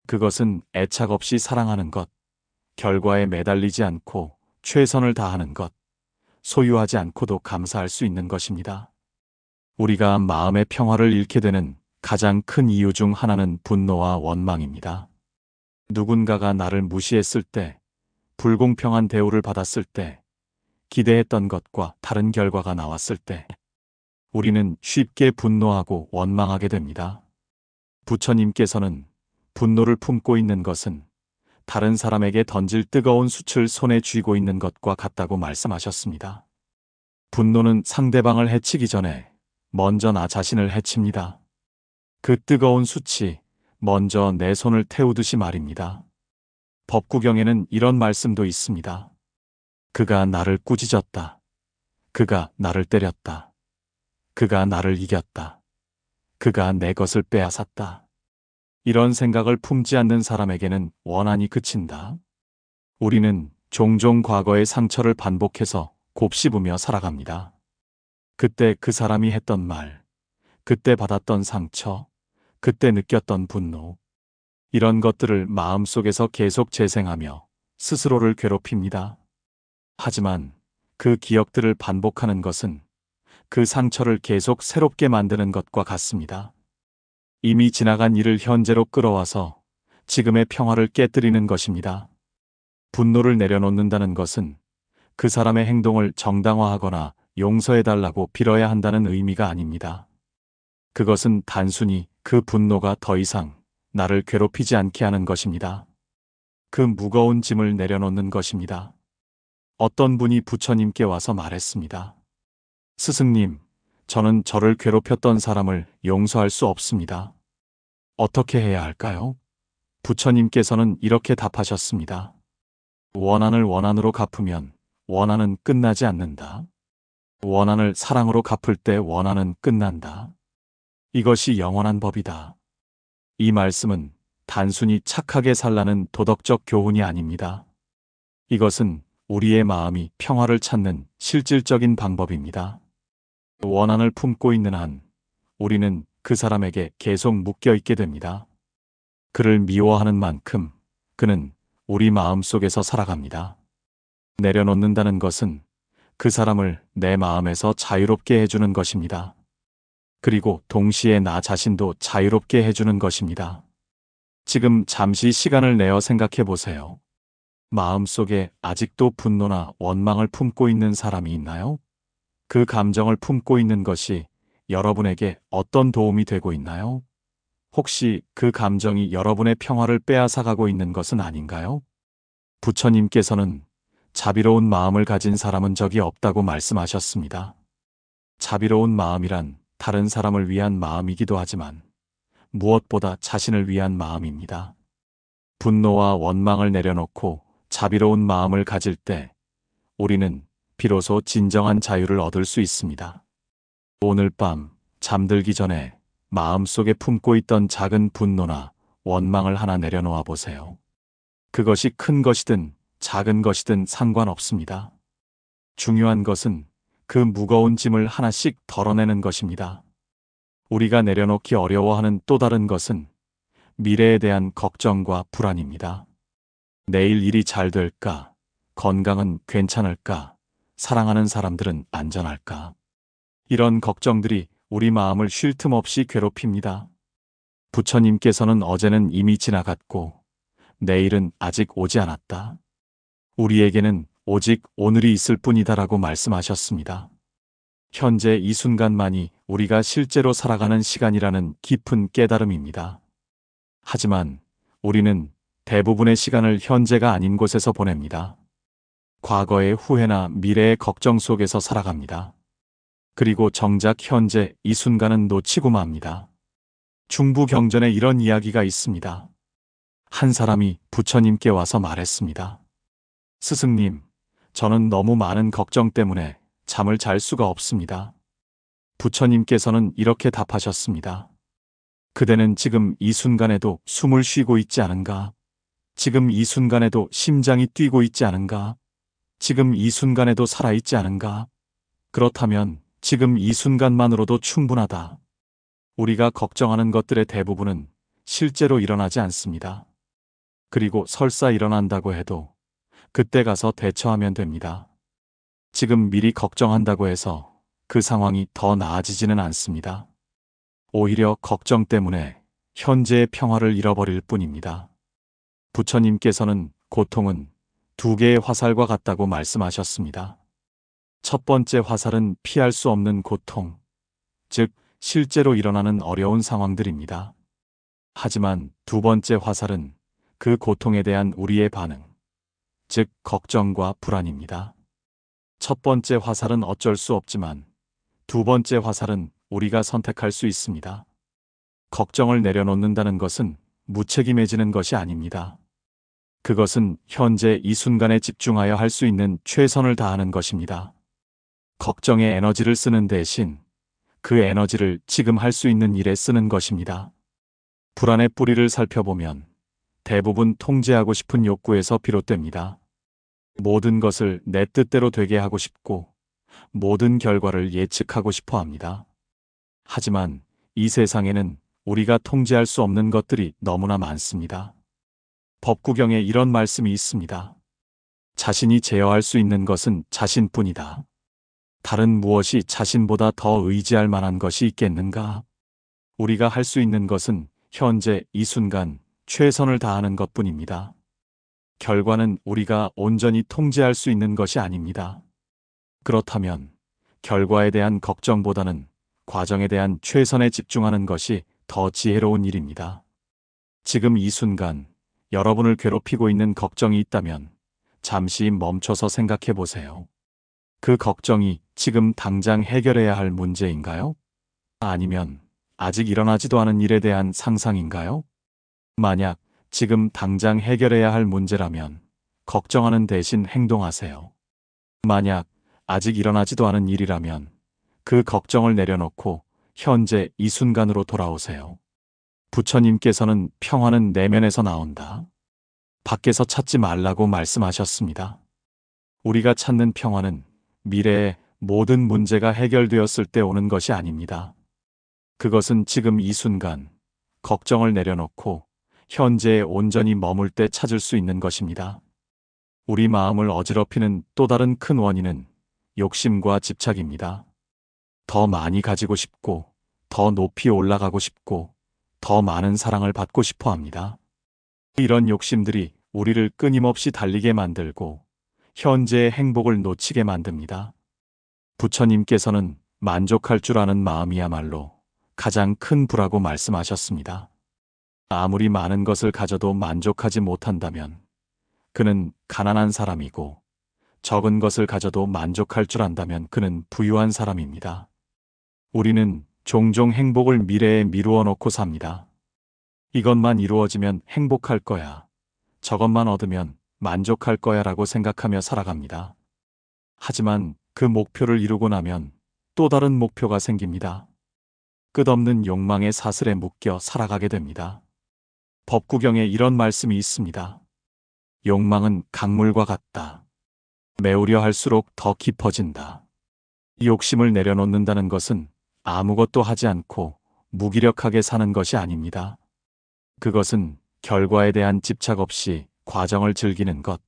[SPEAKER 1] 그것은 애착 없이 사랑하는 것, 결과에 매달리지 않고 최선을 다하는 것, 소유하지 않고도 감사할 수 있는 것입니다. 우리가 마음의 평화를 잃게 되는 가장 큰 이유 중 하나는 분노와 원망입니다. 누군가가 나를 무시했을 때, 불공평한 대우를 받았을 때, 기대했던 것과 다른 결과가 나왔을 때, 우리는 쉽게 분노하고 원망하게 됩니다. 부처님께서는 분노를 품고 있는 것은 다른 사람에게 던질 뜨거운 숯을 손에 쥐고 있는 것과 같다고 말씀하셨습니다. 분노는 상대방을 해치기 전에 먼저 나 자신을 해칩니다. 그 뜨거운 숯이 먼저 내 손을 태우듯이 말입니다. 법구경에는 이런 말씀도 있습니다. 그가 나를 꾸짖었다. 그가 나를 때렸다. 그가 나를 이겼다. 그가 내 것을 빼앗았다. 이런 생각을 품지 않는 사람에게는 원한이 그친다. 우리는 종종 과거의 상처를 반복해서 곱씹으며 살아갑니다. 그때 그 사람이 했던 말, 그때 받았던 상처, 그때 느꼈던 분노, 이런 것들을 마음속에서 계속 재생하며 스스로를 괴롭힙니다. 하지만 그 기억들을 반복하는 것은 그 상처를 계속 새롭게 만드는 것과 같습니다. 이미 지나간 일을 현재로 끌어와서 지금의 평화를 깨뜨리는 것입니다. 분노를 내려놓는다는 것은 그 사람의 행동을 정당화하거나 용서해달라고 빌어야 한다는 의미가 아닙니다. 그것은 단순히 그 분노가 더 이상 나를 괴롭히지 않게 하는 것입니다. 그 무거운 짐을 내려놓는 것입니다. 어떤 분이 부처님께 와서 말했습니다. 스승님, 저는 저를 괴롭혔던 사람을 용서할 수 없습니다. 어떻게 해야 할까요? 부처님께서는 이렇게 답하셨습니다. 원한을 원한으로 갚으면 원한은 끝나지 않는다. 원한을 사랑으로 갚을 때 원한은 끝난다. 이것이 영원한 법이다. 이 말씀은 단순히 착하게 살라는 도덕적 교훈이 아닙니다. 이것은 우리의 마음이 평화를 찾는 실질적인 방법입니다. 원한을 품고 있는 한 우리는 그 사람에게 계속 묶여 있게 됩니다. 그를 미워하는 만큼 그는 우리 마음 속에서 살아갑니다. 내려놓는다는 것은 그 사람을 내 마음에서 자유롭게 해주는 것입니다. 그리고 동시에 나 자신도 자유롭게 해주는 것입니다. 지금 잠시 시간을 내어 생각해 보세요. 마음속에 아직도 분노나 원망을 품고 있는 사람이 있나요? 그 감정을 품고 있는 것이 여러분에게 어떤 도움이 되고 있나요? 혹시 그 감정이 여러분의 평화를 빼앗아가고 있는 것은 아닌가요? 부처님께서는 자비로운 마음을 가진 사람은 적이 없다고 말씀하셨습니다. 자비로운 마음이란 다른 사람을 위한 마음이기도 하지만 무엇보다 자신을 위한 마음입니다. 분노와 원망을 내려놓고 자비로운 마음을 가질 때 우리는 비로소 진정한 자유를 얻을 수 있습니다. 오늘 밤 잠들기 전에 마음속에 품고 있던 작은 분노나 원망을 하나 내려놓아 보세요. 그것이 큰 것이든 작은 것이든 상관없습니다. 중요한 것은 그 무거운 짐을 하나씩 덜어내는 것입니다. 우리가 내려놓기 어려워하는 또 다른 것은 미래에 대한 걱정과 불안입니다. 내일 일이 잘 될까? 건강은 괜찮을까? 사랑하는 사람들은 안전할까? 이런 걱정들이 우리 마음을 쉴 틈 없이 괴롭힙니다. 부처님께서는 어제는 이미 지나갔고 내일은 아직 오지 않았다. 우리에게는 오직 오늘이 있을 뿐이다라고 말씀하셨습니다. 현재 이 순간만이 우리가 실제로 살아가는 시간이라는 깊은 깨달음입니다. 하지만 우리는 대부분의 시간을 현재가 아닌 곳에서 보냅니다. 과거의 후회나 미래의 걱정 속에서 살아갑니다. 그리고 정작 현재 이 순간은 놓치고 맙니다. 중부경전에 이런 이야기가 있습니다. 한 사람이 부처님께 와서 말했습니다. 스승님, 저는 너무 많은 걱정 때문에 잠을 잘 수가 없습니다. 부처님께서는 이렇게 답하셨습니다. 그대는 지금 이 순간에도 숨을 쉬고 있지 않은가? 지금 이 순간에도 심장이 뛰고 있지 않은가? 지금 이 순간에도 살아있지 않은가? 그렇다면 지금 이 순간만으로도 충분하다. 우리가 걱정하는 것들의 대부분은 실제로 일어나지 않습니다. 그리고 설사 일어난다고 해도 그때 가서 대처하면 됩니다. 지금 미리 걱정한다고 해서 그 상황이 더 나아지지는 않습니다. 오히려 걱정 때문에 현재의 평화를 잃어버릴 뿐입니다. 부처님께서는 고통은 두 개의 화살과 같다고 말씀하셨습니다. 첫 번째 화살은 피할 수 없는 고통, 즉 실제로 일어나는 어려운 상황들입니다. 하지만 두 번째 화살은 그 고통에 대한 우리의 반응, 즉 걱정과 불안입니다. 첫 번째 화살은 어쩔 수 없지만 두 번째 화살은 우리가 선택할 수 있습니다. 걱정을 내려놓는다는 것은 무책임해지는 것이 아닙니다. 그것은 현재 이 순간에 집중하여 할 수 있는 최선을 다하는 것입니다. 걱정에 에너지를 쓰는 대신 그 에너지를 지금 할 수 있는 일에 쓰는 것입니다. 불안의 뿌리를 살펴보면 대부분 통제하고 싶은 욕구에서 비롯됩니다. 모든 것을 내 뜻대로 되게 하고 싶고 모든 결과를 예측하고 싶어 합니다. 하지만 이 세상에는 우리가 통제할 수 없는 것들이 너무나 많습니다. 법구경에 이런 말씀이 있습니다. 자신이 제어할 수 있는 것은 자신뿐이다. 다른 무엇이 자신보다 더 의지할 만한 것이 있겠는가? 우리가 할 수 있는 것은 현재 이 순간 최선을 다하는 것뿐입니다. 결과는 우리가 온전히 통제할 수 있는 것이 아닙니다. 그렇다면 결과에 대한 걱정보다는 과정에 대한 최선에 집중하는 것이 더 지혜로운 일입니다. 지금 이 순간 여러분을 괴롭히고 있는 걱정이 있다면 잠시 멈춰서 생각해 보세요. 그 걱정이 지금 당장 해결해야 할 문제인가요? 아니면 아직 일어나지도 않은 일에 대한 상상인가요? 만약 지금 당장 해결해야 할 문제라면 걱정하는 대신 행동하세요. 만약 아직 일어나지도 않은 일이라면 그 걱정을 내려놓고 현재 이 순간으로 돌아오세요. 부처님께서는 평화는 내면에서 나온다. 밖에서 찾지 말라고 말씀하셨습니다. 우리가 찾는 평화는 미래의 모든 문제가 해결되었을 때 오는 것이 아닙니다. 그것은 지금 이 순간 걱정을 내려놓고 현재에 온전히 머물 때 찾을 수 있는 것입니다. 우리 마음을 어지럽히는 또 다른 큰 원인은 욕심과 집착입니다. 더 많이 가지고 싶고, 더 높이 올라가고 싶고, 더 많은 사랑을 받고 싶어 합니다. 이런 욕심들이 우리를 끊임없이 달리게 만들고 현재의 행복을 놓치게 만듭니다. 부처님께서는 만족할 줄 아는 마음이야말로 가장 큰 부라고 말씀하셨습니다. 아무리 많은 것을 가져도 만족하지 못한다면 그는 가난한 사람이고 적은 것을 가져도 만족할 줄 안다면 그는 부유한 사람입니다. 우리는 종종 행복을 미래에 미루어 놓고 삽니다. 이것만 이루어지면 행복할 거야. 저것만 얻으면 만족할 거야 라고 생각하며 살아갑니다. 하지만 그 목표를 이루고 나면 또 다른 목표가 생깁니다. 끝없는 욕망의 사슬에 묶여 살아가게 됩니다. 법구경에 이런 말씀이 있습니다. 욕망은 강물과 같다. 메우려 할수록 더 깊어진다. 욕심을 내려놓는다는 것은 아무것도 하지 않고 무기력하게 사는 것이 아닙니다. 그것은 결과에 대한 집착 없이 과정을 즐기는 것,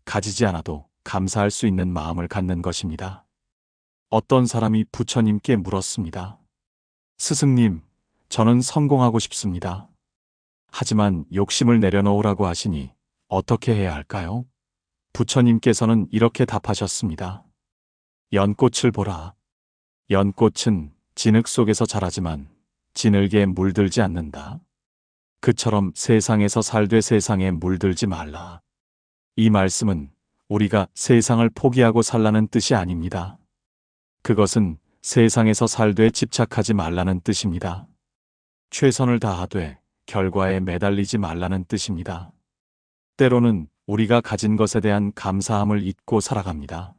[SPEAKER 1] 가지지 않아도 감사할 수 있는 마음을 갖는 것입니다. 어떤 사람이 부처님께 물었습니다. 스승님, 저는 성공하고 싶습니다. 하지만 욕심을 내려놓으라고 하시니 어떻게 해야 할까요? 부처님께서는 이렇게 답하셨습니다. 연꽃을 보라. 연꽃은 진흙 속에서 자라지만 진흙에 물들지 않는다. 그처럼 세상에서 살되 세상에 물들지 말라. 이 말씀은 우리가 세상을 포기하고 살라는 뜻이 아닙니다. 그것은 세상에서 살되 집착하지 말라는 뜻입니다. 최선을 다하되 결과에 매달리지 말라는 뜻입니다. 때로는 우리가 가진 것에 대한 감사함을 잊고 살아갑니다.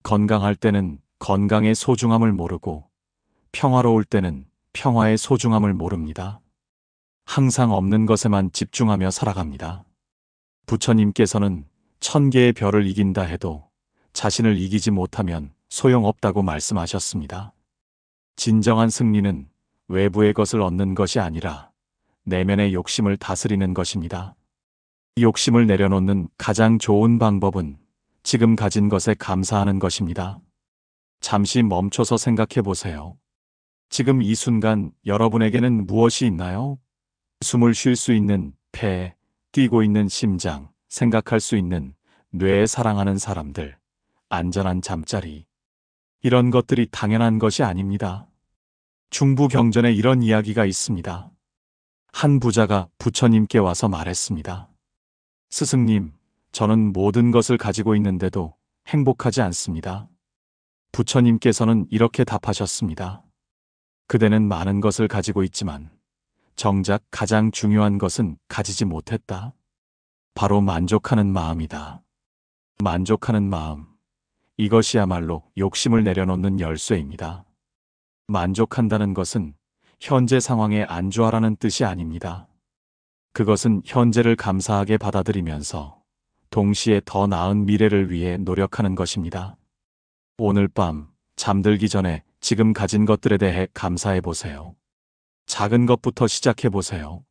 [SPEAKER 1] 건강할 때는 건강의 소중함을 모르고 평화로울 때는 평화의 소중함을 모릅니다. 항상 없는 것에만 집중하며 살아갑니다. 부처님께서는 1000개의 별을 이긴다 해도 자신을 이기지 못하면 소용없다고 말씀하셨습니다. 진정한 승리는 외부의 것을 얻는 것이 아니라 내면의 욕심을 다스리는 것입니다. 욕심을 내려놓는 가장 좋은 방법은 지금 가진 것에 감사하는 것입니다. 잠시 멈춰서 생각해 보세요. 지금 이 순간 여러분에게는 무엇이 있나요? 숨을 쉴 수 있는 폐, 뛰고 있는 심장, 생각할 수 있는 뇌에 사랑하는 사람들, 안전한 잠자리. 이런 것들이 당연한 것이 아닙니다. 중부경전에 이런 이야기가 있습니다. 한 부자가 부처님께 와서 말했습니다. 스승님, 저는 모든 것을 가지고 있는데도 행복하지 않습니다. 부처님께서는 이렇게 답하셨습니다. 그대는 많은 것을 가지고 있지만 정작 가장 중요한 것은 가지지 못했다. 바로 만족하는 마음이다. 만족하는 마음. 이것이야말로 욕심을 내려놓는 열쇠입니다. 만족한다는 것은 현재 상황에 안주하라는 뜻이 아닙니다. 그것은 현재를 감사하게 받아들이면서 동시에 더 나은 미래를 위해 노력하는 것입니다. 오늘 밤 잠들기 전에 지금 가진 것들에 대해 감사해 보세요. 작은 것부터 시작해 보세요.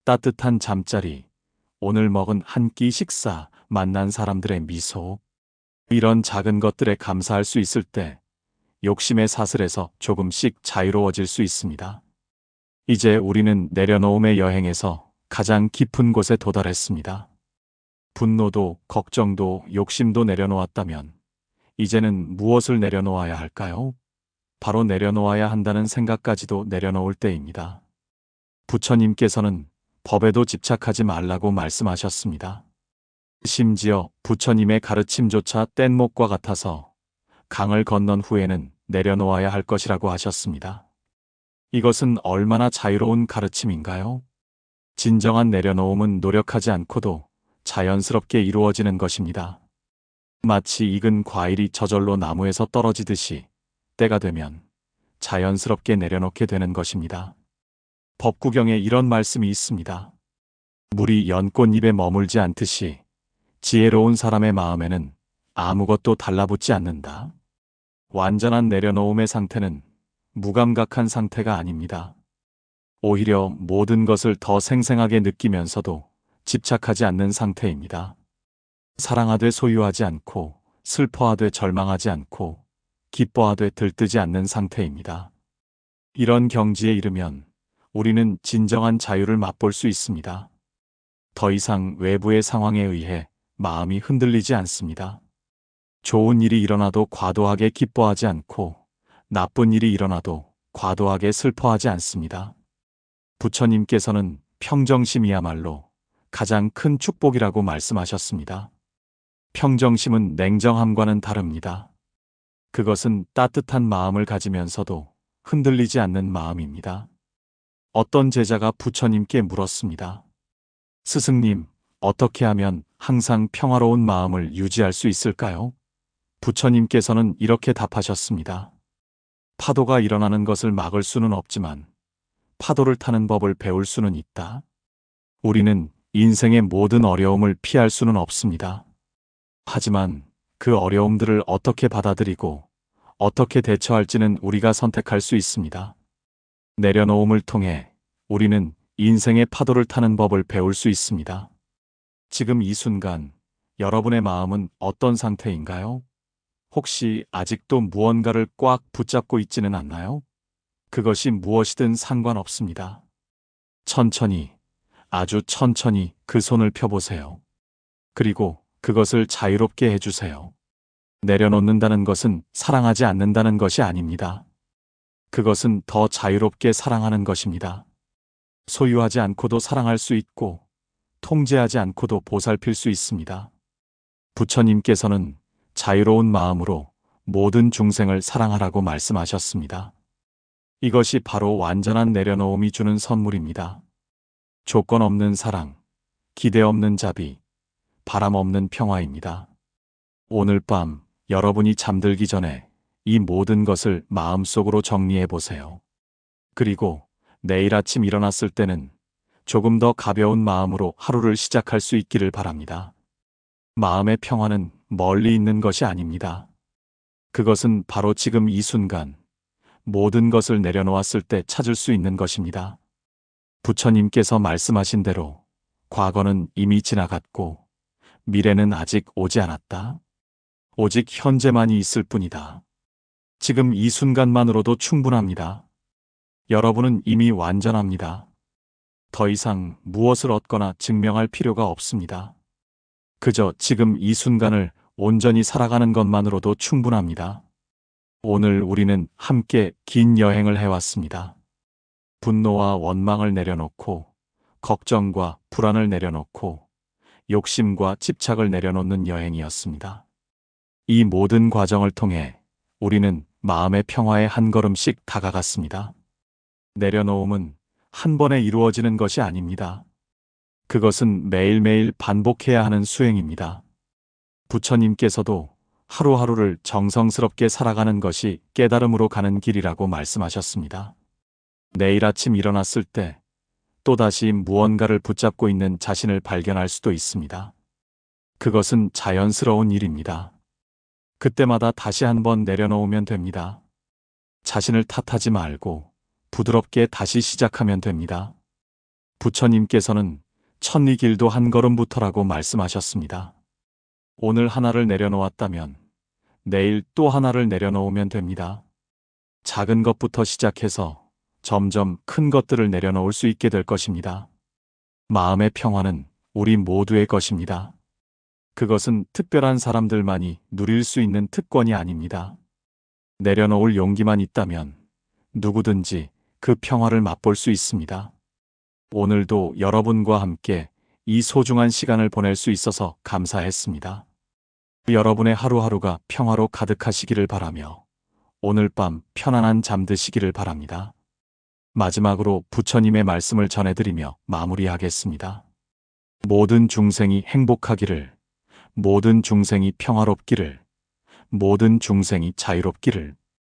[SPEAKER 1] 따뜻한 잠자리, 오늘 먹은 한 끼 식사, 만난 사람들의 미소. 이런 작은 것들에 감사할 수 있을 때 욕심의 사슬에서 조금씩 자유로워질 수 있습니다. 이제 우리는 내려놓음의 여행에서 가장 깊은 곳에 도달했습니다. 분노도, 걱정도, 욕심도 내려놓았다면 이제는 무엇을 내려놓아야 할까요? 바로 내려놓아야 한다는 생각까지도 내려놓을 때입니다. 부처님께서는 법에도 집착하지 말라고 말씀하셨습니다. 심지어 부처님의 가르침조차 뗏목과 같아서 강을 건넌 후에는 내려놓아야 할 것이라고 하셨습니다. 이것은 얼마나 자유로운 가르침인가요? 진정한 내려놓음은 노력하지 않고도 자연스럽게 이루어지는 것입니다. 마치 익은 과일이 저절로 나무에서 떨어지듯이 때가 되면 자연스럽게 내려놓게 되는 것입니다. 법구경에 이런 말씀이 있습니다. 물이 연꽃잎에 머물지 않듯이 지혜로운 사람의 마음에는 아무것도 달라붙지 않는다. 완전한 내려놓음의 상태는 무감각한 상태가 아닙니다. 오히려 모든 것을 더 생생하게 느끼면서도 집착하지 않는 상태입니다. 사랑하되 소유하지 않고, 슬퍼하되 절망하지 않고, 기뻐하되 들뜨지 않는 상태입니다. 이런 경지에 이르면 우리는 진정한 자유를 맛볼 수 있습니다. 더 이상 외부의 상황에 의해 마음이 흔들리지 않습니다. 좋은 일이 일어나도 과도하게 기뻐하지 않고 나쁜 일이 일어나도 과도하게 슬퍼하지 않습니다. 부처님께서는 평정심이야말로 가장 큰 축복이라고 말씀하셨습니다. 평정심은 냉정함과는 다릅니다. 그것은 따뜻한 마음을 가지면서도 흔들리지 않는 마음입니다. 어떤 제자가 부처님께 물었습니다. 스승님, 어떻게 하면 항상 평화로운 마음을 유지할 수 있을까요? 부처님께서는 이렇게 답하셨습니다. 파도가 일어나는 것을 막을 수는 없지만 파도를 타는 법을 배울 수는 있다. 우리는 인생의 모든 어려움을 피할 수는 없습니다. 하지만 그 어려움들을 어떻게 받아들이고 어떻게 대처할지는 우리가 선택할 수 있습니다. 내려놓음을 통해 우리는 인생의 파도를 타는 법을 배울 수 있습니다. 지금 이 순간 여러분의 마음은 어떤 상태인가요? 혹시 아직도 무언가를 꽉 붙잡고 있지는 않나요? 그것이 무엇이든 상관없습니다. 천천히, 아주 천천히 그 손을 펴보세요. 그리고 그것을 자유롭게 해주세요. 내려놓는다는 것은 사랑하지 않는다는 것이 아닙니다. 그것은 더 자유롭게 사랑하는 것입니다. 소유하지 않고도 사랑할 수 있고, 통제하지 않고도 보살필 수 있습니다. 부처님께서는 자유로운 마음으로 모든 중생을 사랑하라고 말씀하셨습니다. 이것이 바로 완전한 내려놓음이 주는 선물입니다. 조건 없는 사랑, 기대 없는 자비, 바람 없는 평화입니다. 오늘 밤 여러분이 잠들기 전에 이 모든 것을 마음속으로 정리해 보세요. 그리고 내일 아침 일어났을 때는 조금 더 가벼운 마음으로 하루를 시작할 수 있기를 바랍니다. 마음의 평화는 멀리 있는 것이 아닙니다. 그것은 바로 지금 이 순간 모든 것을 내려놓았을 때 찾을 수 있는 것입니다. 부처님께서 말씀하신 대로 과거는 이미 지나갔고 미래는 아직 오지 않았다. 오직 현재만이 있을 뿐이다. 지금 이 순간만으로도 충분합니다. 여러분은 이미 완전합니다. 더 이상 무엇을 얻거나 증명할 필요가 없습니다. 그저 지금 이 순간을 온전히 살아가는 것만으로도 충분합니다. 오늘 우리는 함께 긴 여행을 해왔습니다. 분노와 원망을 내려놓고, 걱정과 불안을 내려놓고, 욕심과 집착을 내려놓는 여행이었습니다. 이 모든 과정을 통해 우리는 마음의 평화에 한 걸음씩 다가갔습니다. 내려놓음은 한 번에 이루어지는 것이 아닙니다. 그것은 매일매일 반복해야 하는 수행입니다. 부처님께서도 하루하루를 정성스럽게 살아가는 것이 깨달음으로 가는 길이라고 말씀하셨습니다. 내일 아침 일어났을 때 또다시 무언가를 붙잡고 있는 자신을 발견할 수도 있습니다. 그것은 자연스러운 일입니다. 그때마다 다시 한번 내려놓으면 됩니다. 자신을 탓하지 말고 부드럽게 다시 시작하면 됩니다. 부처님께서는 천리길도 한 걸음부터라고 말씀하셨습니다. 오늘 하나를 내려놓았다면 내일 또 하나를 내려놓으면 됩니다. 작은 것부터 시작해서 점점 큰 것들을 내려놓을 수 있게 될 것입니다. 마음의 평화는 우리 모두의 것입니다. 그것은 특별한 사람들만이 누릴 수 있는 특권이 아닙니다. 내려놓을 용기만 있다면 누구든지 그 평화를 맛볼 수 있습니다. 오늘도 여러분과 함께 이 소중한 시간을 보낼 수 있어서 감사했습니다. 여러분의 하루하루가 평화로 가득하시기를 바라며 오늘 밤 편안한 잠 드시기를 바랍니다. 마지막으로 부처님의 말씀을 전해드리며 마무리하겠습니다. 모든 중생이 행복하기를, 모든 중생이 평화롭기를, 모든 중생이 자유롭기를.